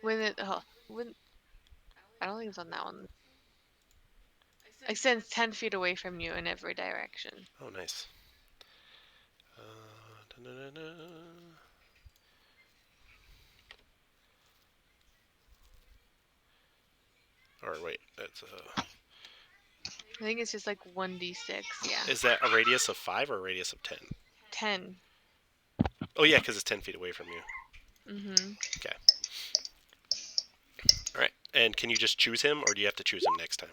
When I don't think it's on that one. It sends 10 feet away from you in every direction. Oh, nice. Or wait, that's I think it's just like 1d6. Yeah. Is that a radius of 5 or a radius of 10? 10. Oh yeah, because it's 10 feet away from you. Mhm. Okay. All right. And can you just choose him, or do you have to choose him next time?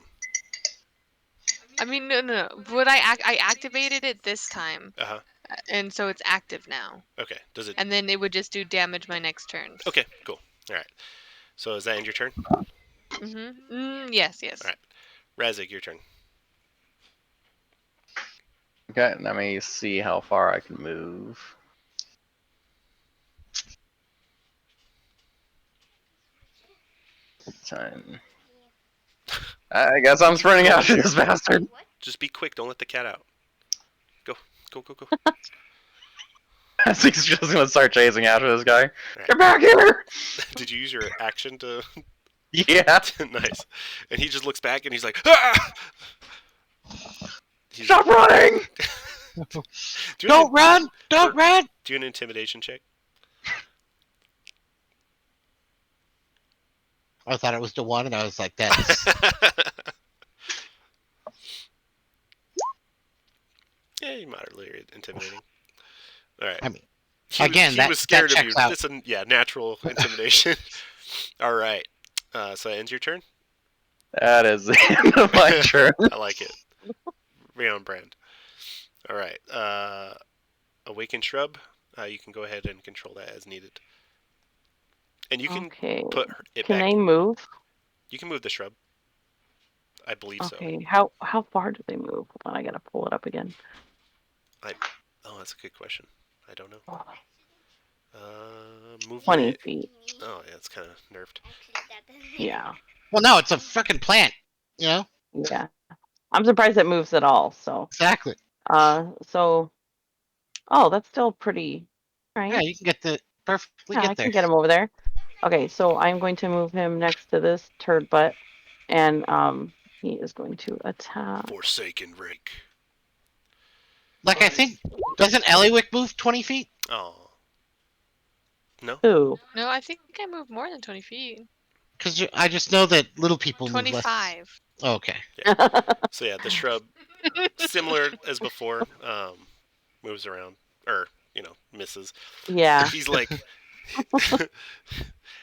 I mean, no. Would I activated it this time, Uh huh. and so it's active now. Okay. Does it? And then it would just do damage my next turn. Okay. Cool. All right. So does that end your turn? Yes. All right. Razig, your turn. Okay, let me see how far I can move. Time. I guess I'm sprinting after this bastard. Just be quick. Don't let the cat out. Go. He's just gonna start chasing after this guy. Right. Get back here! Did you use your action to? Yeah. Nice. And he just looks back and he's like, ah! Stop running! Don't run! Don't run! Do an intimidation check. I thought it was the one, and I was like, "That's." Yeah, you're moderately intimidating. All right. I mean, He again, was scared that of you. checks out. It's natural intimidation. All right. So that ends your turn. That is the end of my turn. I like it. Very on brand. All right. Awakened Shrub. You can go ahead and control that as needed. And you can put it Can back. they move? You can move the shrub. I believe so. Okay. How far do they move? Hold on, I gotta pull it up again. Oh, that's a good question. I don't know. Movement. 20 feet. Oh, yeah, it's kind of nerfed. Yeah. Well, no, it's a fucking plant. You know. Yeah. I'm surprised it moves at all. So. Exactly. So. Oh, that's still pretty. Right. Yeah, you can get perfectly Yeah, get I there. can get him over there. Okay, so I'm going to move him next to this turd butt and he is going to attack. Forsaken rake. Like I think, doesn't Eliwick move 20 feet? Oh. No? Who? No, I think I moved more than 20 feet. Because I just know that little people move less. 25. Oh, okay. So yeah, the shrub, similar as before, moves around, or, misses. Yeah. He's like,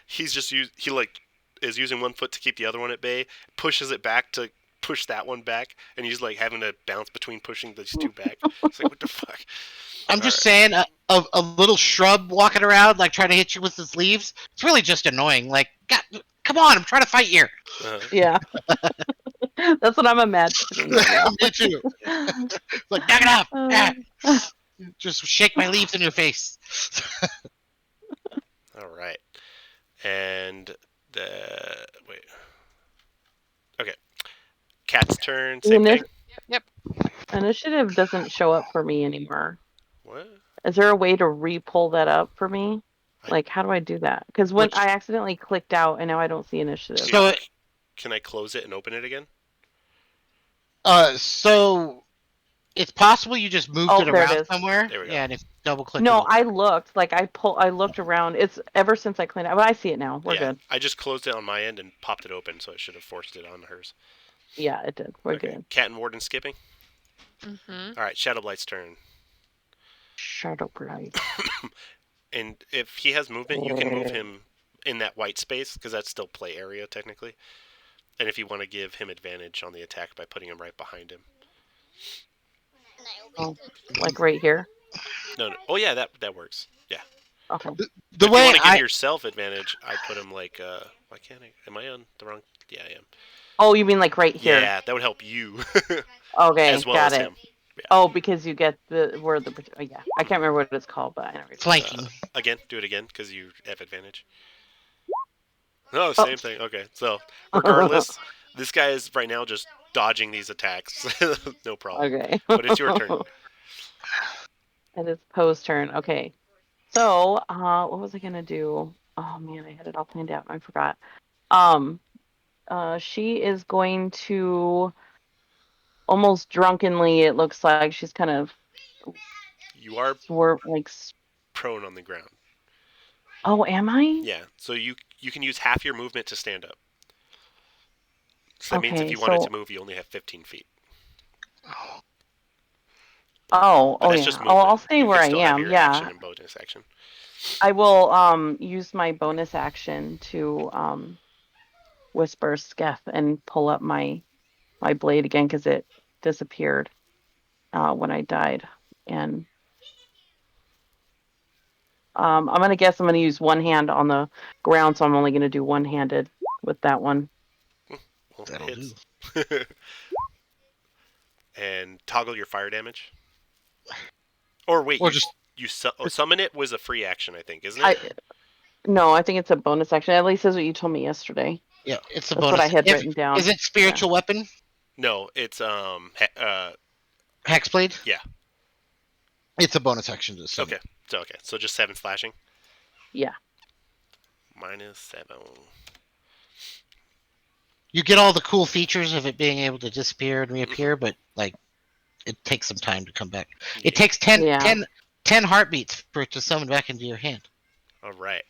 he like is using one foot to keep the other one at bay, pushes it back to push that one back, and he's like having to bounce between pushing these two back. It's like, what the fuck? I'm just saying, a little shrub walking around, like trying to hit you with its leaves, it's really just annoying. Like, God, come on, I'm trying to fight here. Yeah. That's what I'm imagining right now. Me too. Like, back it up. Uh, Just shake my leaves in your face. All right, and wait. Okay, cat's turn. Same thing. Yep. Initiative doesn't show up for me anymore. What? Is there a way to re-pull that up for me? I- Like, how do I do that? Because when I accidentally clicked out, and now I don't see initiative. So, Can I close it and open it again? so it's possible you just moved Oh, it there it around is. somewhere. There we go. Yeah, and if double click. No, I looked. Like I looked around. It's ever since I cleaned it. But I see it now. We're Yeah, good. I just closed it on my end and popped it open, so it should have forced it on hers. Yeah, it did. We're Okay. good. Cat and Warden skipping. Mm-hmm. All right, Shadowblight's turn. Shadow Blight. And if he has movement, you can move him in that white space, because that's still play area, technically. And if you want to give him advantage on the attack by putting him right behind him. Oh, like right here. No. Oh, yeah, that works. Yeah. Okay. The If you way want to give yourself advantage, I put him like, why can't I? Am I on the wrong? Yeah, I am. Oh, you mean like right here? Yeah, that would help you. Okay, as well got as it. him. Yeah. Oh, because you get the where the yeah. I can't remember what it's called, but I know. flanking. Again, do it again, because you have advantage. No, same thing. Okay, so regardless, this guy is right now just dodging these attacks. No problem. Okay. But it's your turn. It is Poe's turn. Okay. So, what was I gonna do? Oh man, I had it all planned out. I forgot. Um, she is going to almost drunkenly. It looks like she's kind of You are like. prone on the ground. Oh, am I? Yeah, so you can use half your movement to stand up. So that means if Okay, you wanted so- to move, you only have 15 feet. Oh, But that's yeah. just Oh, movement. I'll stay You where can I still have am. your Yeah. action and bonus action. I will use my bonus action to whisper Sketh and pull up my blade again because it disappeared when I died. And I'm gonna guess I'm gonna use one hand on the ground, so I'm only gonna do one-handed with that one. Well, That'll hits. And toggle your fire damage. Or wait, Or you summon it was a free action, I think, isn't it? No, I think it's a bonus action. At least that's what you told me yesterday. yeah, it's a That's bonus. what I had written down. Is it spiritual weapon? No, it's Hexblade? Yeah. It's a bonus action to summon. Okay. So just 7 slashing. Yeah. -7. You get all the cool features of it being able to disappear and reappear, but like it takes some time to come back. It takes 10 heartbeats for it to summon back into your hand. All right.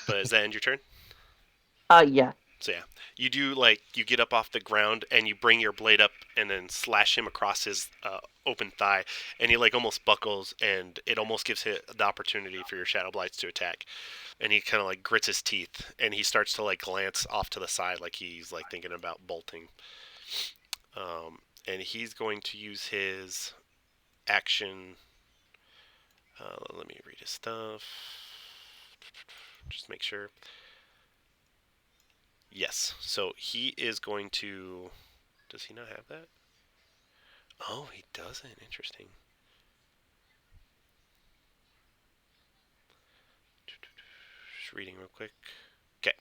But does that end your turn? Yeah. So yeah, you do you get up off the ground and you bring your blade up and then slash him across his open thigh, and he almost buckles, and it almost gives him the opportunity for your Shadow Blights to attack, and he kind of grits his teeth, and he starts to glance off to the side like he's thinking about bolting, and he's going to use his action. Let me read his stuff. Just make sure. Yes. So he is going to... Does he not have that? Oh, he doesn't. Interesting. Just reading real quick. Okay.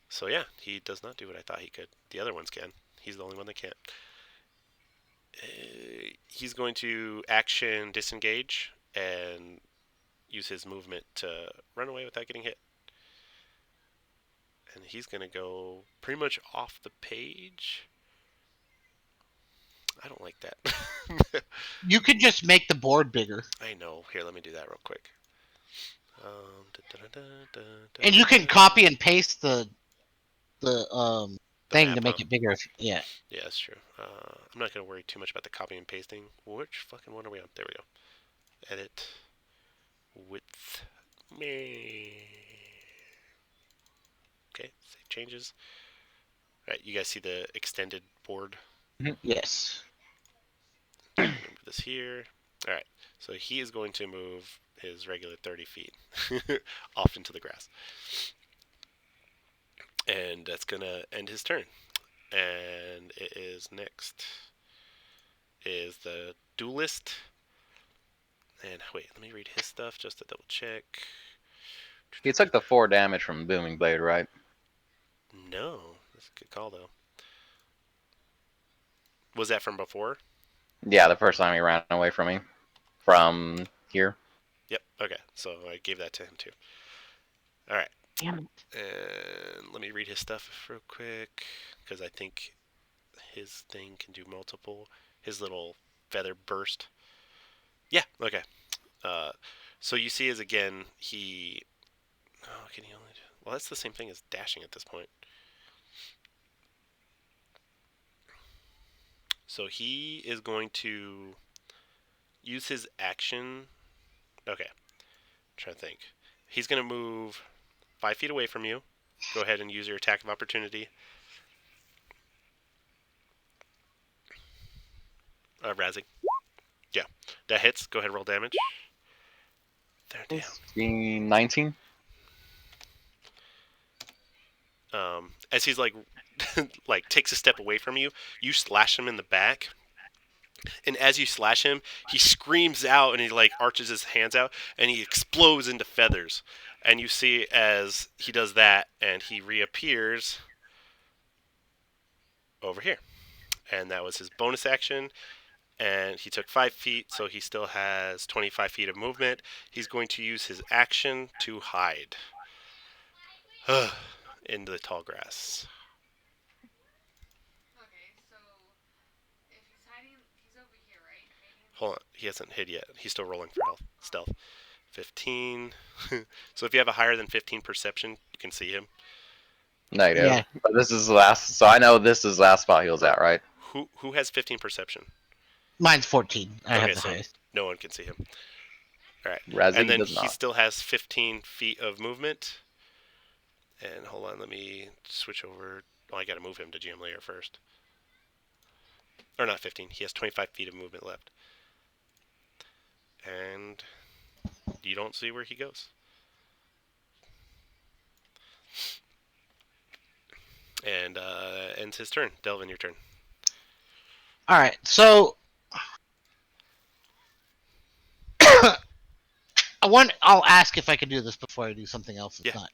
So yeah, he does not do what I thought he could. The other ones can. He's the only one that can't. He's going to action disengage and use his movement to run away without getting hit. And he's going to go pretty much off the page. I don't like that. You could just make the board bigger. I know. Here, let me do that real quick. And you can copy and paste the thing map, to make it bigger. Yeah. Yeah, that's true. I'm not going to worry too much about the copy and pasting. Which fucking one are we on? There we go. Edit. Width. Me. Okay, save changes. Alright, you guys see the extended board? Yes. Move this here. Alright, so he is going to move his regular 30 feet off into the grass. And that's going to end his turn. And it is next is the Duelist. And wait, let me read his stuff just to double check. He took the 4 damage from Booming Blade, right? No, that's a good call though. Was that from before? Yeah, the first time he ran away from me. From here. Yep. Okay, so I gave that to him too. All right. Damn it. And let me read his stuff real quick because I think his thing can do multiple. His little feather burst. Yeah. Okay. So you see, as again, he. Oh, can he only do? Well, that's the same thing as dashing at this point. So he is going to use his action. Okay. I'm trying to think. He's going to move 5 feet away from you. Go ahead and use your attack of opportunity. Razzing. Yeah. That hits. Go ahead and roll damage. There, damn. 19. As he's like, like takes a step away from you, you slash him in the back. And as you slash him, he screams out and he like arches his hands out and he explodes into feathers. And you see as he does that and he reappears over here. And that was his bonus action. And he took 5 feet, so he still has 25 feet of movement. He's going to use his action to hide into the tall grass. Okay, so if he's hiding, he's over here, right? Hold on, he hasn't hid yet. He's still rolling for health. Stealth. 15. So if you have a higher than 15 perception, you can see him. Negative. Yeah. But this is the last. So I know this is the last spot he was at, right? Who has 15 perception? Mine's 14. I Okay, have the so highest. no one can see him. All right. Razzie And then does he not. still has 15 feet of movement. And hold on, let me switch over. Oh, I got to move him to GM layer first. Or not 15. He has 25 feet of movement left. And you don't see where he goes. And ends his turn. Delvin, your turn. All right, so I'll ask if I can do this before I do something else. It's Yeah. not.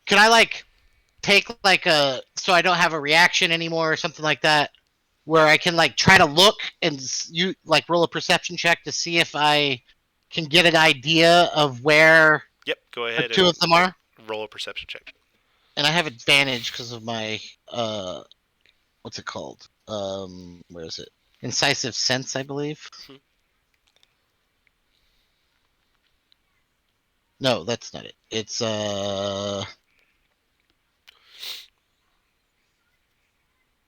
Can I like take like a so I don't have a reaction anymore or something like that, where I can like try to look and you like roll a perception check to see if I can get an idea of where Yep, go the ahead two and of them are, roll a perception check. and I have advantage because of my what's it called? Where is it? Incisive sense, I believe. Mhm. No, that's not it. It's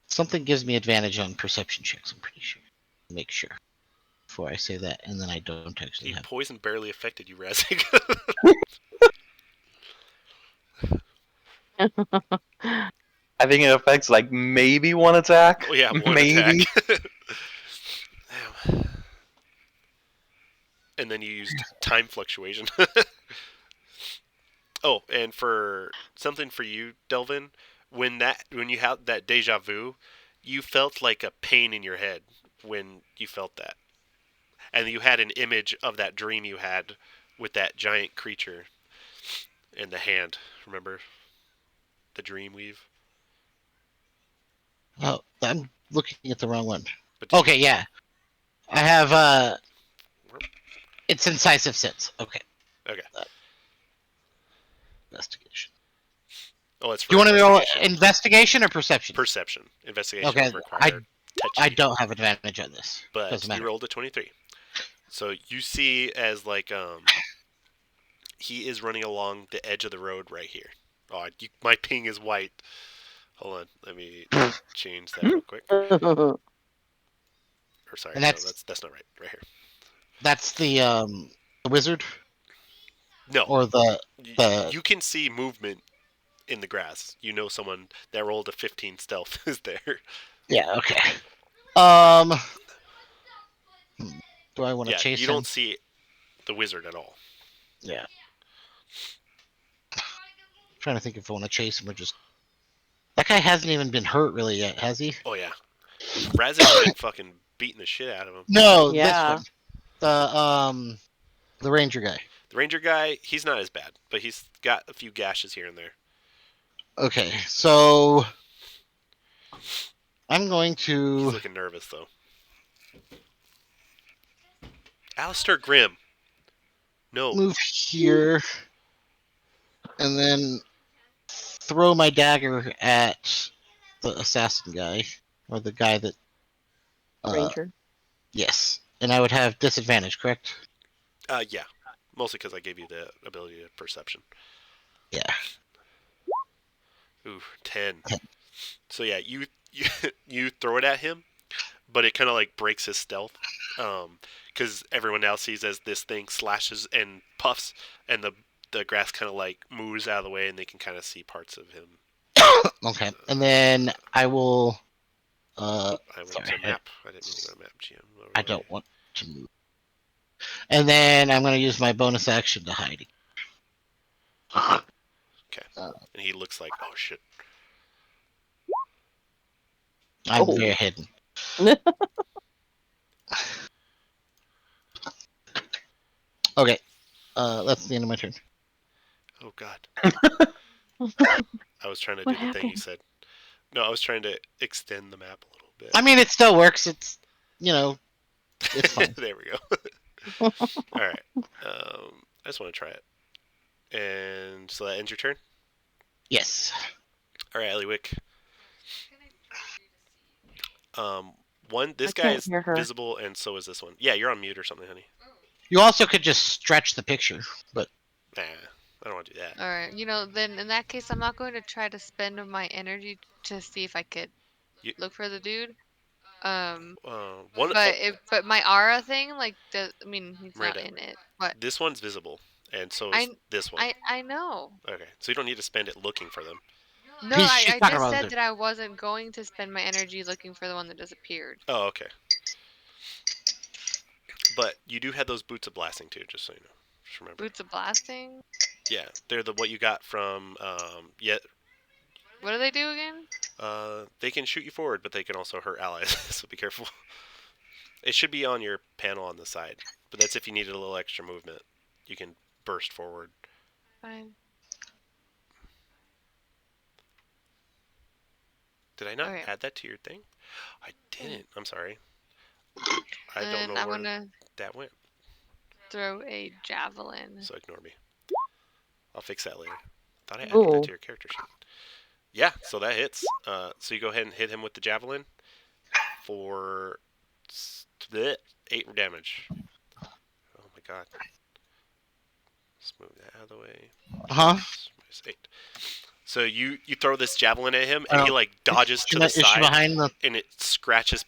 something gives me advantage on perception checks. I'm pretty sure. Make sure before I say that, and then I don't actually The have. poison barely affected you, Razik. I think it affects like maybe one attack. Oh yeah, one maybe. attack. Damn. And then you used time fluctuation. Oh, and for something for you, Delvin, when you had that deja vu, you felt like a pain in your head when you felt that. And you had an image of that dream you had with that giant creature in the hand. Remember? The dream weave? Oh, I'm looking at the wrong one. But Okay, yeah, I have. It's incisive sense. Okay. Okay. Investigation. Oh, it's Do for you want to roll investigation. investigation or perception? Perception. Investigation Okay, would require I touchy. don't have advantage on this. But Doesn't you matter. rolled a 23. So you see as like he is running along the edge of the road right here. Oh, my ping is white. Hold on, let me change that real quick. Or sorry, And no, that's not right. Right here. that's the wizard No, or the you can see movement in the grass. You know someone that rolled a 15 stealth is there. yeah. Okay. Um. Do I want to Yeah, chase you him? don't see the wizard at all. Yeah. Trying to think if I want to chase him or just. That guy hasn't even been hurt really yet, has he? Oh yeah, Razik's been fucking beating the shit out of him. No, this Yeah. one. The ranger guy. The ranger guy, he's not as bad, but he's got a few gashes here and there. Okay, so I'm going He's to looking nervous though. Alistair Grimm. No. move here and then throw my dagger at the assassin guy or the guy that. Ranger. Yes, and I would have disadvantage, correct? Yeah. Mostly because I gave you the ability to perception. Yeah. Ooh, 10. So yeah, you throw it at him, but it kind of like breaks his stealth. Because everyone now sees as this thing slashes and puffs, and the grass kind of like moves out of the way, and they can kind of see parts of him. Okay, and then I will. I went Sorry, to map. I didn't mean to go to map. GM. I don't want to move. And then I'm going to use my bonus action to hide. Okay. And he looks like, oh shit. I'm Oh. very hidden. Okay, that's the end of my turn. Oh god. I was trying to What do the thing you happened? said. No, I was trying to extend the map a little bit. I mean, it still works. It's it's fine. There we go. All right. I just want to try it. And so that ends your turn. Yes. All right, Eliwick. This I guy can't is hear her. visible, and so is this one. Yeah, you're on mute or something, honey. You also could just stretch the picture, but Nah, I don't want to do that. All right. Then in that case, I'm not going to try to spend my energy to see if I could You- look for the dude. Um, One. but but my aura thing, like, I mean, he's not Miranda, in it. What? this one's visible, and so is this one. I know. Okay, so you don't need to spend it looking for them. No, she's I talking just about said the. that I wasn't going to spend my energy looking for the one that disappeared. Oh, okay. But you do have those boots of blasting too, just so you know. Just remember. Boots of blasting. Yeah, they're what you got from. What do they do again? They can shoot you forward, but they can also hurt allies. So be careful. It should be on your panel on the side, but that's if you needed a little extra movement. You can burst forward. Fine. Did I not Okay. add that to your thing? I didn't. I'm sorry. I Then don't know I'm where gonna that went, throw a javelin. so ignore me. I'll fix that later. Thought I added Ooh. that to your character sheet. Yeah, so that hits. So you go ahead and hit him with the javelin for 8 damage. Oh my god. Let's move that out of the way. Huh? Minus 8. So you throw this javelin at him, and he Oh. like dodges to the Is she side, behind the? and it scratches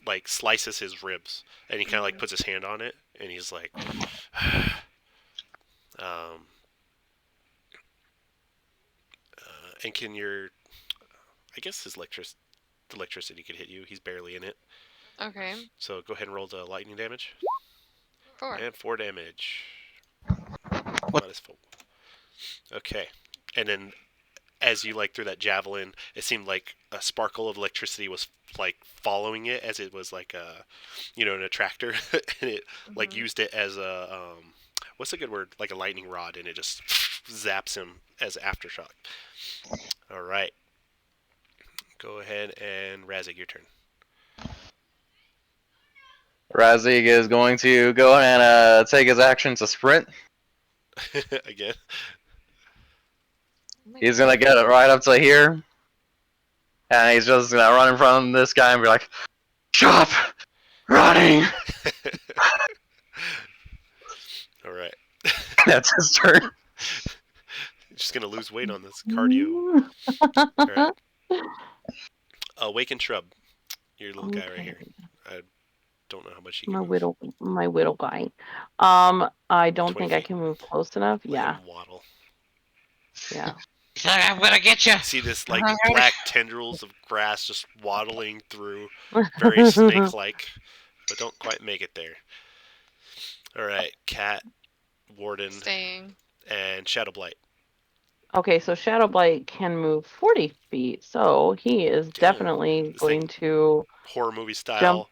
like slices his ribs, and he kind of like puts his hand on it, and he's like, and can your, I guess his electricity could hit you. He's barely in it. Okay. So go ahead and roll the lightning damage. 4. And 4 damage. What? Minus 4. Okay. And then as you like threw that javelin, it seemed like a sparkle of electricity was like following it as it was like an attractor, and it like used it as a what's a good word, like a lightning rod, and it just zaps him as aftershock. All right. Go ahead and Razig, your turn. Razig is going to go and take his action to sprint. Again. my He's God. gonna get it right up to here, and he's just gonna run in front of this guy and be like, "Stop running!" All right. That's his turn. Just gonna lose weight on this cardio. All right. Awakened Shrub. Your little guy right Okay. here. I don't know how much he can My move. widow guy. I don't 20 think I feet. can move close enough. Let Yeah. him waddle. Yeah. He's like, I'm gonna get you. See this like black tendrils of grass just waddling through, very snake-like, but don't quite make it there. All right, Cat, Warden, Staying. and Shadow Blight. Okay, so Shadow Blight can move 40 feet, so he is Damn, definitely this going thing to horror movie jump. style.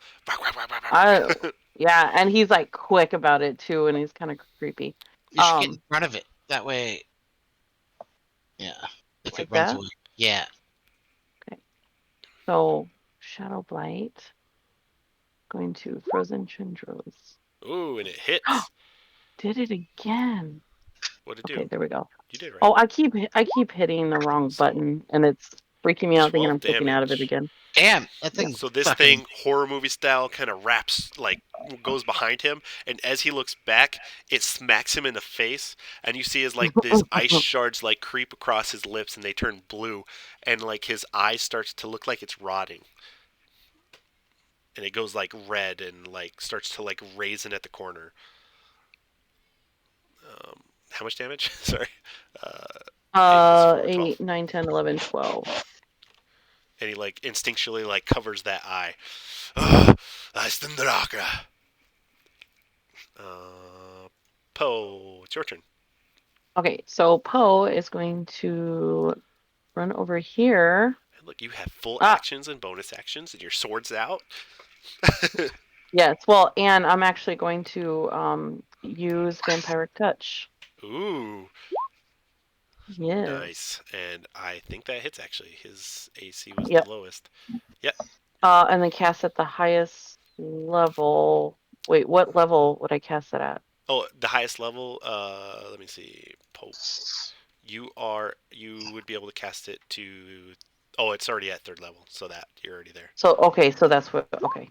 Uh, yeah, and he's like quick about it too, and he's kind of creepy. You should get in front of it. That way, yeah. If Like it runs that. away. Yeah. Okay. So Shadow Blight going to Frozen Tendrils. Ooh, and it hits. Did it again. What did it Okay, do? there we go. You did right. Oh, I keep hitting the wrong So button, and it's freaking me out, thinking 12 I'm flipping out of it damage. again. Damn, that Yeah. thing. So this fucking, thing, horror movie style, kind of wraps, like, goes behind him, and as he looks back, it smacks him in the face, and you see his, like, these ice shards, like, creep across his lips, and they turn blue, and, like, his eye starts to look like it's rotting. And it goes, like, red, and, like, starts to, like, raisin at the corner. How much damage? Sorry. Uh, 12. 8, 9, 10, 11, 12. And he, like, instinctually, like, covers that eye. Ugh, that's the Draka. Poe, it's your turn. Okay, so Poe is going to run over here. And look, you have full Ah, actions and bonus actions, and your sword's out. yes. Well, and I'm actually going to use Vampiric Touch. Ooh, Yes. nice. And I think that hits, actually. His AC was Yep. the lowest. Yep. And then cast at the highest level. Wait, what level would I cast that at? Oh, the highest level, let me see. Pope. You would be able to cast it to, oh, it's already at 3rd level, so that, you're already there. So, okay, so that's what, okay.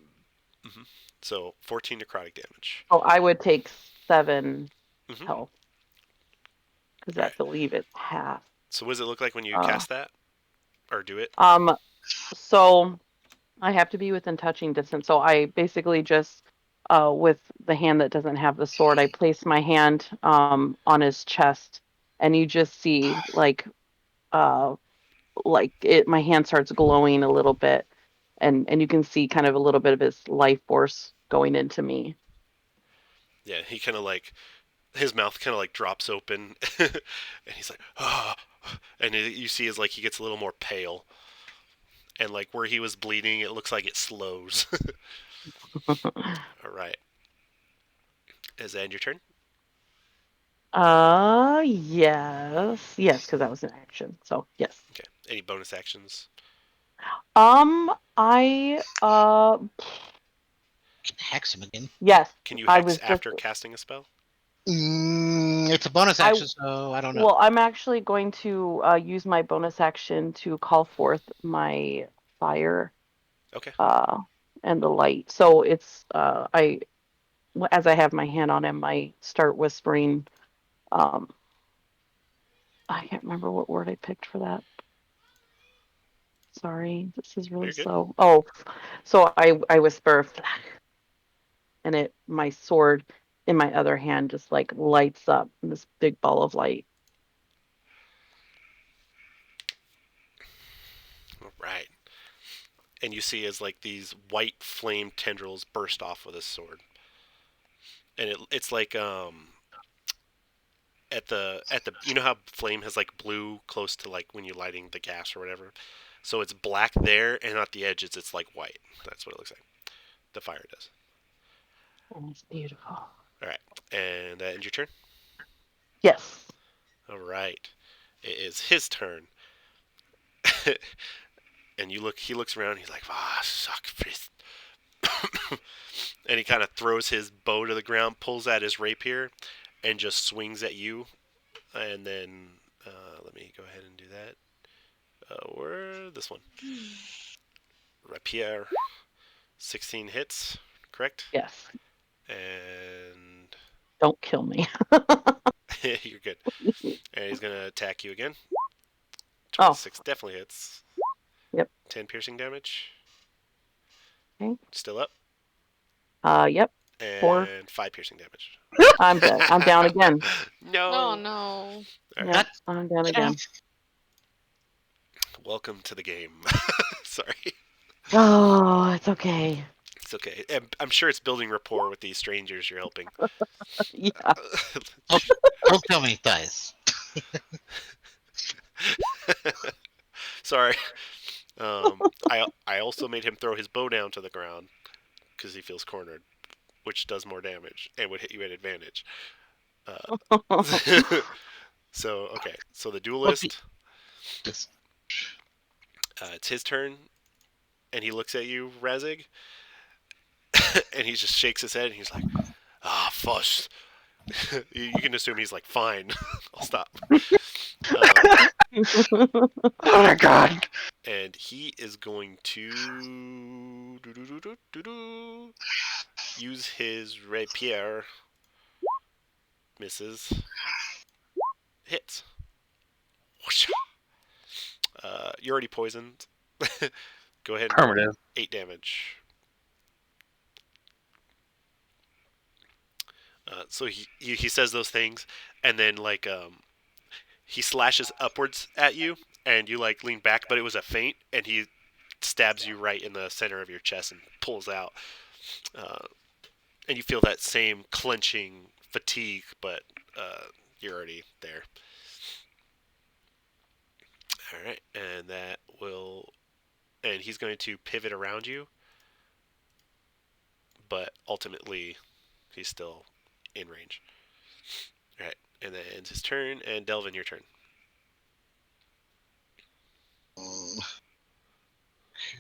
So, 14 necrotic damage. Oh, I would take 7 Mhm. health. Because I Alright. believe it's half. So what does it look like when you cast that? Or do it? So I have to be within touching distance. So I basically just, with the hand that doesn't have the sword, I place my hand on his chest, and you just see like my hand starts glowing a little bit, and you can see kind of a little bit of his life force going into me. Yeah, he kind of like, his mouth kind of like drops open, and he's like, ah, and you see is like he gets a little more pale, and like where he was bleeding, it looks like it slows. All right, is that end your turn? Yes, because that was an action. So yes. Okay. Any bonus actions? I Can hex him again. yes, Can you I hex was just after casting a spell? It's a bonus action, so I don't know. well, I'm actually going to use my bonus action to call forth my fire Okay. and the light. So it's as I have my hand on him, I start whispering. Um, I can't remember what word I picked for that. Sorry, this is really You're good. slow. Oh, so I whisper, and my sword in my other hand just like lights up in this big ball of light. All right. And you see as like these white flame tendrils burst off with his sword, and it's like at the you know how flame has like blue close to like when you're lighting the gas or whatever, so it's black there, and at the edges it's like white. That's what it looks like. The fire does. And it's beautiful. All right, and that ends your turn. Yes. All right, it is his turn. And he looks around. He's like, "Ah, suck fist." And he kind of throws his bow to the ground, pulls out his rapier, and just swings at you. And then Let me go ahead and do that. Or this one. Rapier. 16 hits, correct? Yes. And Don't kill me. you're good. And he's going to attack you again. Oh. 26 definitely hits. Yep. 10 piercing damage. Okay. Still up. Yep. And 4. 5 piercing damage. I'm dead. I'm down again. No. Oh no. All Yep. right. I'm down again. Welcome to the game. Sorry. Oh, it's okay. It's okay. I'm sure it's building rapport with these strangers you're helping. Yeah. Don't kill me, dice. Sorry. I also made him throw his bow down to the ground because he feels cornered, which does more damage and would hit you at advantage. So okay, so the duelist, it's his turn, and he looks at you, Razig, and he just shakes his head, and he's like, "Ah, fuss." You can assume he's like, "Fine, I'll stop." Oh my god! And he is going to use his rapier. Misses. Hits. You're already poisoned. Go ahead and roll Permanent. 8 damage. So he says those things, and then like he slashes upwards at you, and you like lean back, but it was a feint, and he stabs you right in the center of your chest and pulls out, and you feel that same clenching fatigue, but you're already there. All right, and that will, and he's going to pivot around you, but ultimately he's still in range. All right, and that ends his turn. And Delvin, your turn.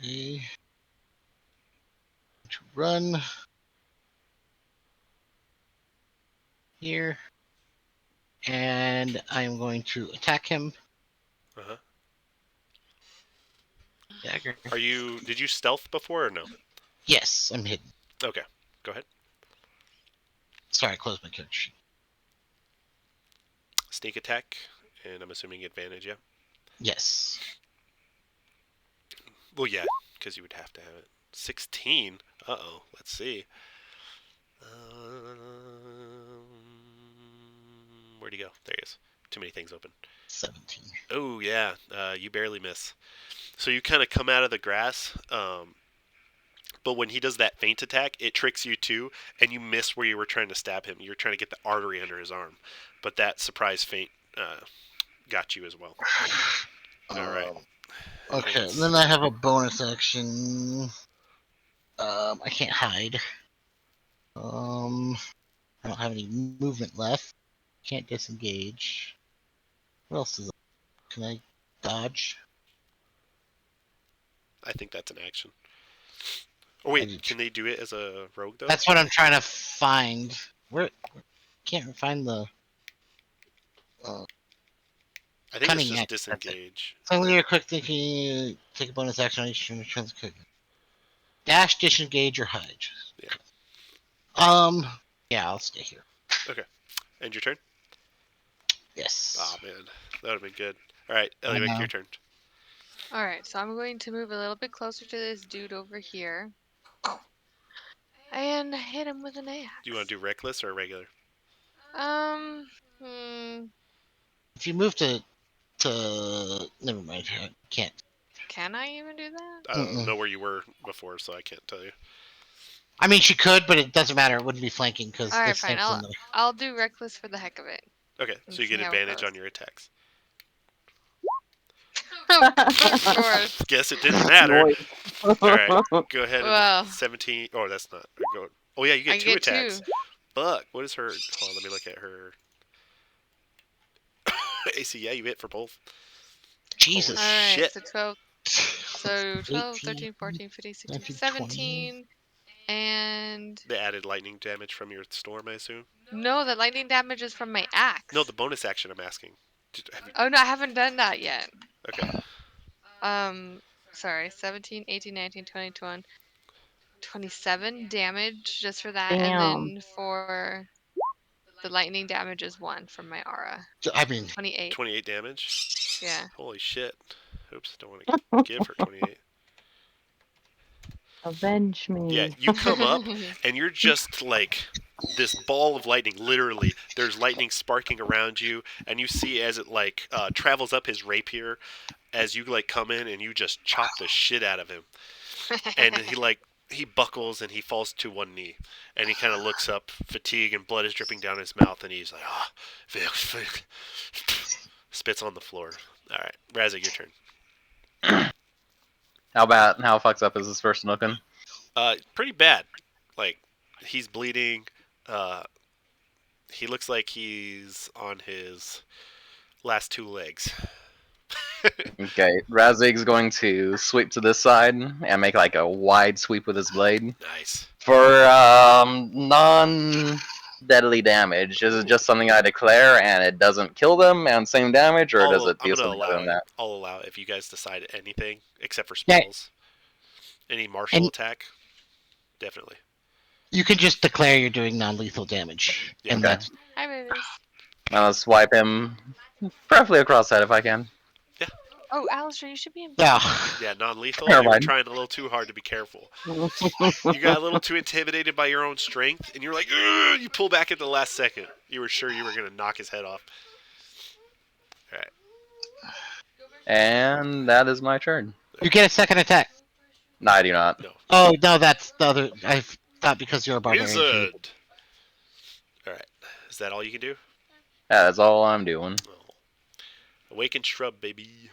Okay. To run here, and I'm going to attack him. Uh-huh. Dagger. Did you stealth before or no? Yes, I'm hidden. Okay, go ahead. Sorry, I closed my character sheet. Sneak attack, and I'm assuming advantage, yeah? Yes. Well, yeah, because you would have to have it. 16? Uh-oh, let's see. Where'd he go? There he is. Too many things open. 17. Oh, yeah, you barely miss. So you kind of come out of the grass, but when he does that feint attack, it tricks you too, and you miss where you were trying to stab him. You were trying to get the artery under his arm, but that surprise feint got you as well. All right. Okay, and then I have a bonus action. I can't hide. I don't have any movement left. Can't disengage. What else is there? Can I dodge? I think that's an action. Oh wait, can they do it as a rogue though? That's what I'm trying to find. Where? Can't find the. I think cunning it's just act, disengage. So I'm gonna quick thinking. Take a bonus action on each turn. Dash, disengage, or hide. Yeah. Yeah, I'll stay here. Okay. End your turn. Yes. Oh man, that would have been good. All right, Ellie, make your turn. All right, so I'm going to move a little bit closer to this dude over here and hit him with an axe. Do you want to do reckless or regular? If you move to never mind. I can't. Can I even do that? I don't know where you were before, so I can't tell you. I mean, she could, but it doesn't matter. It wouldn't be flanking because. All right, fine. I'll do reckless for the heck of it. Okay, so you get advantage on your attacks. Of course. Guess it didn't matter. All right, go ahead. And 17. Oh, that's not. Oh yeah, you get two attacks. Fuck. What is her? Hold on, let me look at her. AC, yeah, you hit for both. Jesus. All right, shit. so 12. So 12, 13, 14, 15, 16, 17. And the added lightning damage from your storm, I assume. No, the lightning damage is from my axe. No, the bonus action I'm asking. Oh no, I haven't done that yet. Okay. Sorry, 17, 18, 19, 20, 21, 27 damage just for that, and Damn. then for the lightning damage is 1 from my aura. I mean, 28. 28 damage. Yeah. Holy shit. Oops, don't want to give her 28. Avenge Yeah, me. you come up and you're just like this ball of lightning. Literally, there's lightning sparking around you, and you see as it like travels up his rapier, as you like come in and you just chop the shit out of him. And he buckles and he falls to one knee, and he kind of looks up, fatigue and blood is dripping down his mouth, and he's like, spits on the floor. All right, Razzik, your turn. How fucked up is this person looking? Pretty bad. Like, he's bleeding. He looks like he's on his last 2 legs. Okay, Razig's going to sweep to this side and make like a wide sweep with his blade Nice. for non-deadly damage. Is it just something I declare and it doesn't kill them and same damage, or does it I'm do gonna something other allow than it. that? I'll allow it if you guys decide anything except for Yeah. spells. Any martial And- attack, definitely. you can just declare you're doing non-lethal damage, Yeah. and Okay. that's Hi, babies. I'll swipe him, preferably across the head if I can. Oh, Alistair, you should be in. yeah. Yeah, non-lethal. Never You were mind. trying a little too hard to be careful. You got a little too intimidated by your own strength, and you're like, "Ugh," you pull back at the last second. You were sure you were gonna knock his head off. All right. And that is my turn. You get a second attack. No, I do not. No. Oh no, that's the other. I thought because you're a barbarian. Wizard. All right. Is that all you can do? Yeah, that's all I'm doing. Oh. Awakened shrub, baby.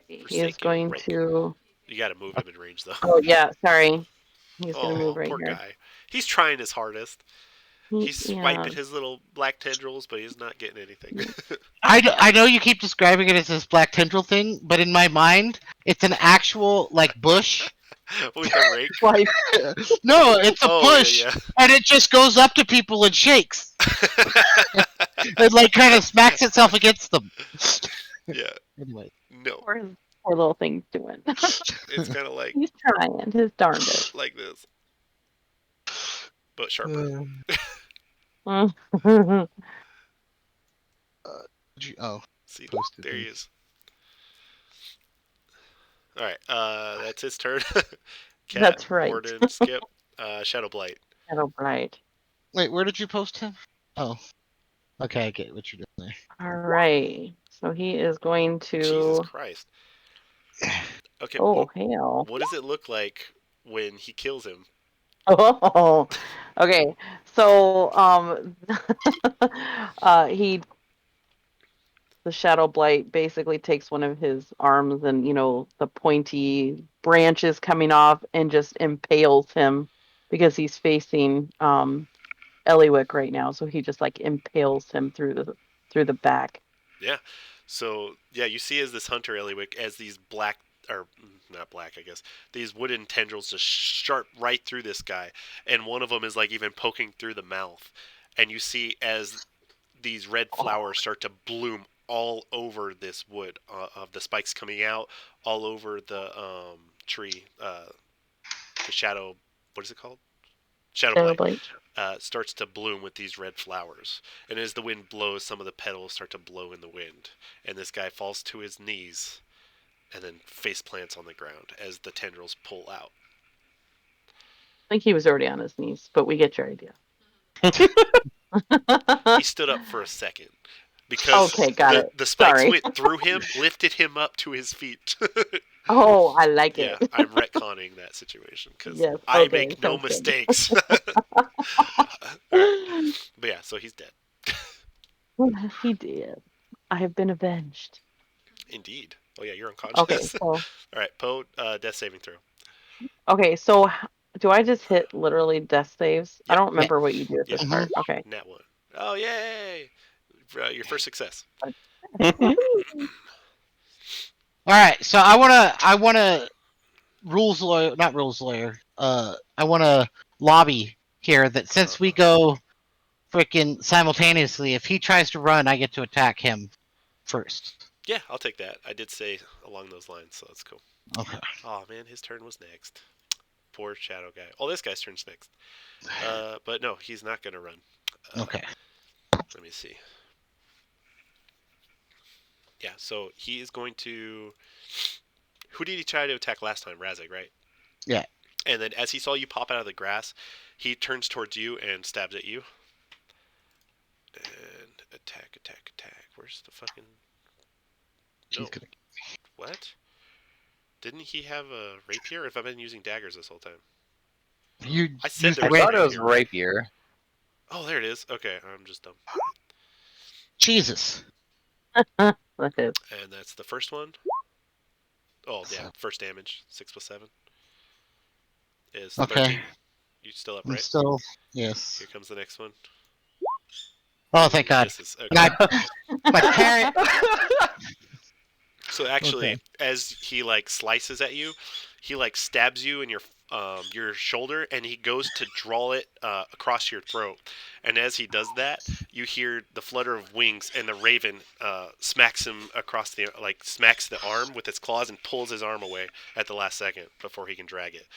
He is Forsaken going rake. to. You gotta move him in range, though. Oh yeah, sorry. He's gonna Oh, move right poor here. guy. He's trying his hardest. He's Yeah. swiping his little black tendrils, but he's not getting anything. I know you keep describing it as this black tendril thing, but in my mind, it's an actual like bush. With the rake. Like, No, it's a Oh, bush, yeah, and it just goes up to people and shakes. yeah. It like kind of smacks itself against them. Yeah. Anyway, No. poor little thing's doing. It's kind of like He's trying his darndest. like this, but sharper. Oh, See, Posted there he things. is. All right. That's his turn. Cat, That's right. Warden, Skip, Shadow Blight. Shadow Bright. wait, where did you post him? Oh, okay, I get what you're doing there. All right. So he is going Jesus to. Christ. Okay. Oh hell. What does it look like when he kills him? Oh. Okay. So the Shadow Blight basically takes one of his arms and the pointy branches coming off and just impales him because he's facing Eliwick right now. So he just like impales him through the back. Yeah. So yeah, you see as this hunter Eliwick, as these black or not black, I guess, these wooden tendrils just sharp right through this guy, and one of them is like even poking through the mouth, and you see as these red flowers start to bloom all over this wood of the spikes coming out all over the tree, the shadow. What is it called? Shadow Blight. Starts to bloom with these red flowers. And as the wind blows, some of the petals start to blow in the wind. And this guy falls to his knees and then face plants on the ground as the tendrils pull out. I think he was already on his knees, but we get your idea. He stood up for a second. Because Okay, got it. the spikes Sorry. went through him, lifted him up to his feet. Oh, I like Yeah, it. I'm retconning that situation because Yes, I okay, make no sounds good. mistakes. But yeah, so he's dead. He did. I have been avenged. Indeed. Oh yeah, you're unconscious. Okay, so All right, Poe, death saving throw. do I just hit literally death saves? I Yep. don't remember what you do at this Yep. part. Okay. Nat 1. Oh yay! Your first success. All right, so I wanna not rules lawyer. I wanna lobby here that since we go freaking simultaneously. If he tries to run, I get to attack him first. Yeah, I'll take that. I did say along those lines, so that's cool. Okay. Oh man, his turn was next. Poor shadow guy. Oh, this guy's turn's next. But no, he's not gonna run. Okay. Let me see. Yeah, so he is going to. Who did he try to attack last time? Razig, right? Yeah. And then as he saw you pop out of the grass, he turns towards you and stabs at you. And attack. Where's the fucking. She's No. gonna. What? Didn't he have a rapier? If I've been using daggers this whole time. You. I said there I was thought it was rapier. rapier. Oh, there it is. Okay, I'm just dumb. Jesus. That is. And that's the first one. Oh, yeah, first damage. 6 plus 7. Is 13. Okay. You still up, I'm right? still. Yes. Here comes the next one. Oh, thank God. Misses. And Okay. my parent. So actually, Okay. as he like slices at you, he like stabs you in your shoulder, and he goes to draw it across your throat. And as he does that, you hear the flutter of wings, and the raven smacks him across smacks the arm with its claws and pulls his arm away at the last second before he can drag it.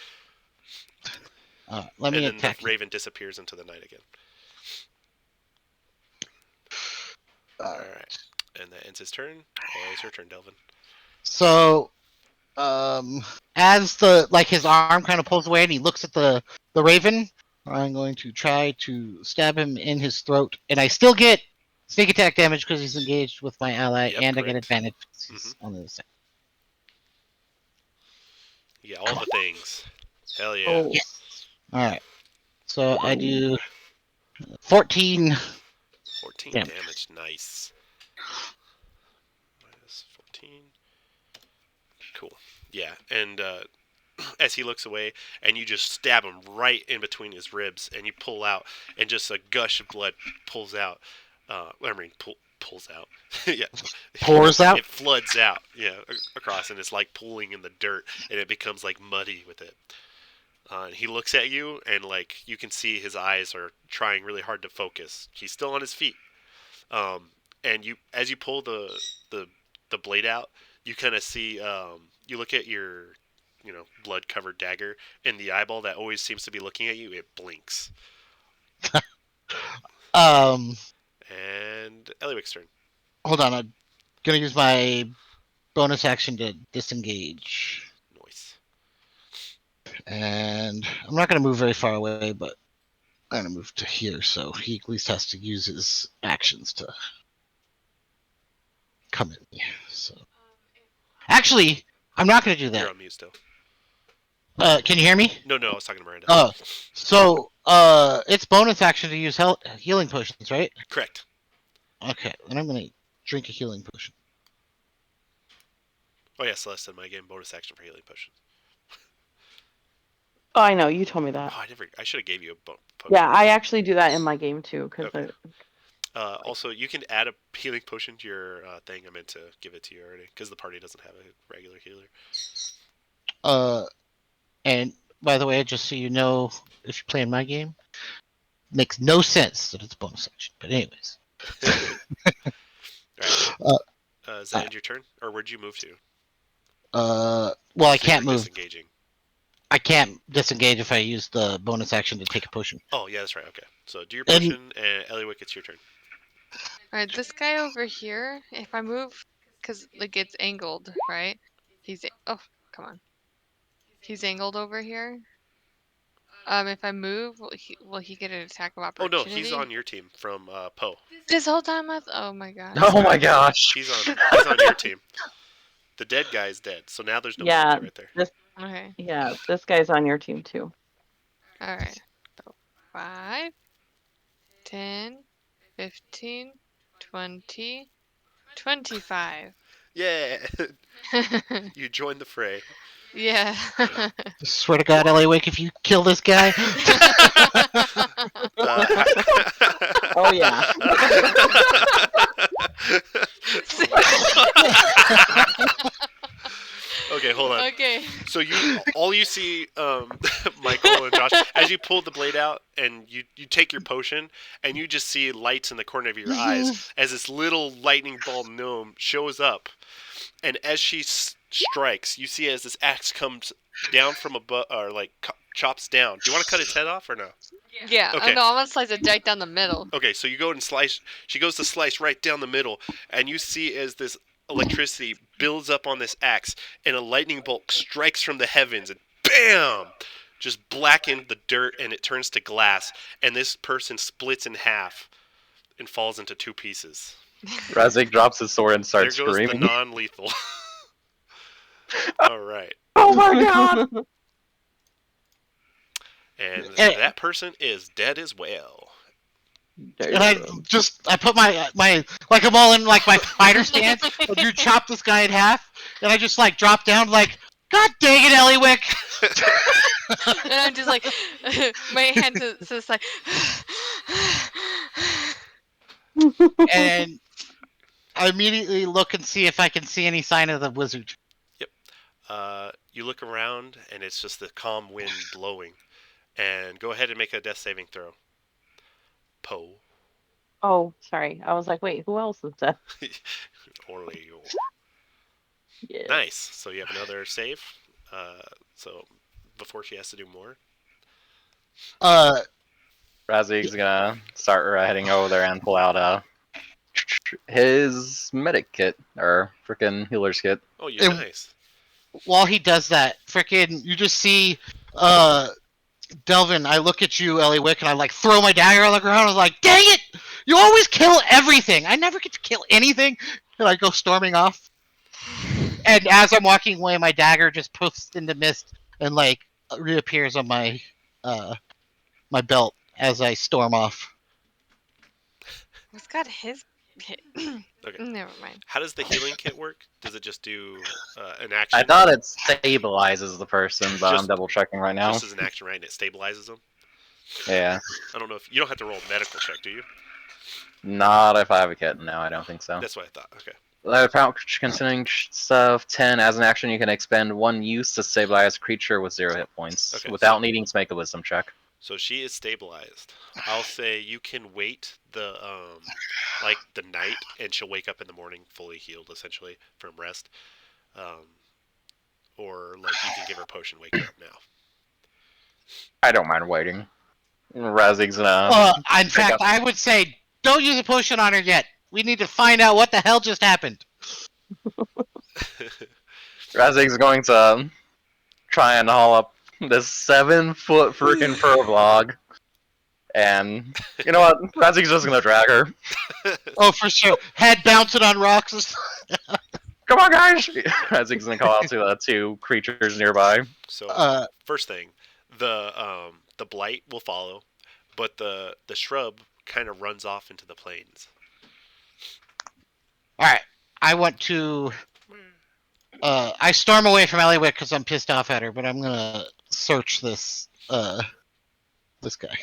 Let me And then attack. the raven disappears into the night again. All right, and that ends his turn. It's your turn, Delvin. So, as his arm kind of pulls away and he looks at the raven, I'm going to try to stab him in his throat, and I still get sneak attack damage because he's engaged with my ally, Yep, and I get correct. advantage because he's on the other side. Yeah, all the things. Hell yeah. Oh, All right. So I do 14. 14 Damage. damage. Nice. Minus 14. Cool. Yeah, and as he looks away, and you just stab him right in between his ribs, and you pull out, and just a gush of blood pulls out. Pulls out. Yeah. Pours out? It floods out, yeah, across, and it's like pooling in the dirt, and it becomes like muddy with it. And he looks at you, and like you can see his eyes are trying really hard to focus. He's still on his feet. And as you pull the blade out, you kind of see. You look at your, blood covered dagger, and the eyeball that always seems to be looking at you, it blinks. And Eliwick's turn. Hold on. I'm gonna use my bonus action to disengage, Nice. and I'm not gonna move very far away, but I'm gonna move to here, so he at least has to use his actions to come at me. So, actually, I'm not gonna do You're that. on mute still. Can you hear me? No, I was talking to Miranda. Oh, so it's bonus action to use healing potions, right? Correct. Okay, then I'm gonna drink a healing potion. Oh yeah, Celeste in my game, bonus action for healing potion. oh, I know. You told me that. Oh, I should have gave you a potion. Yeah, I actually do that in my game too. Cause Okay. Also, you can add a healing potion to your thing. I meant to give it to you already because the party doesn't have a regular healer. And by the way, just so you know, if you're playing my game, it makes no sense that it's bonus action. But anyways. All right. Is that end your turn, or where'd you move to? Well, I So can't you're move. Disengaging. I can't disengage if I use the bonus action to take a potion. Oh yeah, that's right. Okay, so do your potion, and Eliwick, it's your turn. All right, this guy over here, if I move, because like it's angled, right? Oh, come on. He's angled over here. If I move, will he get an attack of Oh opportunity? no, he's on your team from Poe. This whole time oh my god. Oh my gosh. He's on your team. The dead guy's dead, so now there's no Yeah, penalty right there. Okay. Yeah, this guy's on your team too. All right. So 5, 10, 15, 20, 25. Yeah, you joined the fray. Yeah. Swear to God, Eliwick, if you kill this guy. Oh yeah. Okay, hold on. Okay. So all you see, Michael and Josh, as as you pull the blade out and you take your potion, and you just see lights in the corner of your eyes as this little lightning ball gnome shows up, and as she strikes, you see as this axe comes down from above, or like chops down. Do you want to cut its head off or no? Yeah. Okay. No, I'm gonna slice it right down the middle. Okay, so you go and slice. She goes to slice right down the middle, and you see as this electricity builds up on this axe, and a lightning bolt strikes from the heavens, and bam! Just blackened the dirt, and it turns to glass, and this person splits in half and falls into two pieces. Razik drops his sword and starts There goes screaming. the non-lethal. All right, Oh my god! and that person is dead as well. And I put my like I'm all in like my fighter stance. And you chop this guy in half, and I just like drop down like, God dang it, Eliwick! And I'm just like, my hand to the side. And I immediately look and see if I can see any sign of the wizard. You look around, and it's just the calm wind blowing. And go ahead and make a death saving throw. Poe. Oh, sorry. I was like, wait, who else is dead? Orleo. Yeah. Nice. So you have another save. So before she has to do more. Razik's gonna start heading over there and pull out his medic kit, or frickin' healer's kit. Oh, you're nice. While he does that, frickin' you just see Delvin, I look at you, Eliwick, and I like throw my dagger on the ground. I was like, dang it! You always kill everything! I never get to kill anything! And I go storming off. And as I'm walking away, my dagger just poofs into mist and like reappears on my my belt as I storm off. What's got his hit? Okay. Never mind. How does the healing kit work? Does it just do an action? I thought it stabilizes the person, but Just- I'm double checking right now. Just as an action, right? And it stabilizes them? Yeah. I don't know if... You don't have to roll a medical check, do you? Not if I have a kit. No, I don't think so. That's what I thought. Okay. Considering stuff 10, as an action, you can expend one use to stabilize a creature with 0 hit points, Okay, without so- needing to make a wisdom check. So she is stabilized. I'll say you can wait the like the night, and she'll wake up in the morning fully healed, essentially from rest. Or like you can give her a potion, wake her up now. I don't mind waiting. Razik's gonna... In fact, I would say don't use a potion on her yet. We need to find out what the hell just happened. Razik's going to try and haul up this 7-foot freaking fur log. And you know what? Razik's just gonna drag her. Oh, for sure. Head bouncing on rocks. Come on, guys! Razik's gonna call out to the two creatures nearby. So first thing, the blight will follow, but the shrub kind of runs off into the plains. All right. I want to. I storm away from Eliwick because I'm pissed off at her, but I'm gonna search this this guy.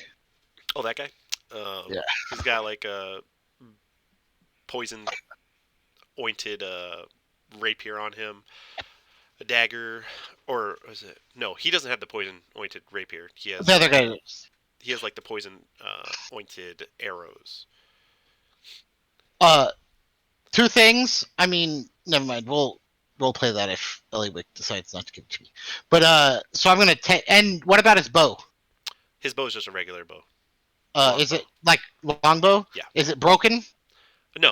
Oh, that guy? Yeah. He's got like a poison ointed rapier on him, a dagger, or is it? No, he doesn't have the poison ointed rapier. He has The other guy. He has like the poison ointed arrows. Two things. I mean, never mind. We'll play that if Eliwick decides not to give it to me. But so I'm gonna take. And what about his bow? His bow is just a regular bow. Is it like longbow? Yeah. Is it broken? No.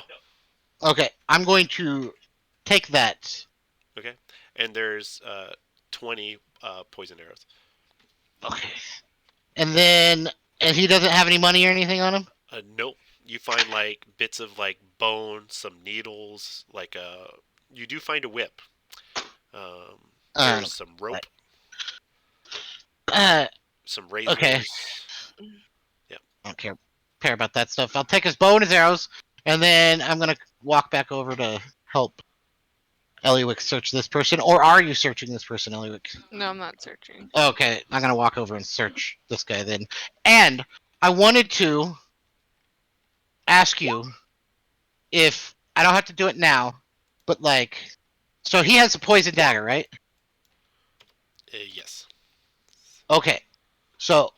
Okay, I'm going to take that. Okay. And there's 20 poison arrows. Okay. And he doesn't have any money or anything on him? Nope. You find like bits of like bone, some needles, like you do find a whip. There's some rope, some razors. Okay. I don't care about that stuff. I'll take his bow and his arrows, and then I'm gonna walk back over to help Eliwick search this person. Or are you searching this person, Eliwick? No, I'm not searching. Okay, I'm gonna walk over and search this guy then. And I wanted to ask you if I don't have to do it now, but like, so he has a poison dagger, right? Yes. Okay, so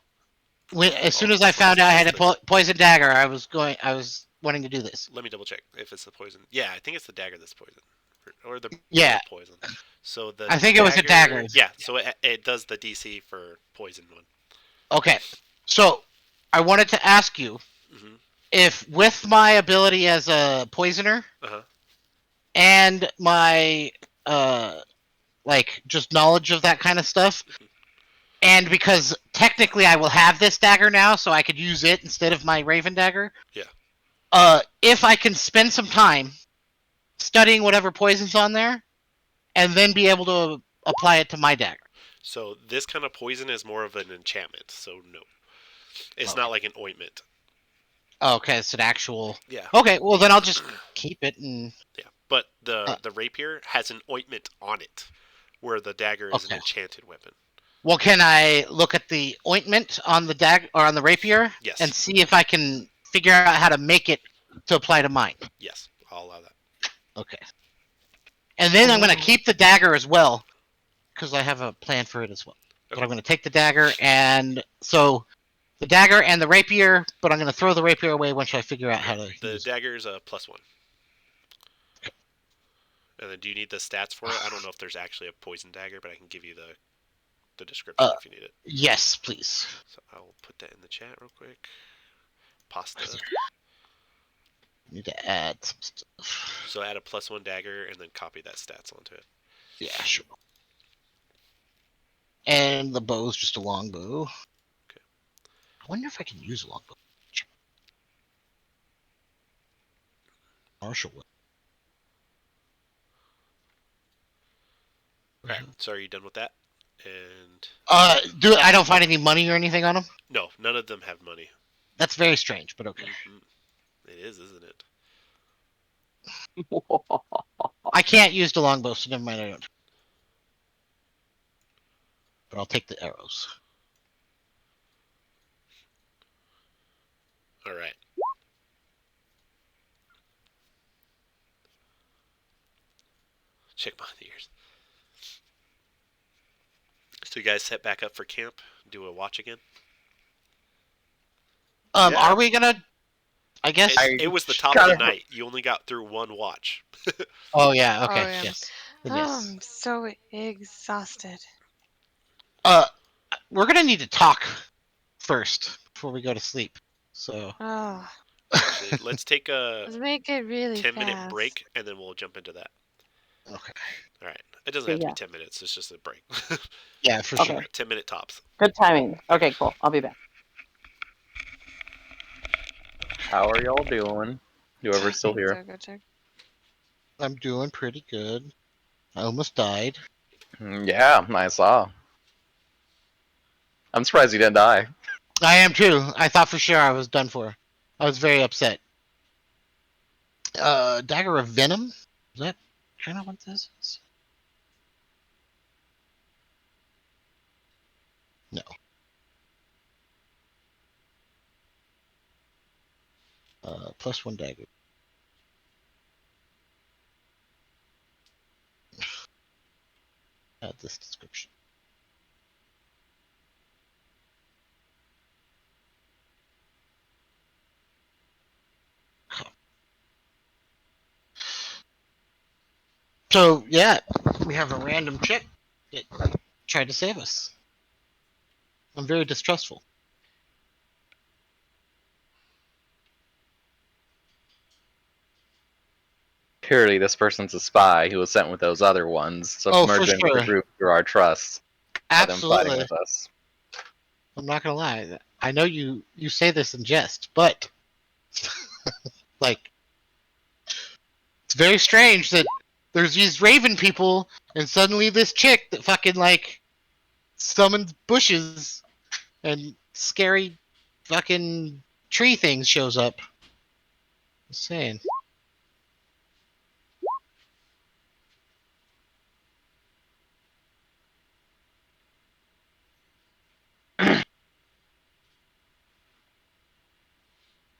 As soon as I found out I had a poison dagger, I was wanting to do this. Let me double check if it's the poison. Yeah, I think it's the dagger that's poison, or the poison. So I think it was a dagger. Yeah, so it does the DC for poison one. Okay, so I wanted to ask you if, with my ability as a poisoner and my just knowledge of that kind of stuff, and because technically I will have this dagger now, so I could use it instead of my Raven dagger. Yeah. If I can spend some time studying whatever poison's on there, and then be able to apply it to my dagger. So this kind of poison is more of an enchantment, so no. It's not like an ointment. Oh, okay, it's an actual... Yeah. Okay, well then I'll just keep it and... Yeah, but the rapier has an ointment on it, where the dagger is an enchanted weapon. Well, can I look at the ointment on the dagger or on the rapier? Yes. And see if I can figure out how to make it to apply to mine? Yes, I'll allow that. Okay. And then I'm going to keep the dagger as well, because I have a plan for it as well. Okay. But I'm going to take the dagger, and so the dagger and the rapier, but I'm going to throw the rapier away once I figure out how to The dagger is a +1. Okay. And then do you need the stats for it? I don't know if there's actually a poison dagger, but I can give you the description if you need it. Yes, please. So I'll put that in the chat real quick. Pasta. Need to add some stuff. So add a +1 dagger and then copy that stats onto it. Yeah, sure. And the bow's just a long bow. Okay. I wonder if I can use a long bow. Martial weapon. Alright, so are you done with that? And I don't find any money or anything on them? No, none of them have money. That's very strange, but okay. It is, isn't it? I can't use the longbow, so never mind, I don't. But I'll take the arrows. Alright. Check behind the ears. So you guys set back up for camp? Do a watch again? Are we gonna... I guess... It was the top of the night. You only got through one watch. Oh, yeah, okay, Oh, yeah. yes. I'm so exhausted. We're gonna need to talk first before we go to sleep. So... Oh. Let's take a Let's make it really 10-minute break, and then we'll jump into that. Okay. All right. It doesn't have to be 10 minutes. It's just a break. Yeah, for sure. 10-minute tops. Good timing. Okay, cool. I'll be back. How are y'all doing? Whoever's still here. Go check. I'm doing pretty good. I almost died. Yeah, I saw. I'm surprised you didn't die. I am too. I thought for sure I was done for. I was very upset. Dagger of Venom? Is that kind of what this is? No. +1 dagger. Add this description. So, yeah, we have a random chick that tried to save us. I'm very distrustful. Clearly, this person's a spy who was sent with those other ones, submerging the group through our trust. Absolutely. Them fighting with us. I'm not gonna lie. I know you say this in jest, but like, it's very strange that there's these raven people, and suddenly this chick that fucking like summons bushes and scary fucking tree things shows up. Just saying.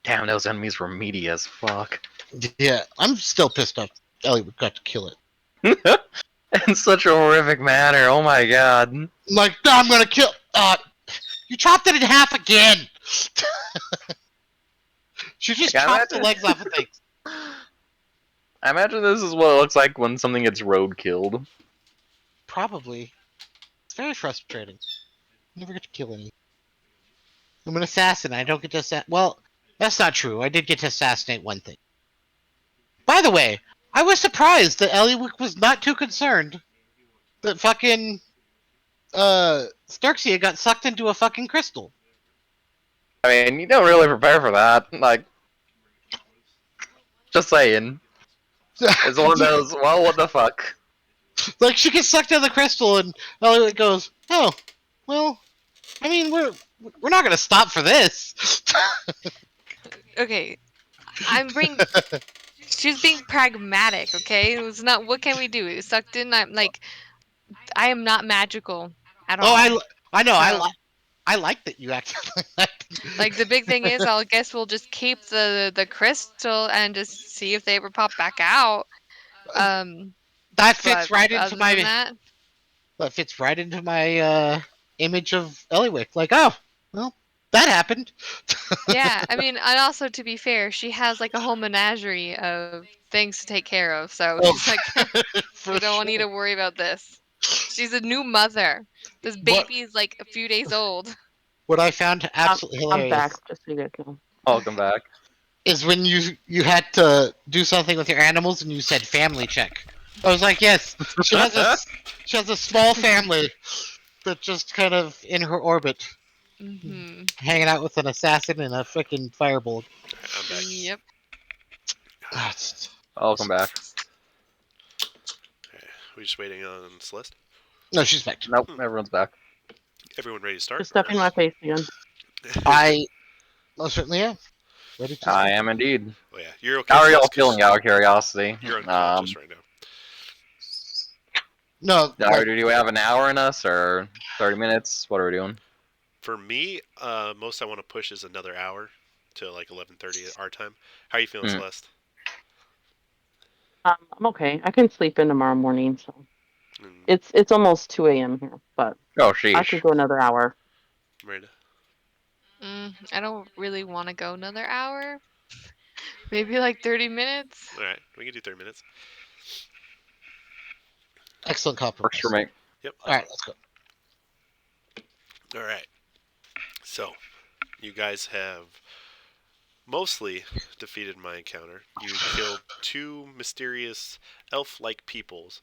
Damn, those enemies were meaty as fuck. Yeah, I'm still pissed off Elliot got to kill it. In such a horrific manner, oh my god. I'm like, I'm gonna kill... You chopped it in half again. She just Like, chopped the legs off of things. I imagine this is what it looks like when something gets road killed. Probably. It's very frustrating. I never get to kill any. I'm an assassin. I don't get to assassinate. Well, that's not true. I did get to assassinate one thing. By the way, I was surprised that Eliwick was not too concerned that fucking Starksia got sucked into a fucking crystal. I mean, you don't really prepare for that. Like, just saying. It's one of those, well, what the fuck? Like she gets sucked into the crystal, and Eliwick goes, "Oh, well, I mean, we're not gonna stop for this." Okay, I'm being. She's being pragmatic. Okay, it was not. What can we do? It was sucked in. I'm like, I am not magical at Oh, all. I know. So, I like that you act like that. like the big thing is, I guess we'll just keep the crystal and just see if they ever pop back out. Um, That fits but right into other than my that, image of Eliwick. Like, oh, well, that happened. yeah. I mean, and also to be fair, she has like a whole menagerie of things to take care of. So Oh, she's like, for we don't need sure. to worry about this. She's a new mother. This What baby is like a few days old. what I found absolutely I'm back, hilarious just so you guys know. Welcome back. is when you had to do something with your animals and you said family check. I was like, yes, she has a small family that just kind of in her orbit, Mm-hmm. hanging out with an assassin and a freaking firebolt. I'm back. Yep. Welcome back. Okay. We just waiting on Celeste. No, she's back. Nope, everyone's back. Everyone ready to start? Just stuff in my face again. I most certainly am. Ready to I start. am indeed. Oh yeah, you're okay. How are y'all Celeste, 'cause feeling out of curiosity? You're unconscious right now. No, like, Do we have an hour in us or 30 minutes? What are we doing? For me, most I want to push is another hour to like 11:30 our time. How are you feeling, Hmm. Celeste? I'm okay. I can sleep in tomorrow morning, so And it's almost 2 a.m. here, but Oh, I sheesh. could go another hour. Miranda? I don't really want to go another hour. Maybe like 30 minutes. All right, we can do 30 minutes. excellent Works compromise. for me. Yep. All right, let's go. All right. So, you guys have mostly defeated my encounter. You killed two mysterious elf-like peoples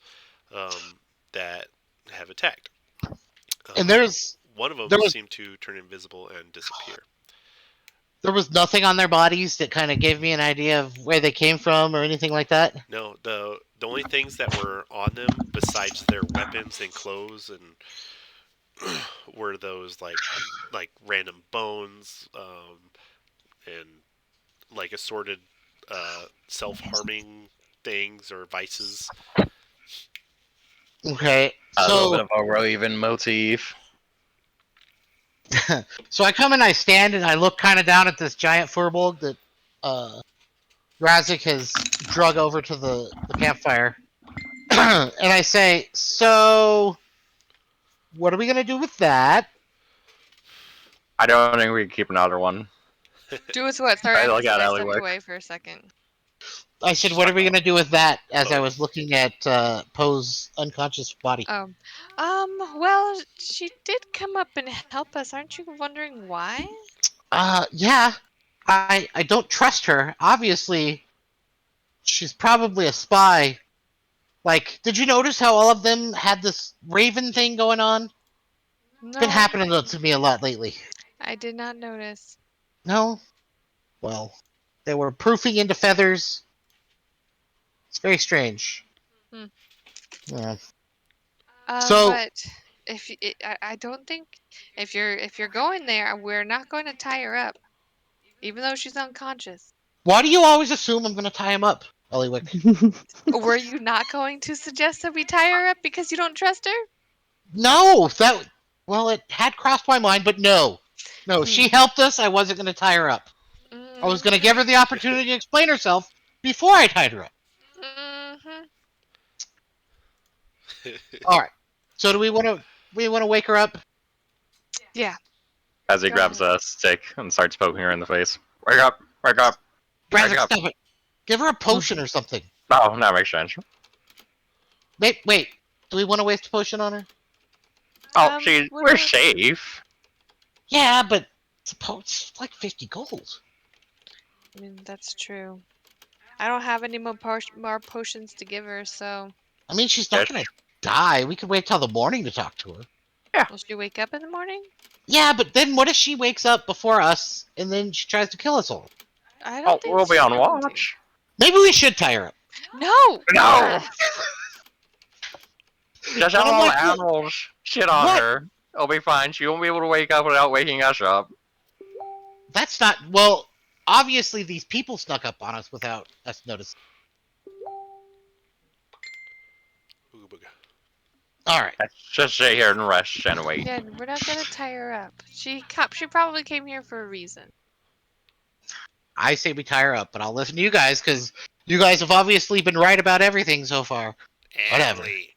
that have attacked. And there's one of them there was seemed to turn invisible and disappear. there was nothing on their bodies that kind of gave me an idea of where they came from or anything like that. No, the only things that were on them besides their weapons and clothes and were those like random bones and like assorted self-harming things or vices. Okay, A little so bit of a Raven motif. so I come and I stand and I look kind of down at this giant furbolg that Razik has drug over to the campfire, and I say, "So, what are we gonna do with that?" I don't think we can keep another one. Do us what? Sorry, I I look at stepped Eliwick. away for a second. I said, "What are we gonna do with that?" As I Oh. was looking at Poe's unconscious body. Oh, well, she did come up and help us. Aren't you wondering why? Yeah. I don't trust her. Obviously, she's probably a spy. Like, did you notice how all of them had this Raven thing going on? It's been No, happening to me a lot lately. I did not notice. No? Well, they were proofing into feathers. It's very strange. Hmm. Yeah. So, But I don't think if you're going there, we're not going to tie her up, even though she's unconscious. why do you always assume I'm going to tie him up, Eliwick? Were you not going to suggest that we tie her up because you don't trust her? No! Well, it had crossed my mind, but no. No, she helped us. I wasn't going to tie her up. I was going to give her the opportunity to explain herself before I tied her up. Mm-hmm. All right. So do we want to wake her up? Yeah. As he Go grabs ahead. a stick and starts poking her in the face. Wake up! Wake up! Razak, up. stop it. Give her a potion or something. Oh, that makes sense. Wait. Do we want to waste a potion on her? Oh, What we're about? safe. Yeah, but it's like 50 gold. I mean, that's true. I don't have any more potions to give her, so I mean, she's not Yes. gonna die. We could wait till the morning to talk to her. will she wake up in the morning? Yeah, but then what if she wakes up before us and then she tries to kill us all? I Oh, don't think we'll be she's on going to. watch. Maybe we should tie her up. No. No! Just But have I'm all like, the animals shit on what? her. It'll be fine. She won't be able to wake up without waking us up. That's not. Well, obviously these people snuck up on us without us noticing. Ooga booga. All right. Let's just sit here and rest and wait. Yeah, we're not gonna tie her up. She probably came here for a reason. I say we tie her up, but I'll listen to you guys because you guys have obviously been right about everything so far. Whatever. Emily.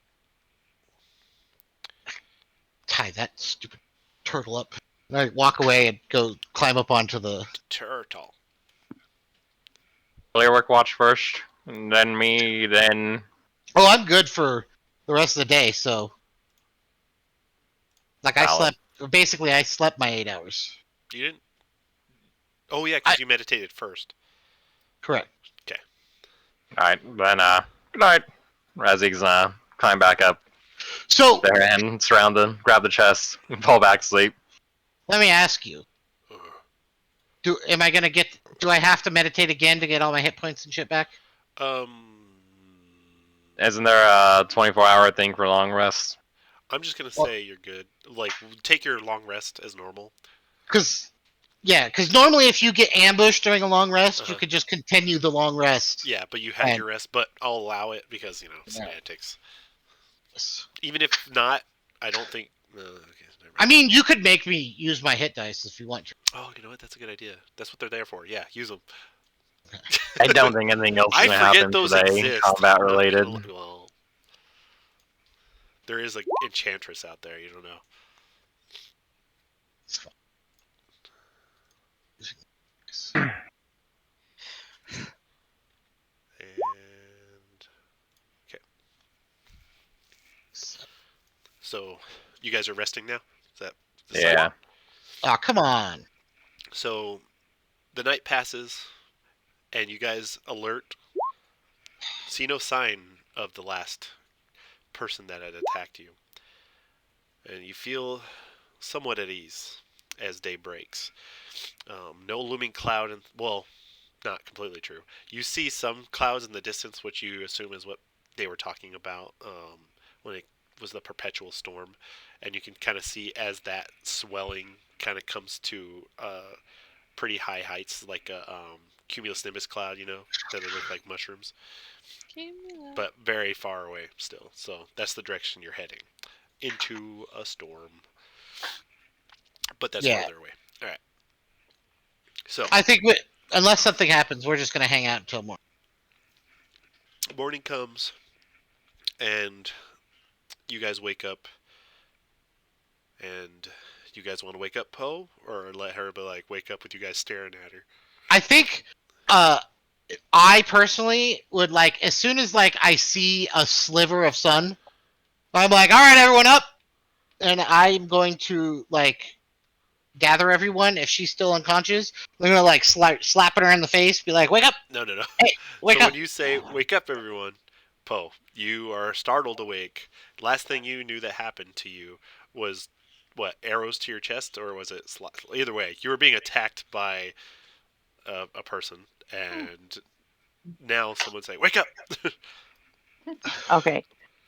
Tie that stupid turtle up. And I walk away and go climb up onto the. Turtle. Clearwork watch first, and then me, then. Oh, I'm good for the rest of the day. So, like, I Valid. slept. Basically, I slept my 8 hours. You didn't? Oh, yeah, because you meditated first. Correct. Alright, then, good night. Razik's, climb back up So there and surround the, grab the chest, and fall back to sleep. let me ask you: Ugh. Am I gonna get? Do I have to meditate again to get all my hit points and shit back? Isn't there a 24-hour thing for long rest? I'm just gonna say you're good. Like, take your long rest as normal. Because normally if you get ambushed during a long rest, you Uh-huh. could just continue the long rest. Yeah, but you had And- your rest, but I'll allow it because, Yeah. semantics. Even if not, I don't think... okay, never I mind. mean, you could make me use my hit dice if you want to. Oh, you know what? That's a good idea. That's what they're there for. Yeah, use them. I don't think anything else is I going to forget happen those today, exist. combat Not related. gonna- well, there is an enchantress out there. You don't know. It's fine. And so, you guys are resting now. Is that? the Yeah. cycle? Oh, come on. So, the night passes, and you guys alert. See no sign of the last person that had attacked you, and you feel somewhat at ease as day breaks. No looming cloud, and well, not completely true. You see some clouds in the distance, which you assume is what they were talking about when it was the perpetual storm, and you can kind of see as that swelling kind of comes to pretty high heights, like a cumulus nimbus cloud, that they look like mushrooms, but very far away still. So that's the direction you're heading, into a storm. But that's Yeah. further away. All right. So I think unless something happens, we're just gonna hang out until morning. morning comes, and you guys wake up. And you guys want to wake up Poe, or let her be like wake up with you guys staring at her? I think I personally would like as soon as like I see a sliver of sun, I'm like, all right, everyone up, and I'm going to like gather everyone. If she's still unconscious, I'm gonna like slapping her in the face, be like, wake up, No. hey, wake So up. when you say wake up, everyone, Poe, you are startled awake. Last thing you knew that happened to you was what, arrows to your chest, or was it either way? You were being attacked by a person, and now someone's saying, "Wake up!" Okay.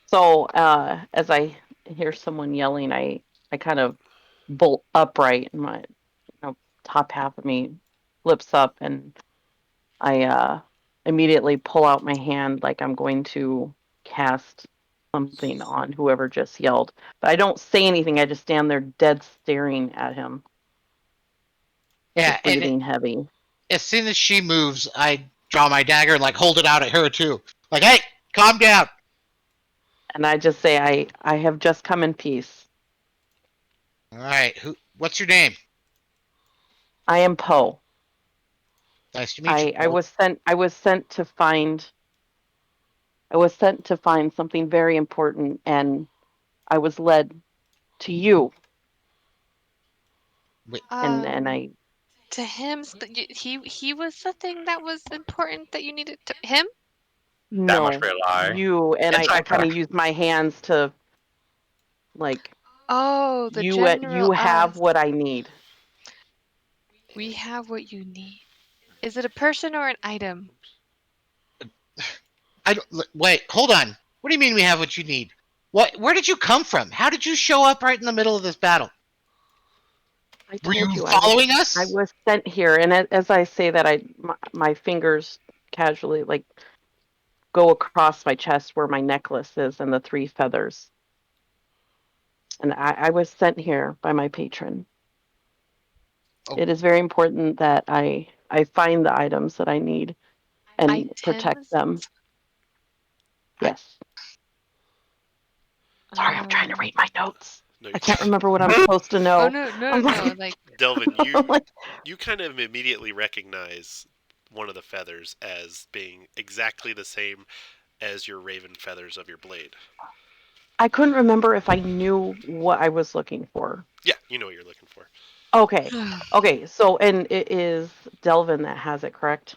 So as I hear someone yelling, I kind of bolt upright, and my top half of me flips up, and I immediately pull out my hand like I'm going to cast something on whoever just yelled. But I don't say anything. I just stand there dead staring at him, Yeah, just breathing heavy. as soon as she moves, I draw my dagger and like hold it out at her too. Like, hey, calm down. And I just say, I have just come in peace. All right, what's your name? I am Poe. Nice to meet you. I was sent. I was sent to find. I was sent to find something very important, and I was led to you. Wait, And Um, I to him, he was the thing that was important that you needed to him. That must no, be a lie. you and I Inside kind of track. used my hands to like Oh, the you general have us. what I need. We have what you need. Is it a person or an item? I don't, wait, hold on. What do you mean we have what you need? What? Where did you come from? How did you show up right in the middle of this battle? I Were told you you following I us? was sent here, and as I say that, my fingers casually like go across my chest where my necklace is and the three feathers. And I was sent here by my patron. Oh, It is very important that I find the items that I need and protect Items? them. I, Yes. Sorry, I'm trying to Um. read my notes. No, I can't remember what I'm supposed to Oh know. no, no, I'm no. like, Like Delvin, I'm like, you kind of immediately recognize one of the feathers as being exactly the same as your raven feathers of your blade. I couldn't remember if I knew what I was looking for. Yeah, you know what you're looking for. Okay. Okay, so and it is Delvin that has it, correct?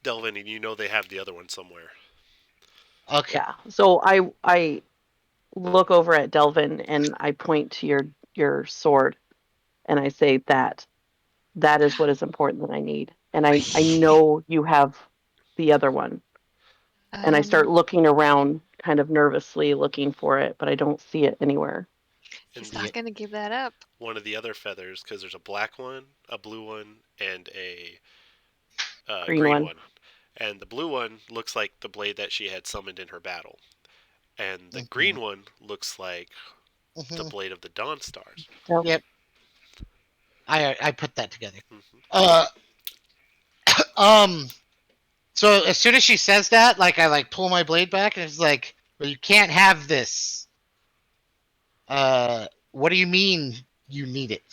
Delvin, and you know they have the other one somewhere. okay. Yeah. So I look over at Delvin and I point to your sword and I say that is what is important that I need. And I know you have the other one. And I start um, looking around kind of nervously looking for it, but I don't see it anywhere. And he's Yeah. not gonna give that up. one of the other feathers, because there's a black one, a blue one, and a Green green one. one. And the blue one looks like the blade that she had summoned in her battle. And the Mhm, green one looks like the mhm. blade of the Dawn Stars. So Yep, I put that together. Hmm. Uh, um. So as soon as she says that, like I like pull my blade back and it's like, well, you can't have this. What do you mean you need it?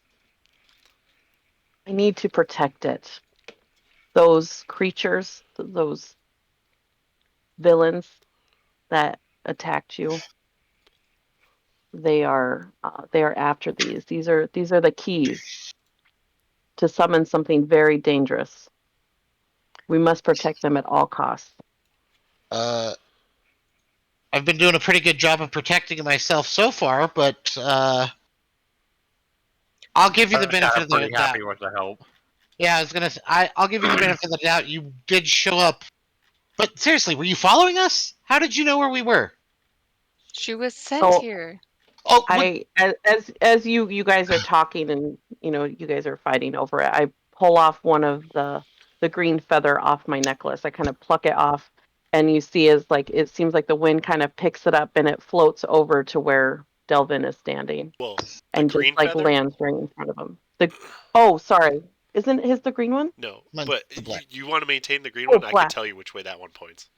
I need to protect it. Those creatures, those villains that attacked you, they are after these. These are the keys to summon something very dangerous. We must protect them at all costs. Uh, I've been doing a pretty good job of protecting myself so far, but I'll give you I'm the kind benefit of of the pretty doubt. happy with the help. Yeah, I was gonna. I'll give you the benefit of the doubt. You did show up, but seriously, were you following us? How did you know where we were? She was sent So here. Oh, what? I as you guys are talking and you guys are fighting over it, I pull off one of the green feather off my necklace. I kind of pluck it off and you see as like it seems like the wind kind of picks it up and it floats over to where Delvin is standing Well, a and just green like feather? lands right in front of him. The Oh, sorry. Isn't his the green one? No. Mine's But the black. you want to maintain the green Oh, one? I could black. tell you which way that one points.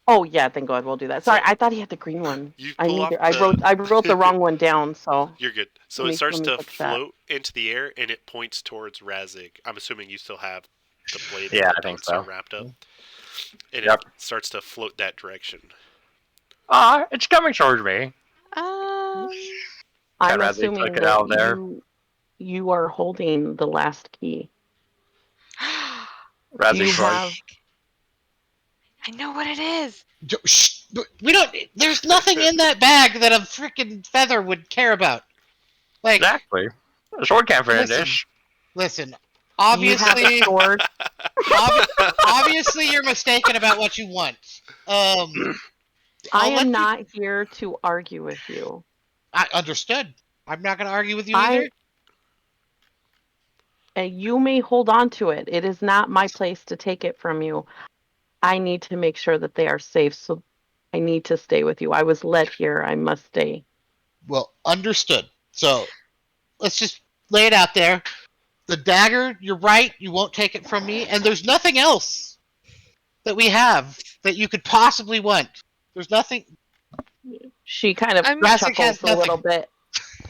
Oh yeah, thank God we'll do that. Sorry, So I thought he had the green one. you I pull need off to, I wrote the wrong one down, so You're good. So let it me starts to fix that. float into the air and it points towards Razig. I'm assuming you still have the blade of Yeah, the I think Dawnstar so. wrapped up. And it Yep. starts to float that direction. Ah, it's coming towards me. Um, I'm I'd rather assuming take it that out of there. you are holding the last key. Do you Razik's like, have Razig. I know what it is. Shh, we don't. There's nothing in that bag that a freaking feather would care about. Like, exactly. The sword can't fit in listen, this. listen. do you have a Obviously, sword? obviously, you're mistaken about what you want. Um, I I'll let am you. not here to argue with you. I understood. I'm not going to argue with you I either. You may hold on to it. It is not my place to take it from you. I need to make sure that they are safe, so I need to stay with you. I was led here. I must stay. Well, understood. So let's just lay it out there. The dagger, you're right. You won't take it from me, and there's nothing else that we have that you could possibly want. There's nothing. She kind of I'm Rasik chuckles has a little nothing.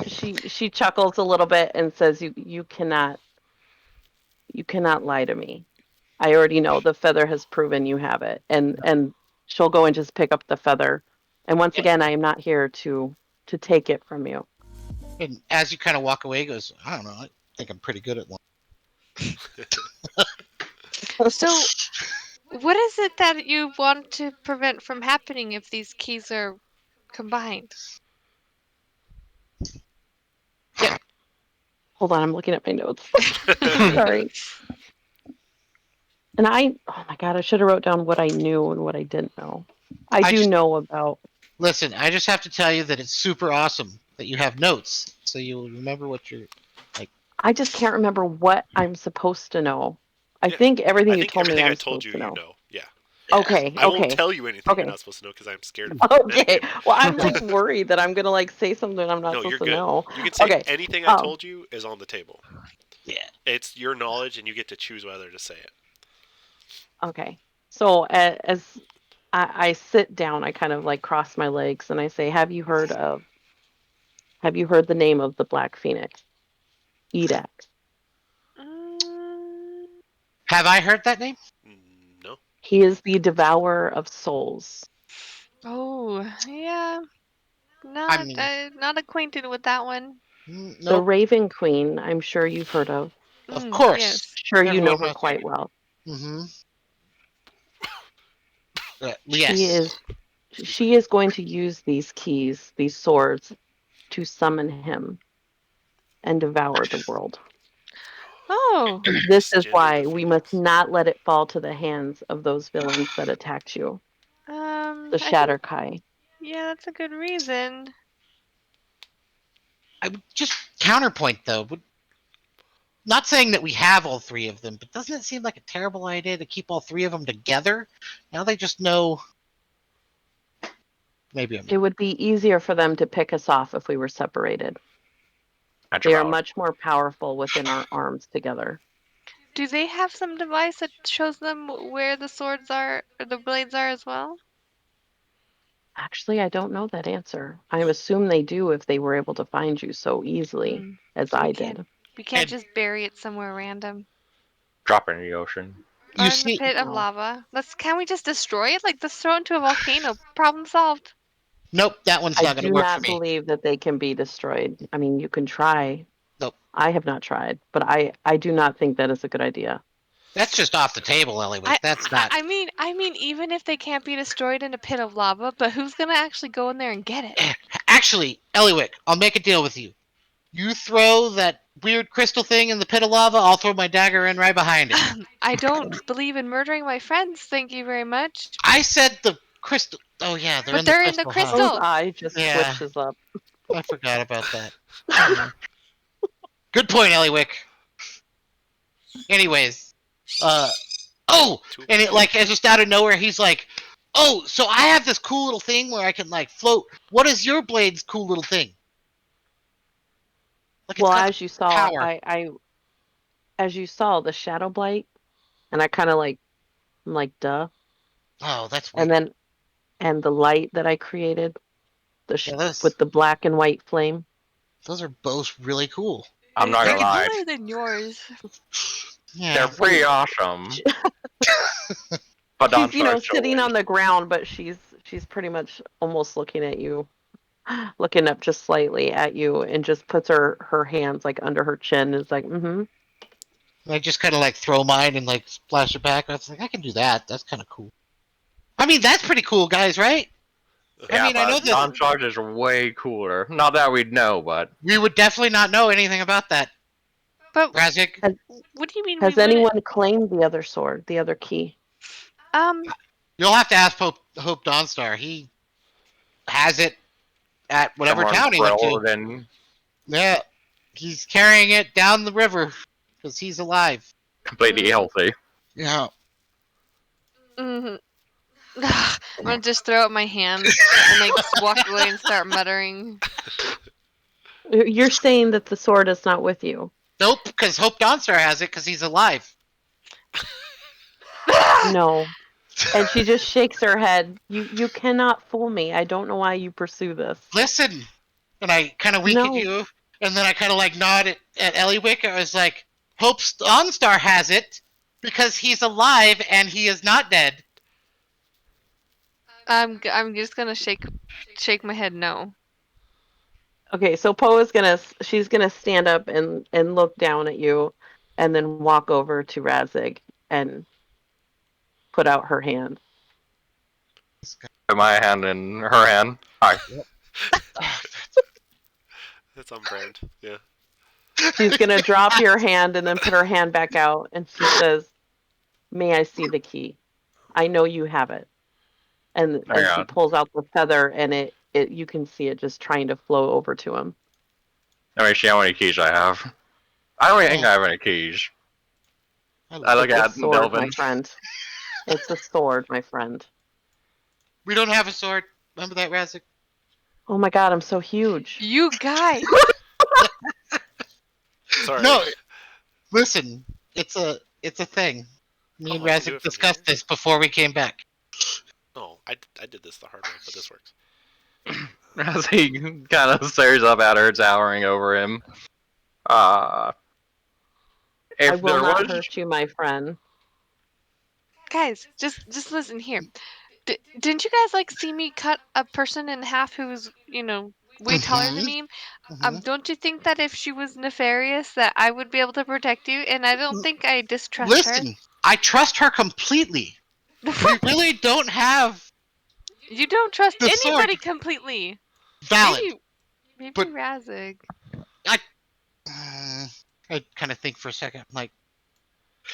bit. She chuckles a little bit and says, "You cannot. You cannot lie to me. I already know the feather has proven you have it. And she'll go and just pick up the feather. And once again, I am not here to take it from you. And as you kind of walk away, he goes, I don't know. I think I'm pretty good at one. So, what is it that you want to prevent from happening if these keys are combined? Hold on, I'm looking at my notes. Sorry. And oh my God, I should have wrote down what I knew and what I didn't know. I do know about. Listen, I just have to tell you that it's super awesome that you have notes, so you'll remember what you're like. I just can't remember what I'm supposed to know. I Yeah, think everything I you think told me everything I I'm told supposed you, to you know. know. Yeah. Okay, I won't okay, tell you anything you're okay. not supposed to know because I'm scared of Okay. anything. Well, I'm like worried that I'm gonna like say something I'm not No, you're supposed to good. know. You can say Okay. anything I told you is on the table. Yeah. It's your knowledge, and you get to choose whether to say it. Okay. So as I sit down, I kind of like cross my legs and I say, Have you heard the name of the Black Phoenix? Edax. Mm, Have I heard that name? No. He is the devourer of souls. oh, yeah. I Not mean, not acquainted with that one. The nope. Raven Queen, I'm sure you've heard of. Of Yes. course. Sure you know Everyone her knows that. quite well. Mm-hmm. She Yes. is she is going to use these keys, these swords, to summon him and devour the world. Oh. And this is Gender the why we must Phoenix. not let it fall to the hands of those villains that attacked you, the I think Shatterkai. yeah, that's a good reason. I would just counterpoint though. Not saying that we have all three of them, but doesn't it seem like a terrible idea to keep all three of them together? Now they just know. Maybe I'm. It would be easier for them to pick us off if we were separated. That's They are valid. much more powerful within our arms together. Do they have some device that shows them where the swords are or the blades are as well? Actually, I don't know that answer. I assume they do if they were able to find you so easily Hmm. as So I did. we can't And just bury it somewhere random. Drop it in the ocean. you Or in the see, pit of No. lava. Can't we just destroy it? Like, let's throw it into a volcano. Problem solved. nope, that one's I not going to do work for not me. believe that they can be destroyed. I mean, you can try. Nope, I have not tried, but I do not think that is a good idea. that's just off the table, Eliwick. That's not. I mean, even if they can't be destroyed in a pit of lava, but who's gonna actually go in there and get it? Actually, Eliwick, I'll make a deal with you. You throw that weird crystal thing in the pit of lava, I'll throw my dagger in right behind it. I don't believe in murdering my friends. Thank you very much. I said the crystal. Oh yeah, they're But in the they're in the crystal, huh? Poe's crystal. eye just Yeah, switches up. I forgot about that. Yeah. Good point, Eliwick. Anyways, uh, oh, and it like it's just out of nowhere. He's like, "Oh, so I have this cool little thing where I can like float. What is your blade's cool little thing? Like it's Well, got as you saw, power. as you saw the shadow blight, and I kind of like, I'm like, duh. Oh, that's And weird. then, and the light that I created, Yeah, with the black and white flame. those are both really cool. I'm not gonna It's lie. cooler than yours. Yeah, They're pretty awesome. But She's, Dawnstar still sitting on wins. the ground, but she's pretty much almost looking at you, looking up just slightly at you, and just puts her hands like under her chin. And is like, mm-hmm. I just kind of like throw mine and like splash it back. I was like, I can do that. That's kind of cool. I mean, that's pretty cool, guys, right? I Yeah, mean, I know but that Dawnstar is way cooler. Not that we'd know, but we would definitely not know anything about that, But Razik. Has, what do you mean we has wouldn't? anyone claimed the other sword, the other key? You'll have to ask Hope Dawnstar. He has it at whatever someone town he went to. drilled and Yeah, he's carrying it down the river because he's alive. completely healthy. Yeah. Mm-hmm. I'm gonna just throw up my hands and like just walk away and start muttering. You're saying that the sword is not with you. Nope, because Hope Dawnstar has it because he's alive. No. And she just shakes her head. You cannot fool me. I don't know why you pursue this. Listen, and I kind of wink at No. you, and then I kind of like nod at Eliwick. I was like, Hope OnStar has it because he's alive and he is not dead. I'm just gonna shake my head no. Okay, so Poe is she's gonna stand up and look down at you, and then walk over to Razig and put out her hand. Put my hand in her hand. Hi. That's on brand. Yeah. She's gonna drop your hand and then put her hand back out, and she says, "May I see the key? I know you have it." And she Yeah. pulls out the feather, and it you can see it just trying to flow over to him. Let me see how many keys I have. I don't think I have any keys. I look It's a at sword, my Delvin. friend. It's a sword, my friend. We don't have a sword. Remember that, Razzik? Oh my god, I'm so huge. You guys. Sorry. No, listen. It's a thing. Me and Oh, I can do Razzik it from discussed here? this before we came back. Oh, I did this the hard way, but this works. As he kind of stares up at her, towering over him. Uh, I if will there not was, hurt you, my friend. Guys, just listen here. Didn't you guys like see me cut a person in half who was, way taller than me? Mm-hmm. Don't you think that if she was nefarious that I would be able to protect you? And I don't think I distrust her. Listen, I trust her completely. We really don't have You don't trust the sword. anybody completely. Valid. Maybe But- Razig. I kind of think for a second, like.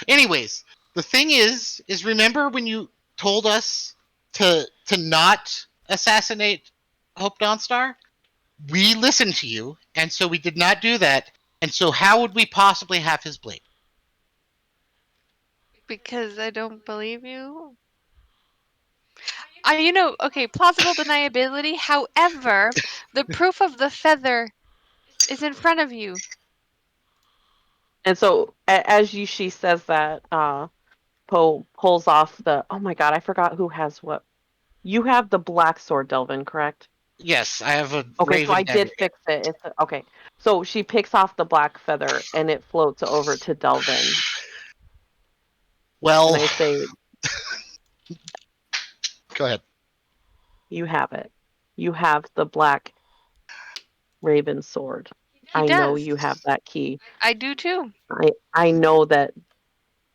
Anyways, the thing is remember when you told us to not assassinate Hope Dawnstar? We listened to you, and so we did not do that. And so, how would we possibly have his blade? Because I don't believe you. Okay, plausible deniability. However, the proof of the feather is in front of you. And so, she says that, Poe pulls off the. Oh my god, I forgot who has what. You have the black sword, Delvin, correct? Yes, I have a Okay, so raven I did dagger. fix it. Okay. So she picks off the black feather and it floats over to Delvin. Well, And I say, go ahead. "You have it. You have the black raven sword. He I know does. you have that key. I do too. I know that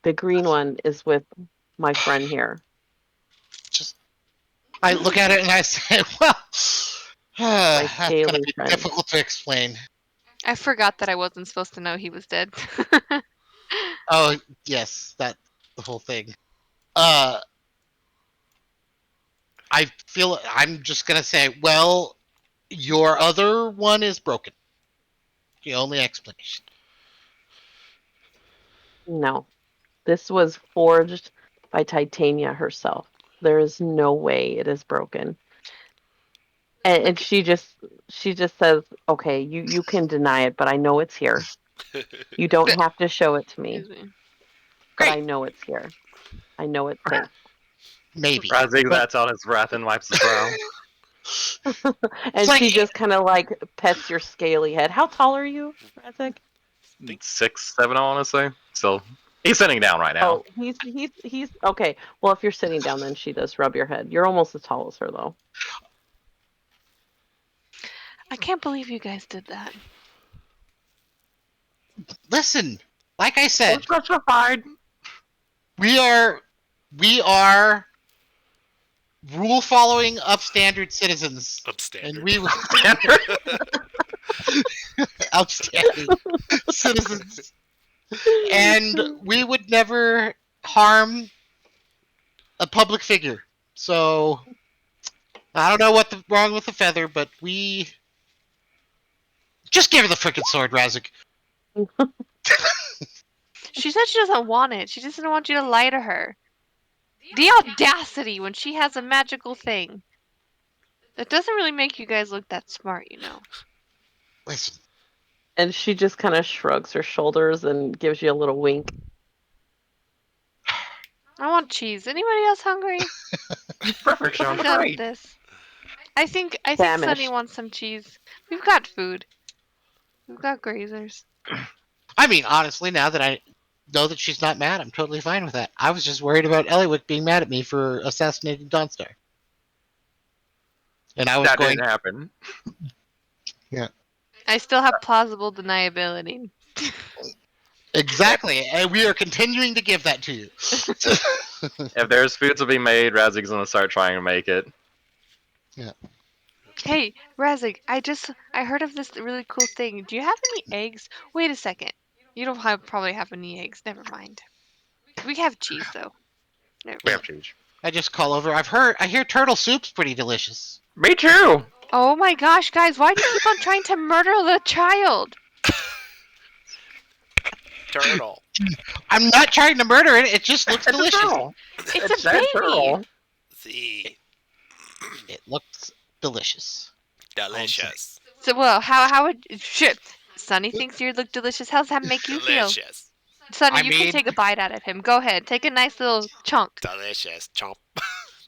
the green one is with my friend here." I look at it and I say, well, My that's going to scaly be friend. difficult to explain. I forgot that I wasn't supposed to know he was dead. Oh, yes, that's the whole thing. I feel I'm just going to say, well, your other one is broken. The only explanation. No. This was forged by Titania herself. There is no way it is broken. And Look, she just says, "Okay, you can deny it, but I know it's here. You don't have to show it to me, excuse me. but Great, I know it's here. I know it's safe." maybe. Razig But lets out his breath and wipes his brow. And like, she just kind of like pets your scaly head. How tall are you, Razek? Think 6, 7, I want to say. So he's sitting down right now. Oh, he's okay. Well, if you're sitting down, then she does rub your head. You're almost as tall as her, though. I can't believe you guys did that. listen, like I said, Justified. we are rule following upstandard citizens. And upstandard. we were outstanding citizens. And we would never harm a public figure. So I don't know what's wrong with the feather, but we just give her the frickin' sword, Razzik. She said she doesn't want it. She doesn't want you to lie to her. The audacity when she has a magical thing. That doesn't really make you guys look that smart, Listen, And she just kind of shrugs her shoulders and gives you a little wink. I want cheese. Anybody else hungry? Perfect. I'm Sounds done with great. this. I think Sunny Famished. wants some cheese. We've got food. We've got grazers. I mean, honestly, now that I know that she's not mad, I'm totally fine with that. I was just worried about Eliwick being mad at me for assassinating Dawnstar. And I was That going... didn't happen. I still have plausible deniability. Exactly, and we are continuing to give that to you. If there's food to be made, Razik's gonna start trying to make it. Hey, Razik, I heard of this really cool thing. Do you have any eggs? Wait a second. You don't probably have any eggs. Never mind. We have cheese though. Never We mind. have cheese. I just call over. I hear turtle soup's pretty delicious. Me too. Oh my gosh, guys, why do you keep on trying to murder the child? Turtle. I'm not trying to murder it. It just looks It's a delicious. turtle. It's a that baby. turtle. See. It looks delicious. Delicious. So well, how would shit? Sonny thinks you look delicious. How's that make you feel? Delicious. Sonny, I you mean- can take a bite out of him. Go ahead, take a nice little chunk. Delicious. Chomp.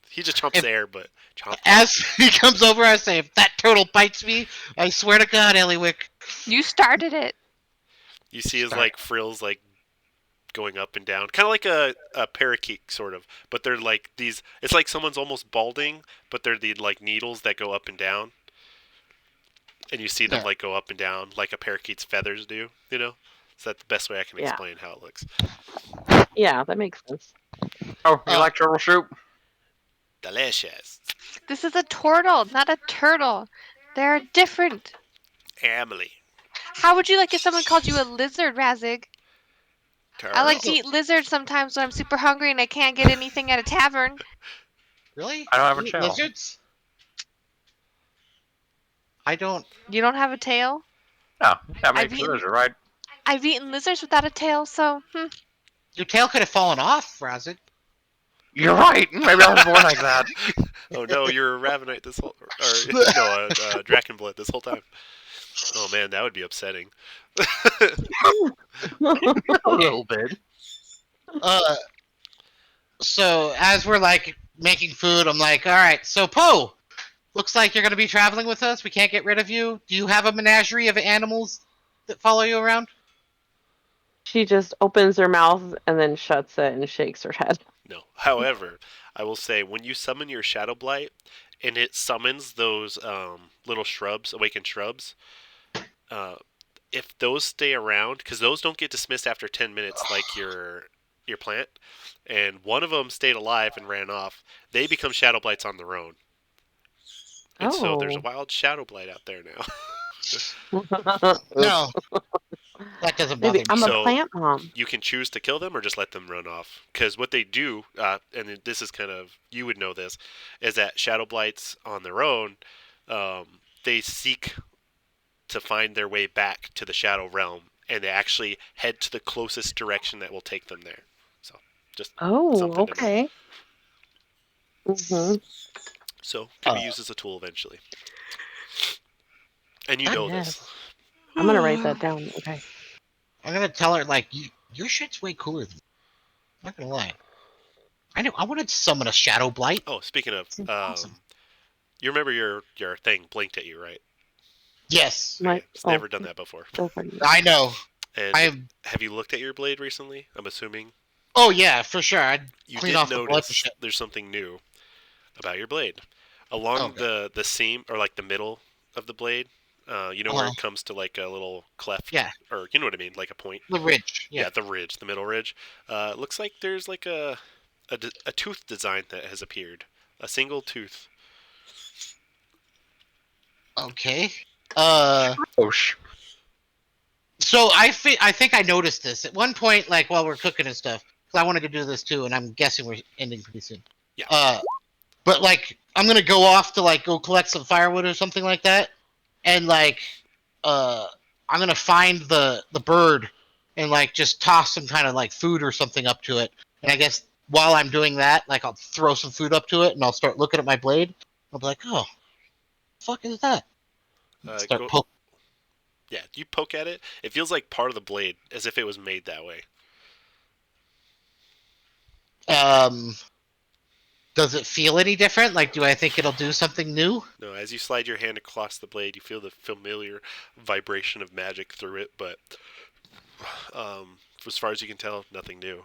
He just chomps If- air, but chomp. As he comes over, I say, if that turtle bites me, I swear to God, Eliwick. You started it. You see his like frills like going up and down, kind of like a parakeet sort of, but they're like these. It's like someone's almost balding, but they're the like needles that go up and down, and you see them Yeah. like go up and down like a parakeet's feathers do. You know, so that's the best way I can Yeah. explain how it looks. Yeah, that makes sense. Oh, you like turtle soup? Delicious. This is a turtle, not a turtle. They're different. Emily. How would you like if someone called you a lizard, Razig? Turtle. I like to eat lizards sometimes when I'm super hungry and I can't get anything at a tavern. Really? I don't have a You eat tail. lizards? I don't. You don't have a tail? No, that I've makes eaten- sense, right? I've eaten lizards without a tail, so Your tail could have fallen off, Razzik. You're right. Maybe I was born like that. Oh no, you're a Ravenite this whole, or no, a Drakenblood this whole time. Oh man, that would be upsetting. A little bit. So as we're like making food, I'm like, all right, so Poe, looks like you're gonna be traveling with us. We can't get rid of you. Do you have a menagerie of animals that follow you around? She just opens her mouth and then shuts it and shakes her head. No. However, I will say when you summon your Shadow Blight and it summons those little shrubs, awakened shrubs, if those stay around, because those don't get dismissed after 10 minutes like your plant, and one of them stayed alive and ran off, they become Shadow Blights on their own. And so there's a Oh. wild Shadow Blight out there now. No, that doesn't bother Maybe me. I'm So- a plant mom. You can choose to kill them or just let them run off. Because what they do, and this is kind of, you would know this, is that Shadow Blights on their own, they seek to find their way back to the Shadow Realm, and they actually head to the closest direction that will take them there. So, just Oh, something to know. okay. Mhm. So, can be used as a tool eventually. And you know Yes. this. I'm gonna write that down. Okay. I'm gonna tell her like, your shit's way cooler than me. I'm not gonna lie. I wanted to summon a Shadow Blight. Oh, speaking of, Seems awesome. you remember your thing blinked at you, right? Yes, My, It's never done that before. so funny. I know. And I am. have you looked at your blade recently? I'm assuming. Oh yeah, for sure. I'd You clean did off the blood and notice shit. there's something new about your blade. Along the seam, or like the middle of the blade, you know where Uh-huh. it comes to like a little cleft? Yeah. Or you know what I mean, like a point? The ridge. Yeah, Yeah. the ridge, the middle ridge. Looks like there's like a tooth design that has appeared. A single tooth. Okay. Oh, So I think I noticed this at one point, like while we're cooking and stuff, because I wanted to do this too, and I'm guessing we're ending pretty soon. Yeah. But like I'm gonna go off to like go collect some firewood or something like that, and like I'm gonna find the bird and like just toss some kind of like food or something up to it, and I guess while I'm doing that, like I'll throw some food up to it, and I'll start looking at my blade. I'll be like, oh, the fuck is that? Start poking. Yeah, you poke at it. It feels like part of the blade, as if it was made that way. Does it feel any different? Like, do I think it'll do something new? No, as you slide your hand across the blade, you feel the familiar vibration of magic through it, but As far as you can tell, nothing new.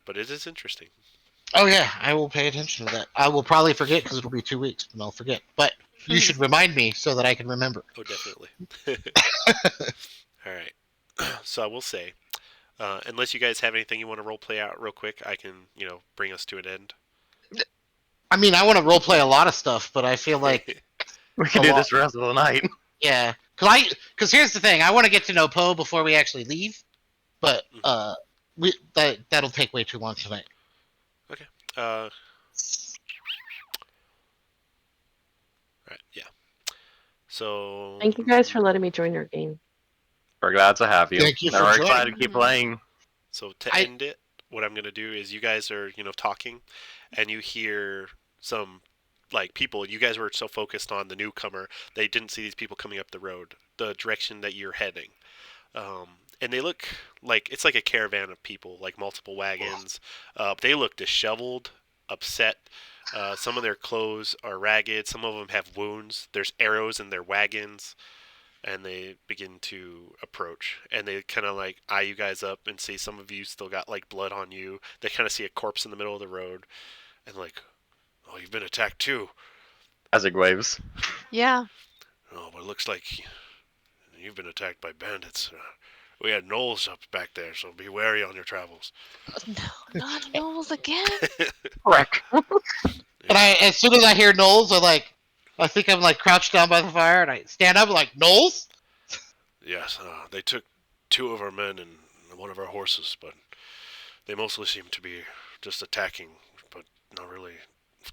But it is interesting. Oh yeah, I will pay attention to that. I will probably forget because it'll be 2 weeks, and I'll forget. But you should remind me so that I can remember. Oh, definitely. All right. So I will say, unless you guys have anything you want to role play out real quick, I can, bring us to an end. I mean, I want to roleplay a lot of stuff, but I feel like We can A do lot. this the rest of the night. yeah, because here's the thing, I want to get to know Poe before we actually leave, but that'll take way too long tonight. Okay. Right. Yeah. So. Thank you guys for letting me join your game. We're glad to have you. Thank you for We're joining. excited to keep playing. So to end it, what I'm gonna do is you guys are talking, and you hear some people. You guys were so focused on the newcomer, they didn't see these people coming up the road, the direction that you're heading. And they look like it's like a caravan of people, like multiple wagons. They look disheveled, upset. Some of their clothes are ragged. Some of them have wounds. There's arrows in their wagons. And they begin to approach. And they kind of eye you guys up and see some of you still got blood on you. They kind of see a corpse in the middle of the road. And oh, you've been attacked too. Isaac waves. Yeah. Oh, but it looks like you've been attacked by bandits. We had gnolls up back there, so be wary on your travels. No, not Knowles again. Correct. And as soon as I hear Knowles, I think I'm crouched down by the fire, and I stand up Knowles? Yes, they took 2 of our men and 1 of our horses, but they mostly seem to be just attacking, but not really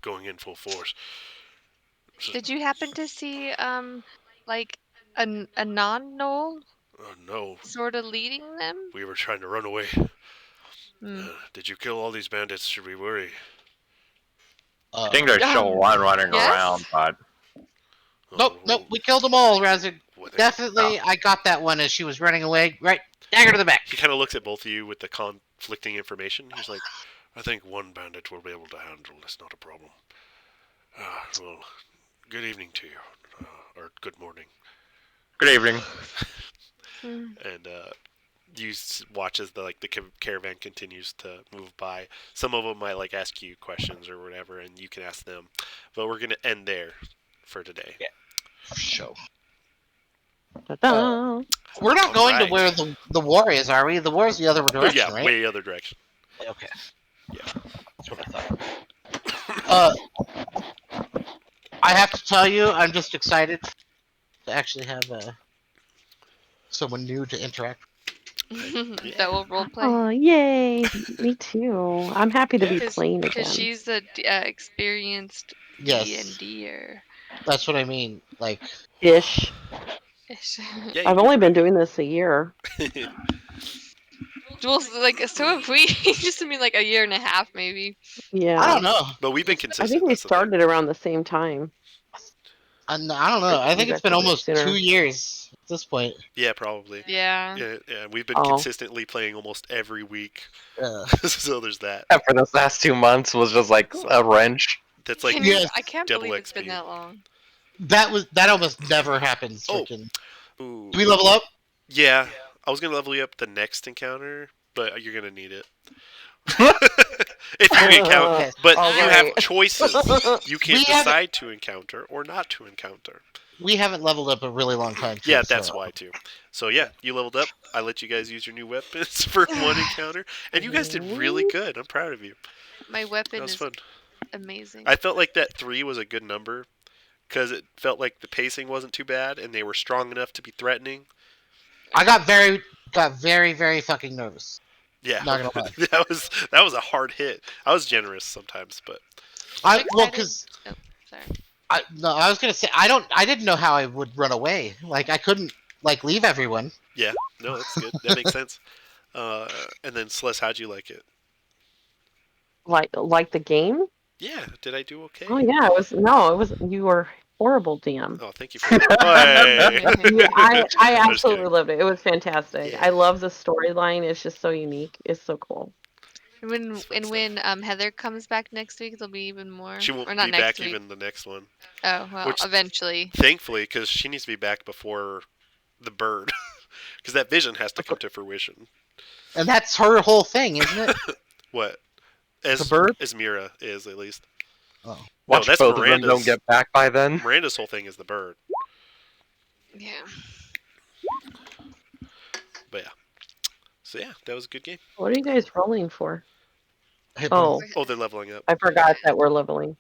going in full force. So, Did you happen to see a non-Knoll no, sort of leading them? we were trying to run away. Did you kill all these bandits? Should we worry? I think there's still one running yes? around, but Nope, we killed them all, Razig. What, Definitely, I got that one as she was running away. Right, dagger to the back. He kind of looks at both of you with the conflicting information. He's like, I think 1 bandit will be able to handle. That's not a problem. Well, good evening to you. Or good morning. good evening. And you watch as the caravan continues to move by. Some of them might ask you questions or whatever, and you can ask them. But we're gonna end there for today. Yeah. Show. Ta-da. We're not going Alright. to where the war is, are we? The war is the other direction, Yeah, right? way other direction. Okay. Yeah. That's what I thought. I have to tell you, I'm just excited to actually have someone new to interact. That will role play. Oh, yay. Me too. I'm happy to be Yeah. playing again. Because she's a experienced Yes, D&D-er. that's what I mean. Ish. Yeah, I've only been doing this a year. Well, so have we. Just a year and a half, maybe. Yeah. I don't know. But we've been I consistent. think we that's the thing. started around the same time. I don't know. I think You it's guys been did it almost sooner. 2 years at this point. Yeah, probably. Yeah. Yeah, we've been Oh. consistently playing almost every week. Yeah. So there's that. Except for this last 2 months was just a wrench. That's Yes. I can't double believe it's XP. been that long. That almost never happens. Oh. Freaking. Ooh. Do we level up? Yeah, I was gonna level you up the next encounter, but you're gonna need it. If you can count, Okay. but All you have right. choices. You can We haven't- decide to encounter or not to encounter. We haven't leveled up a really long time. Too, Yeah, that's so. why too. So yeah, you leveled up. I let you guys use your new weapons for 1 encounter, and you guys did really good. I'm proud of you. My weapon That was is fun. amazing. I felt like that 3 was a good number because it felt like the pacing wasn't too bad, and they were strong enough to be threatening. I got very, very fucking nervous. Yeah, Not gonna lie. that was a hard hit. I was generous sometimes, but I'm excited. Because Oh, sorry. I was gonna say I didn't know how I would run away. I couldn't leave everyone. yeah, no, that's good. That makes sense. And then Celeste, how'd you like it? Like the game? Yeah, did I do okay? Oh yeah, you were horrible, DM. Oh, thank you for that. Yeah, I I'm just absolutely kidding. loved it. It was fantastic. Yeah. I love the storyline. It's just so unique. It's so cool. When It's fun when Heather comes back next week, there'll be even more. She won't or not be next back week. even the next one. Oh well, Which- eventually. Thankfully, because she needs to be back before the bird. Because that vision has to come to fruition. And that's her whole thing, isn't it? What? As The bird? As Mira is, at least. Oh. Watch that's both of them Miranda's- don't get back by then. Miranda's whole thing is the bird. Yeah. But yeah. So yeah, that was a good game. What are you guys rolling for? Hit Oh, Oh, they're leveling up. I forgot that we're leveling.